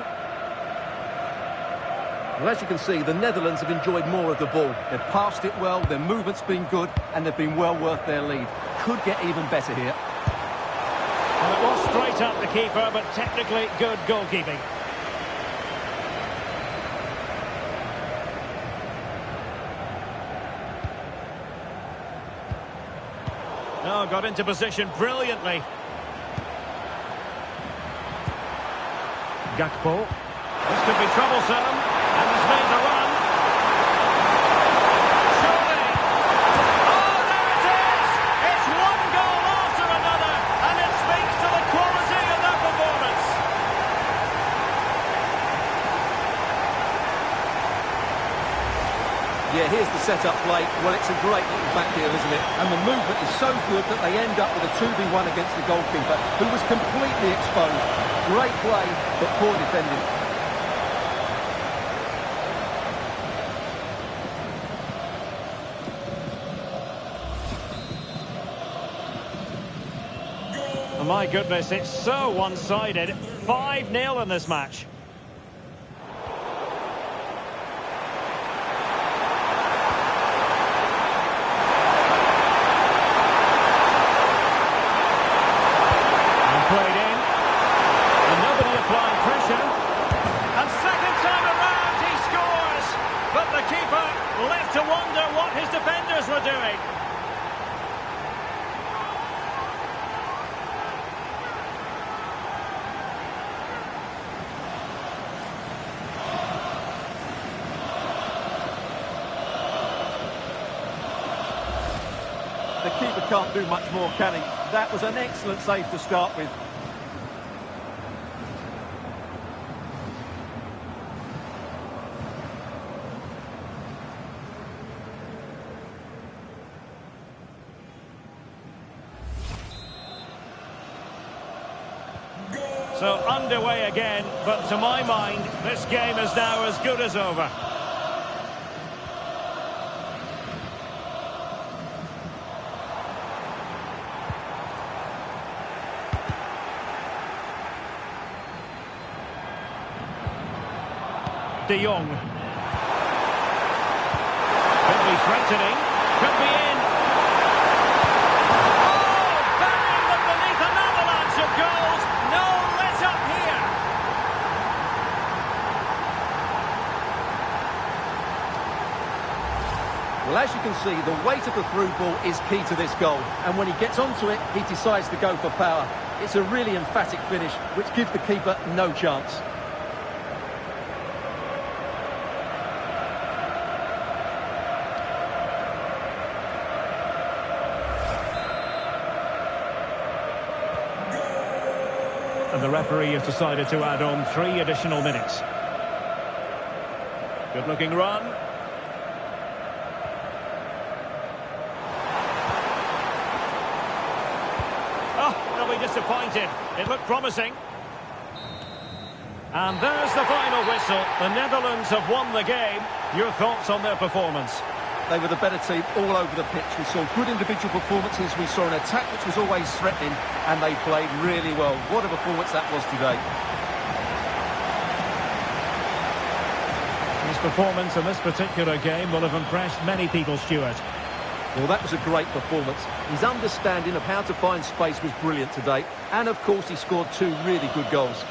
Well, as you can see, the Netherlands have enjoyed more of the ball. They've passed it well, their movement's been good, and they've been well worth their lead. Could get even better here. Well, it was straight up the keeper, but technically good goalkeeping. No, got into position brilliantly. Gakpo. This could be troublesome, and he's made the run. Surely. Oh, there it is! It's one goal after another, and it speaks to the quality of their performance. Yeah, here's the set-up play. Well, it's a great little back heel, isn't it? And the movement is so good that they end up with a 2v1 against the goalkeeper, who was completely exposed. Great play, but poor defending. Oh, my goodness, it's so one-sided. 5-0 in this match. Played in, and nobody applying pressure, and second time around he scores, but the keeper left to wonder what his defenders were doing. The keeper can't do much more, can he? That was an excellent save to start with. So underway again, but to my mind, this game is now as good as over. De Jong. Could be threatening. Could be in. Oh! Bang! But beneath an avalanche of goals. No let up here. Well, as you can see, the weight of the through ball is key to this goal. And when he gets onto it, he decides to go for power. It's a really emphatic finish, which gives the keeper no chance. And the referee has decided to add on 3 additional minutes. Good looking run. Oh, they'll be disappointed. It looked promising. And there's the final whistle. The Netherlands have won the game. Your thoughts on their performance? They were the better team all over the pitch. We saw good individual performances. We saw an attack which was always threatening, and they played really well. What a performance that was today. His performance in this particular game will have impressed many people, Stuart. Well, that was a great performance. His understanding of how to find space was brilliant today. And, of course, he scored 2 really good goals.